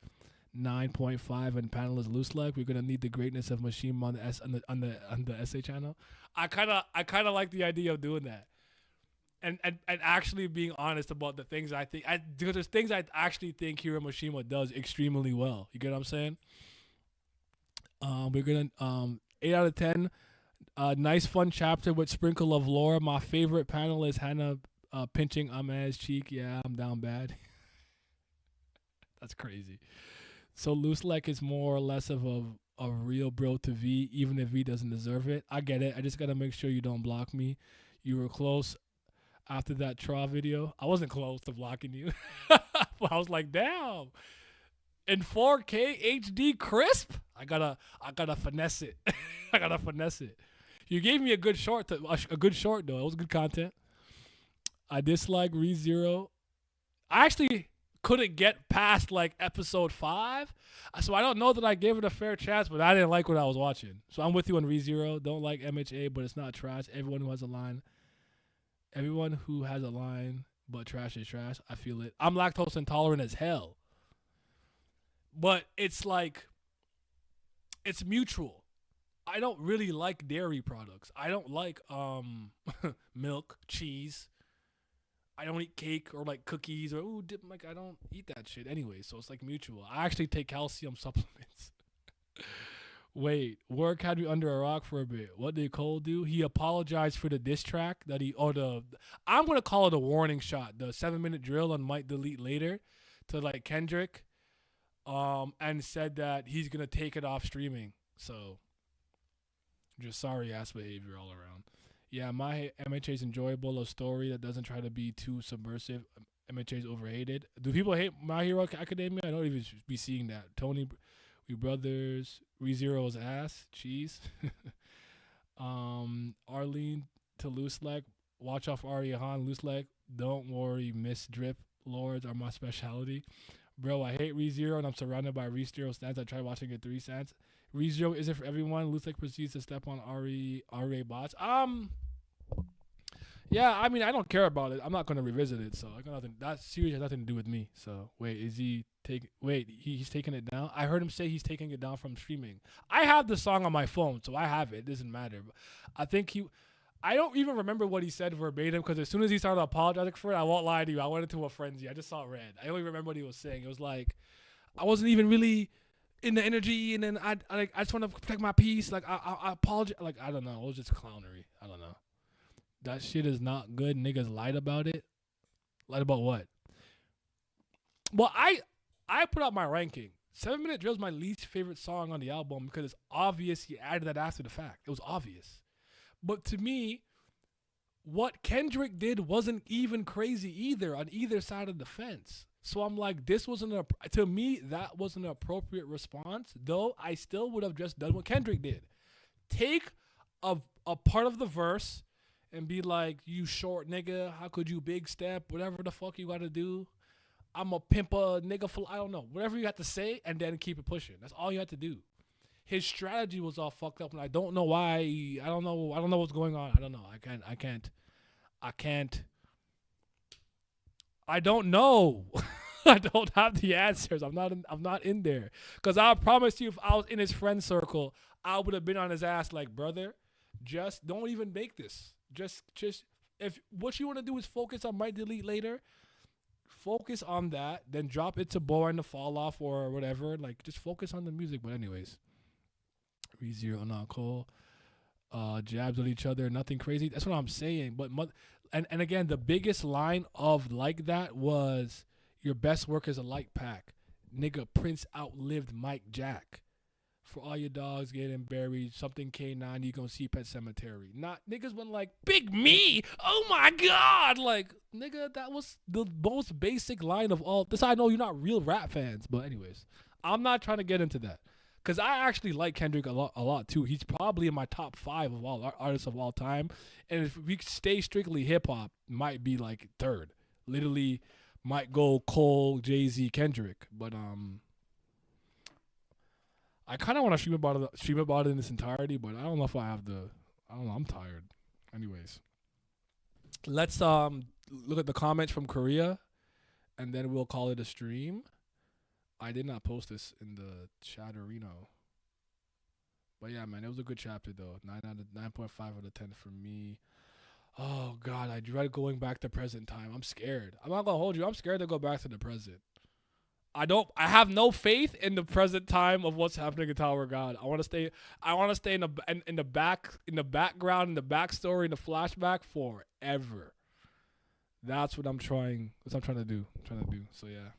9.5 and panelist Luslec. We're gonna need the greatness of Machine on the essay channel. I kinda like the idea of doing that. And actually being honest about the things I think because there's things I actually think Hiro Mashima does extremely well. You get what I'm saying? We're gonna 8 out of 10. Nice fun chapter with sprinkle of lore. My favorite panel is Hannah pinching Ahmed's cheek. Yeah, I'm down bad. That's crazy. So Luslec is more or less of a real bro to V, even if V doesn't deserve it. I get it. I just gotta make sure you don't block me. You were close after that Tra video. I wasn't close to blocking you. I was like, damn. In 4K HD crisp, I gotta finesse it. I gotta finesse it. You gave me a good short though. It was good content. I dislike ReZero. I actually couldn't get past like episode 5, so I don't know that I gave it a fair chance. But I didn't like what I was watching, so I'm with you on ReZero. Don't like MHA, but it's not trash. Everyone who has a line, but trash is trash. I feel it. I'm lactose intolerant as hell. But it's like, it's mutual. I don't really like dairy products. I don't like milk, cheese. I don't eat cake or like cookies or dip. Like I don't eat that shit anyway. So it's like mutual. I actually take calcium supplements. Wait, work had me under a rock for a bit. What did Cole do? He apologized for the diss track that I'm gonna call it a warning shot. The 7-minute drill on Might Delete Later to like Kendrick. And said that he's gonna take it off streaming. So, just sorry ass behavior all around. Yeah, my MHA is enjoyable. A story that doesn't try to be too subversive. MHA is overhated. Do people hate My Hero Academia? I don't even be seeing that. Tony, we brothers. ReZero's ass. Cheese. Arlene to Luslec. Watch off Ariahan. Luslec. Don't worry, Miss Drip Lords are my specialty. Bro, I hate ReZero and I'm surrounded by ReZero stands. I tried watching it 3 cents. ReZero isn't for everyone. Luslec proceeds to step on RA bots. Yeah, I mean I don't care about it. I'm not gonna revisit it, so I got nothing. That series has nothing to do with me. So he's taking it down? I heard him say he's taking it down from streaming. I have the song on my phone, so I have it. It doesn't matter. But I think I don't even remember what he said verbatim because as soon as he started apologizing for it, I won't lie to you, I went into a frenzy. I just saw red. I only remember what he was saying. It was like I wasn't even really in the energy, and then I just want to protect my peace. Like I apologize. Like I don't know. It was just clownery. I don't know. That shit is not good. Niggas lied about it. Lied about what? Well, I put out my ranking. 7 Minute Drill is my least favorite song on the album because it's obvious he added that after the fact. It was obvious. But to me, what Kendrick did wasn't even crazy either on either side of the fence. So I'm like, to me, that was an appropriate response, though I still would have just done what Kendrick did. Take a part of the verse and be like, you short nigga, how could you big step, whatever the fuck you gotta do. I'm a pimp a nigga for, I don't know, whatever you have to say, and then keep it pushing. That's all you have to do. His strategy was all fucked up, and I don't know why. I don't know what's going on. I don't know. I don't know. I don't have the answers. I'm not in there. Because I promise you, if I was in his friend circle, I would have been on his ass like, brother, just don't even make this. Just if what you want to do is focus on Might Delete Later, focus on that, then drop It's a Bore and the Fall Off or whatever. Like, just focus on the music. But anyways, ReZero, not Cole. Jabs at each other, nothing crazy. That's what I'm saying. But and again, the biggest line of like that was, your best work is a light pack. Nigga, Prince outlived Mike Jack. For all your dogs getting buried, something K9, you gonna see Pet Cemetery. Not niggas went like, Big Me, oh my God. Like, nigga, that was the most basic line of all. This I know you're not real rap fans, but anyways, I'm not trying to get into that. Because I actually like Kendrick a lot too. He's probably in my top 5 of all artists of all time. And if we stay strictly hip-hop, might be like third. Literally might go Cole, Jay-Z, Kendrick. But I kind of want to stream about it in its entirety, but I don't know if I have I don't know. I'm tired. Anyways, let's look at the comments from Korea, and then we'll call it a stream. I did not post this in the chat arena. But yeah, man, it was a good chapter though. 9.5 out of 10 for me. Oh God, I dread going back to present time. I'm scared. I'm not gonna hold you. I'm scared to go back to the present. I have no faith in the present time of what's happening in Tower of God. I want to stay in the background, in the backstory, in the flashback forever. That's what I'm trying to do. So yeah.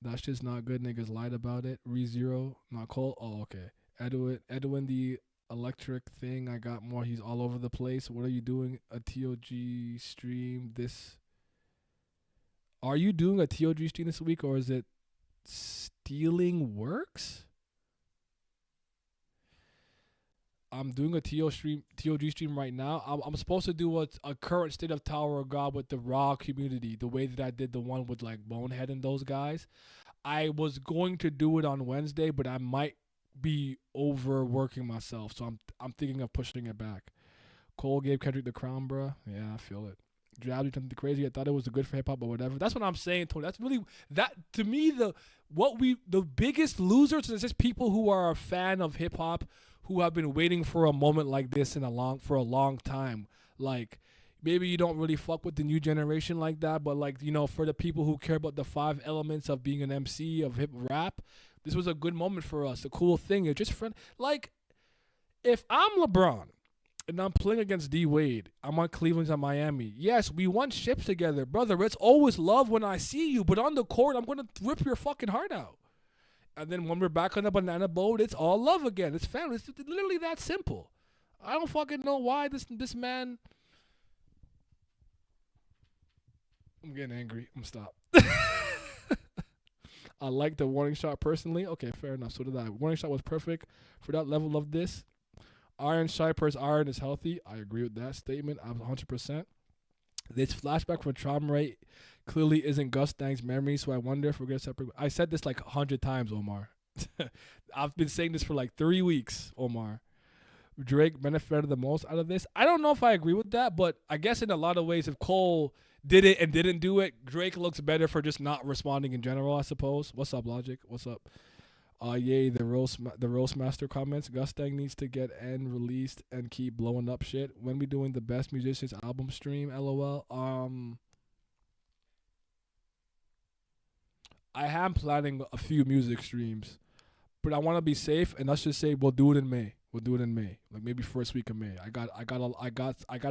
That's just not good. Niggas lied about it. ReZero, not Cole. Oh, okay. Edwin, the electric thing. I got more. He's all over the place. What are you doing? A TOG stream this. Are you doing a TOG stream this week, or is it Stealing Works? I'm doing a TOG stream right now. I'm supposed to do a current state of Tower of God with the Raw community, the way that I did the one with like Bonehead and those guys. I was going to do it on Wednesday, but I might be overworking myself, so I'm thinking of pushing it back. Cole gave Kendrick the crown, bruh. Yeah, I feel it. Jabby something crazy. I thought it was good for hip hop, but whatever. That's what I'm saying, Tony. That's really that to me. The biggest losers is just people who are a fan of hip hop, who have been waiting for a moment like this for a long time. Like, maybe you don't really fuck with the new generation like that, but like, you know, for the people who care about the 5 elements of being an MC of hip rap, this was a good moment for us. The cool thing is just like, if I'm LeBron and I'm playing against D Wade, I'm on Cleveland and Miami. Yes, we won ships together, brother. It's always love when I see you, but on the court, I'm gonna rip your fucking heart out. And then when we're back on the banana boat, it's all love again. It's family. It's literally that simple. I don't fucking know why this man. I'm getting angry. I'm stop. I like the warning shot personally. Okay, fair enough. So did I. Warning shot was perfect for that level of this. Iron Shipers iron is healthy. I agree with that statement. I'm 100%. This flashback from trauma rate clearly isn't Gus Dang's memory, so I wonder if we're going to separate. I said this like 100 times, Omar. I've been saying this for like 3 weeks, Omar. Drake benefited the most out of this. I don't know if I agree with that, but I guess in a lot of ways, if Cole did it and didn't do it, Drake looks better for just not responding in general, I suppose. What's up, Logic? What's up? Yay, the roast master comments. Gustang needs to get N released and keep blowing up shit. When we doing the best musicians album stream? LOL. I am planning a few music streams, but I want to be safe, and let's just say we'll do it in May. We'll do it in May, like maybe first week of May. I got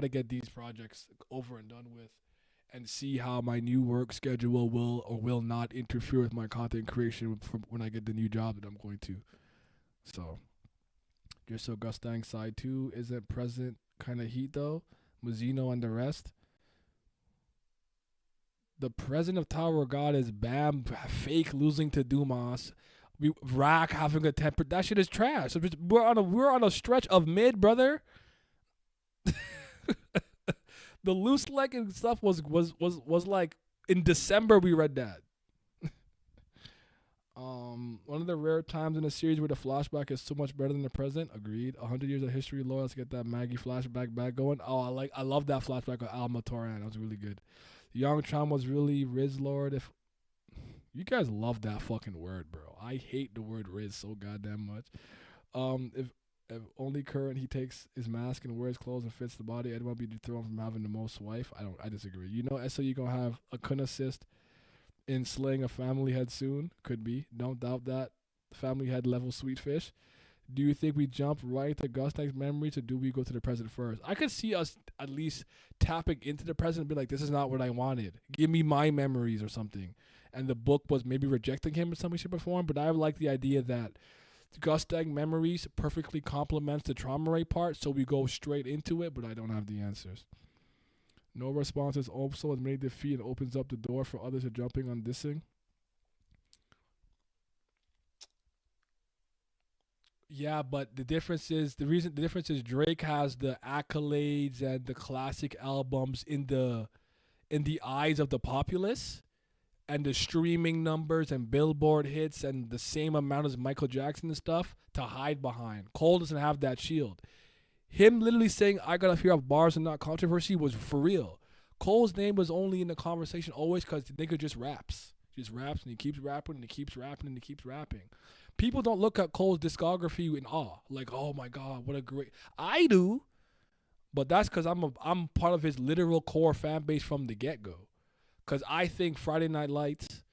to get these projects over and done with, and see how my new work schedule will or will not interfere with my content creation from when I get the new job that I'm going to. So, just so Gustang side 2 isn't present, kind of heat though. Muzino and the rest. The president of Tower of God is Bam fake losing to Dumas. Rack having a temper. That shit is trash. We're on a stretch of mid, brother. The Luslec and stuff was like in December we read that. One of the rare times in a series where the flashback is so much better than the present. Agreed. 100 years of history. Lord, let's get that Maggie flashback back going. Oh, I love that flashback of Alma Toran. That was really good. Young Tron was really Riz Lord. If you guys love that fucking word, bro. I hate the word Riz so goddamn much. If only current he takes his mask and wears clothes and fits the body, I'd want to be dethroned from having the most wife. I disagree. You know, SO you gonna have a kun assist in slaying a family head soon. Could be. Don't doubt that. Family head level sweet fish. Do you think we jump right to Gustang's memories, or do we go to the present first? I could see us at least tapping into the present and be like, this is not what I wanted. Give me my memories or something. And the book was maybe rejecting him in some way, shape, or form. But I like the idea that Gustang memories perfectly complements the trauma ray part, so we go straight into it, but I don't have the answers. No responses also has made defeat and opens up the door for others to jumping on dissing. Yeah, but the difference is Drake has the accolades and the classic albums in the eyes of the populace, and the streaming numbers and Billboard hits and the same amount as Michael Jackson and stuff to hide behind. Cole doesn't have that shield. Him literally saying I got a fear of bars and not controversy was for real. Cole's name was only in the conversation always because the nigga just raps. Just raps and he keeps rapping and he keeps rapping and he keeps rapping. People don't look at Cole's discography in awe. Like, oh my God, what a great... I do, but that's because I'm part of his literal core fan base from the get-go. Because I think Friday Night Lights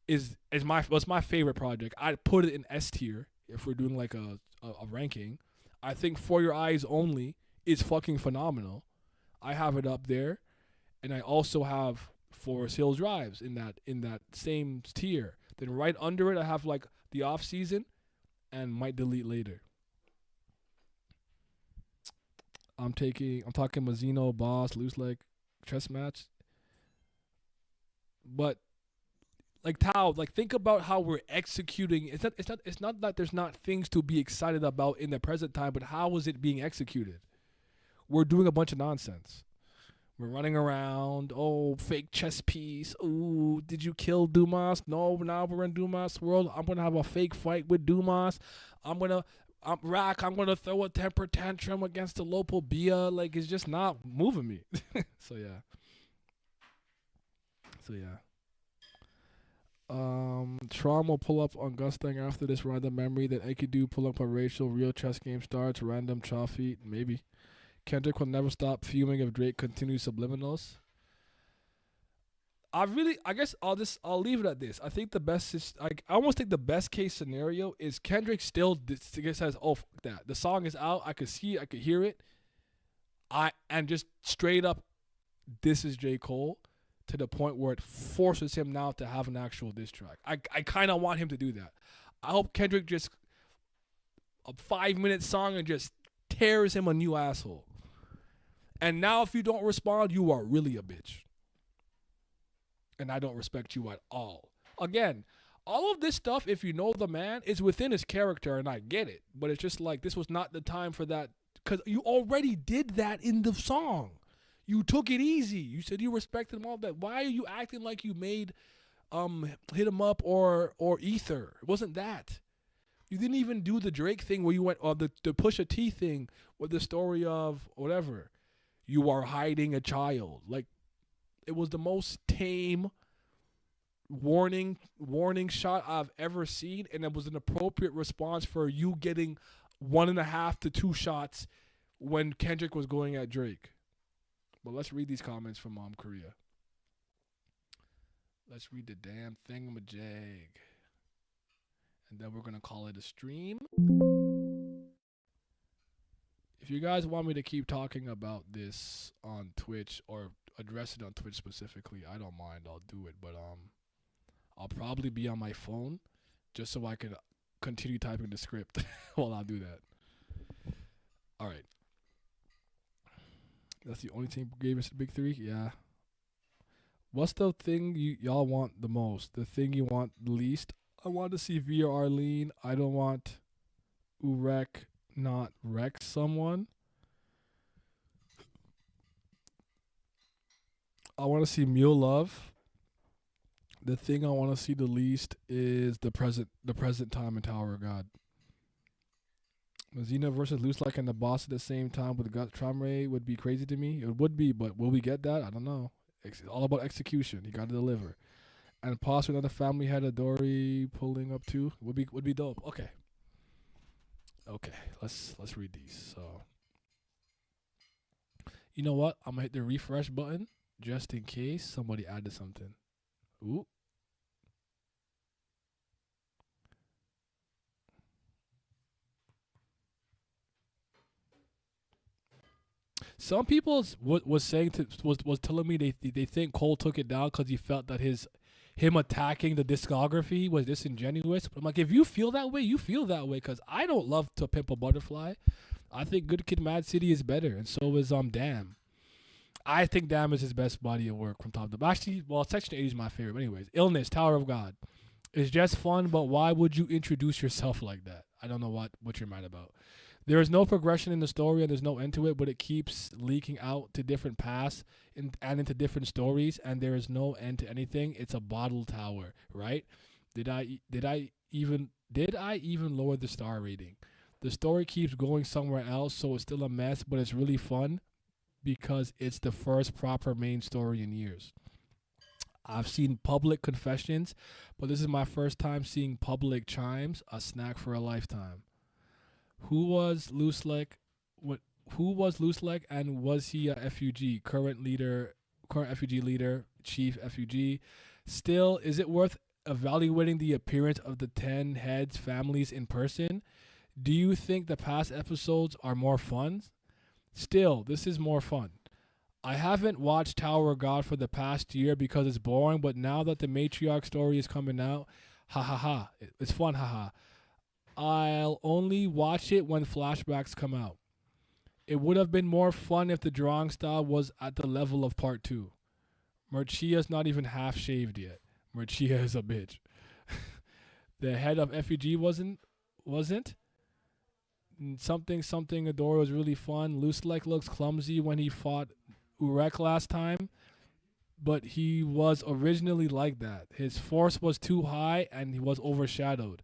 was my favorite project. I'd put it in S tier if we're doing like a ranking. I think For Your Eyes Only is fucking phenomenal. I have it up there. And I also have Forest Hill Drives in that same tier. Then right under it I have like The Off Season and Might Delete Later. I'm talking Mazzino, Boss, Luslec, chess match. But like Tao, like think about how we're executing. It's not that there's not things to be excited about in the present time, but how is it being executed? We're doing a bunch of nonsense. We're running around. Oh, fake chess piece. Ooh, did you kill Dumas? No, now we're in Dumas' world. I'm gonna have a fake fight with Dumas. I'm gonna throw a temper tantrum against the local Bia. Like it's just not moving me. So yeah. Tron will pull up on Gustang after this random memory. Then Enkidu pull up on Rachel. Real chess game starts. Random chaw feet. Maybe. Kendrick will never stop fuming if Drake continues subliminals. I guess I'll leave it at this. I think I almost think the best case scenario is Kendrick still says, oh, fuck that. The song is out. I could see it. I could hear it. And just straight up, this is J. Cole. To the point where it forces him now to have an actual diss track. I kind of want him to do that. I hope Kendrick just a 5-minute song and just tears him a new asshole. And now if you don't respond, you are really a bitch. And I don't respect you at all. Again, all of this stuff, if you know the man, is within his character, and I get it. But it's just like this was not the time for that because you already did that in the song. You took it easy. You said you respected him all that. Why are you acting like you made Hit 'Em Up or Ether? It wasn't that. You didn't even do the Drake thing where you went the Pusha T thing with the story of whatever. You are hiding a child. Like it was the most tame warning shot I've ever seen, and it was an appropriate response for you getting 1.5 to 2 shots when Kendrick was going at Drake. But let's read these comments from Korea. Let's read the damn thingamajig. And then we're going to call it a stream. If you guys want me to keep talking about this on Twitch or address it on Twitch specifically, I don't mind. I'll do it. But I'll probably be on my phone just so I can continue typing the script while I do that. All right. That's the only team who gave us the big 3? Yeah. What's the thing y'all want the most? The thing you want the least? I want to see Via Arlene. I don't want Urek not wreck someone. I want to see Mule Love. The thing I want to see the least is the present time in Tower of God. Xena versus Luslec and the boss at the same time with Tramray would be crazy to me. It would be, but will we get that? I don't know. It's all about execution. You got to deliver. And possibly another family had a Dory pulling up too. Would be dope. Okay. Let's read these. So, you know what? I'm gonna hit the refresh button just in case somebody added something. Ooh. Some people was saying was telling me they think Cole took it down because he felt that him attacking the discography was disingenuous. But I'm like, if you feel that way, you feel that way. Because I don't love To Pimp a Butterfly. I think Good Kid, Mad City is better, and so is Damn. I think Damn is his best body of work from top to bottom. Actually, well, Section 8 is my favorite. But anyways, Illness, Tower of God, is just fun. But why would you introduce yourself like that? I don't know what you're mad about. There is no progression in the story and there's no end to it, but it keeps leaking out to different paths and into different stories, and there is no end to anything. It's a bottle tower, right? Did I even lower the star rating? The story keeps going somewhere else, so it's still a mess, but it's really fun because it's the first proper main story in years. I've seen Public Confessions, but this is my first time seeing Public Chimes, a snack for a lifetime. Who was Luslec? Who was Luslec, and was he a FUG? Current FUG leader, chief FUG. Still, is it worth evaluating the appearance of the 10 heads families in person? Do you think the past episodes are more fun? Still, this is more fun. I haven't watched Tower of God for the past year because it's boring, but now that the matriarch story is coming out, it's fun, I'll only watch it when flashbacks come out. It would have been more fun if the drawing style was at the level of part 2. Murchia's not even half shaved yet. Murchia is a bitch. The head of FUG wasn't? Something Adore was really fun. Luslec looks clumsy when he fought Urek last time, but he was originally like that. His force was too high and he was overshadowed.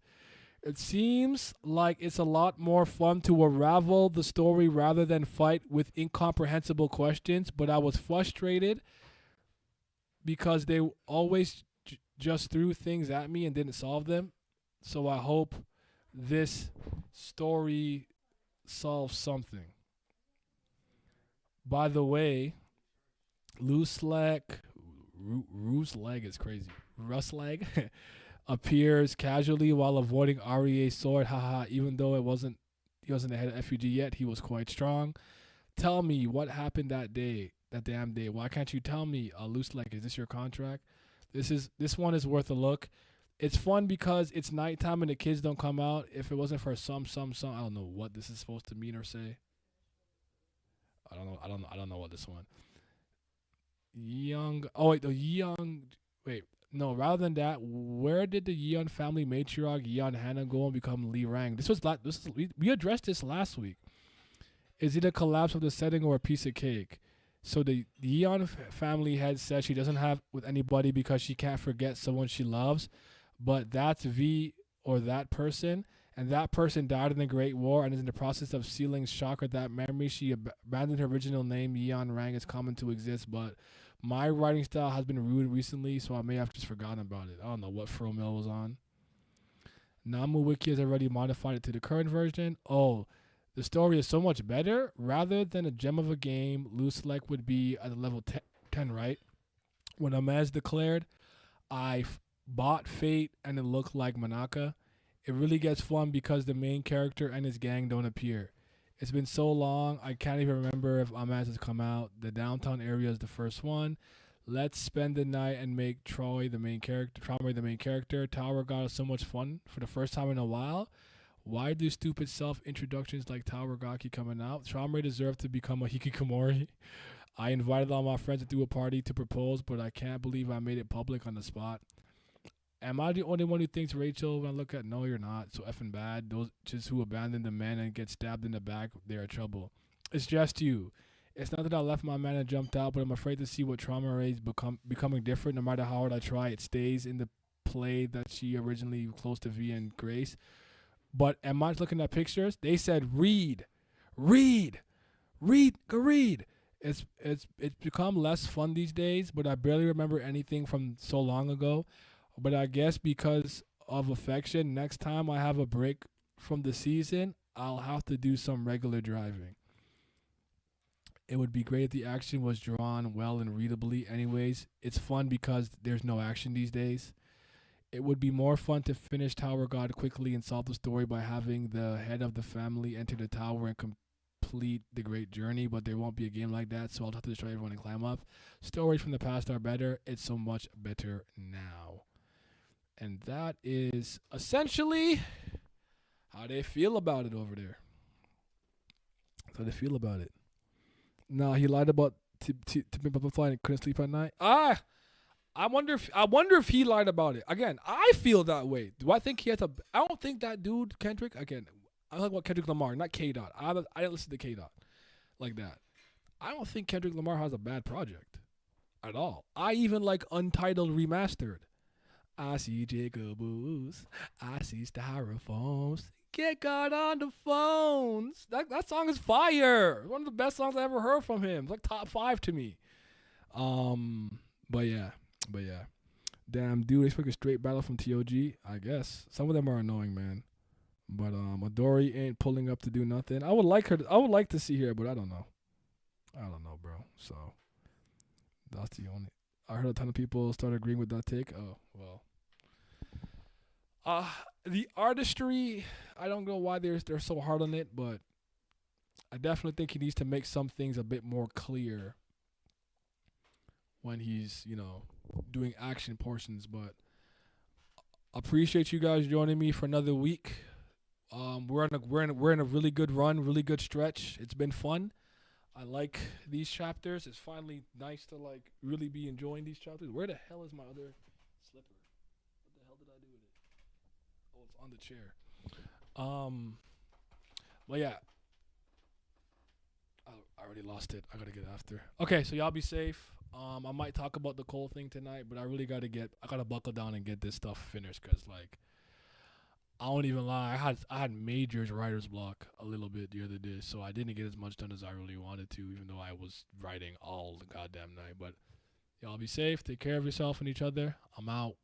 It seems like it's a lot more fun to unravel the story rather than fight with incomprehensible questions, but I was frustrated because they always just threw things at me and didn't solve them. So I hope this story solves something. By the way, Luslec is crazy. Rusleg appears casually while avoiding Arie's sword. Even though he wasn't the head of FUG yet, he was quite strong. Tell me what happened that damn day. Why can't you tell me? Luslec, is this your contract? This one is worth a look. It's fun because it's nighttime and the kids don't come out. If it wasn't for some, I don't know what this is supposed to mean or say. I don't know what this one. Rather than that, where did the Yeon family matriarch Yeon Hannah go and become Lee Rang? We addressed this last week. Is it a collapse of the setting or a piece of cake? So the Yeon family head says she doesn't have with anybody because she can't forget someone she loves, but that's V or that person, and that person died in the Great War and is in the process of sealing shock with that memory. She abandoned her original name. Yeon Rang is common to exist, but my writing style has been ruined recently, so I may have just forgotten about it. I don't know what Fromil was on. Namu Wiki has already modified it to the current version. Oh, the story is so much better. Rather than a gem of a game, Luslec would be at level 10, right? When Amaz declared, I bought Fate and it looked like Manaka. It really gets fun because the main character and his gang don't appear. It's been so long, I can't even remember if Amaz has come out. The downtown area is the first one. Let's spend the night and make Troy the main character. Troy the main character. Tower God is so much fun for the first time in a while. Why do stupid self-introductions like Tower God keep coming out? Traumre deserved to become a hikikomori. I invited all my friends to do a party to propose, but I can't believe I made it public on the spot. Am I the only one who thinks Rachel, when I look at, no, you're not, so effing bad. Those just who abandon the man and get stabbed in the back, they're in trouble. It's just you. It's not that I left my man and jumped out, but I'm afraid to see what Trauma Ray is becoming different. No matter how hard I try, it stays in the play that she originally close to V and Grace. But am I looking at pictures? They said read. It's become less fun these days, but I barely remember anything from so long ago. But I guess because of affection, next time I have a break from the season, I'll have to do some regular driving. It would be great if the action was drawn well and readably. Anyways, it's fun because there's no action these days. It would be more fun to finish Tower God quickly and solve the story by having the head of the family enter the tower and complete the great journey, but there won't be a game like that, so I'll have to destroy everyone and climb up. Stories from the past are better. It's so much better now. And that is essentially how they feel about it over there. How they feel about it. No, he lied about to be butterfly and couldn't sleep at night. I wonder if he lied about it. Again, I feel that way. Do I think he has a? I don't think that dude Kendrick. Again, I talk about Kendrick Lamar, not K Dot. I didn't listen to K Dot like that. I don't think Kendrick Lamar has a bad project at all. I even like Untitled Remastered. I see Jacobus. I see styrofoams. Get God on the phones. That song is fire. One of the best songs I ever heard from him. It's like top 5 to me. But yeah. Damn, dude, expect a straight battle from TOG. I guess some of them are annoying, man. But Adori ain't pulling up to do nothing. I would like to see her, but I don't know. Bro. So that's the only. I heard a ton of people start agreeing with that take. Oh well. The artistry, I don't know why they're so hard on it, but I definitely think he needs to make some things a bit more clear when he's, doing action portions. But appreciate you guys joining me for another week. We're in a really good run, really good stretch. It's been fun. I like these chapters. It's finally nice to really be enjoying these chapters. Where the hell is my other slipper? What the hell did I do with it? Oh, it's on the chair. Well, yeah. I already lost it. I gotta get after. Okay, so y'all be safe. I might talk about the Cole thing tonight, but I really gotta buckle down and get this stuff finished, cause I won't even lie. I had major writer's block a little bit the other day, so I didn't get as much done as I really wanted to, even though I was writing all the goddamn night. But y'all be safe. Take care of yourself and each other. I'm out.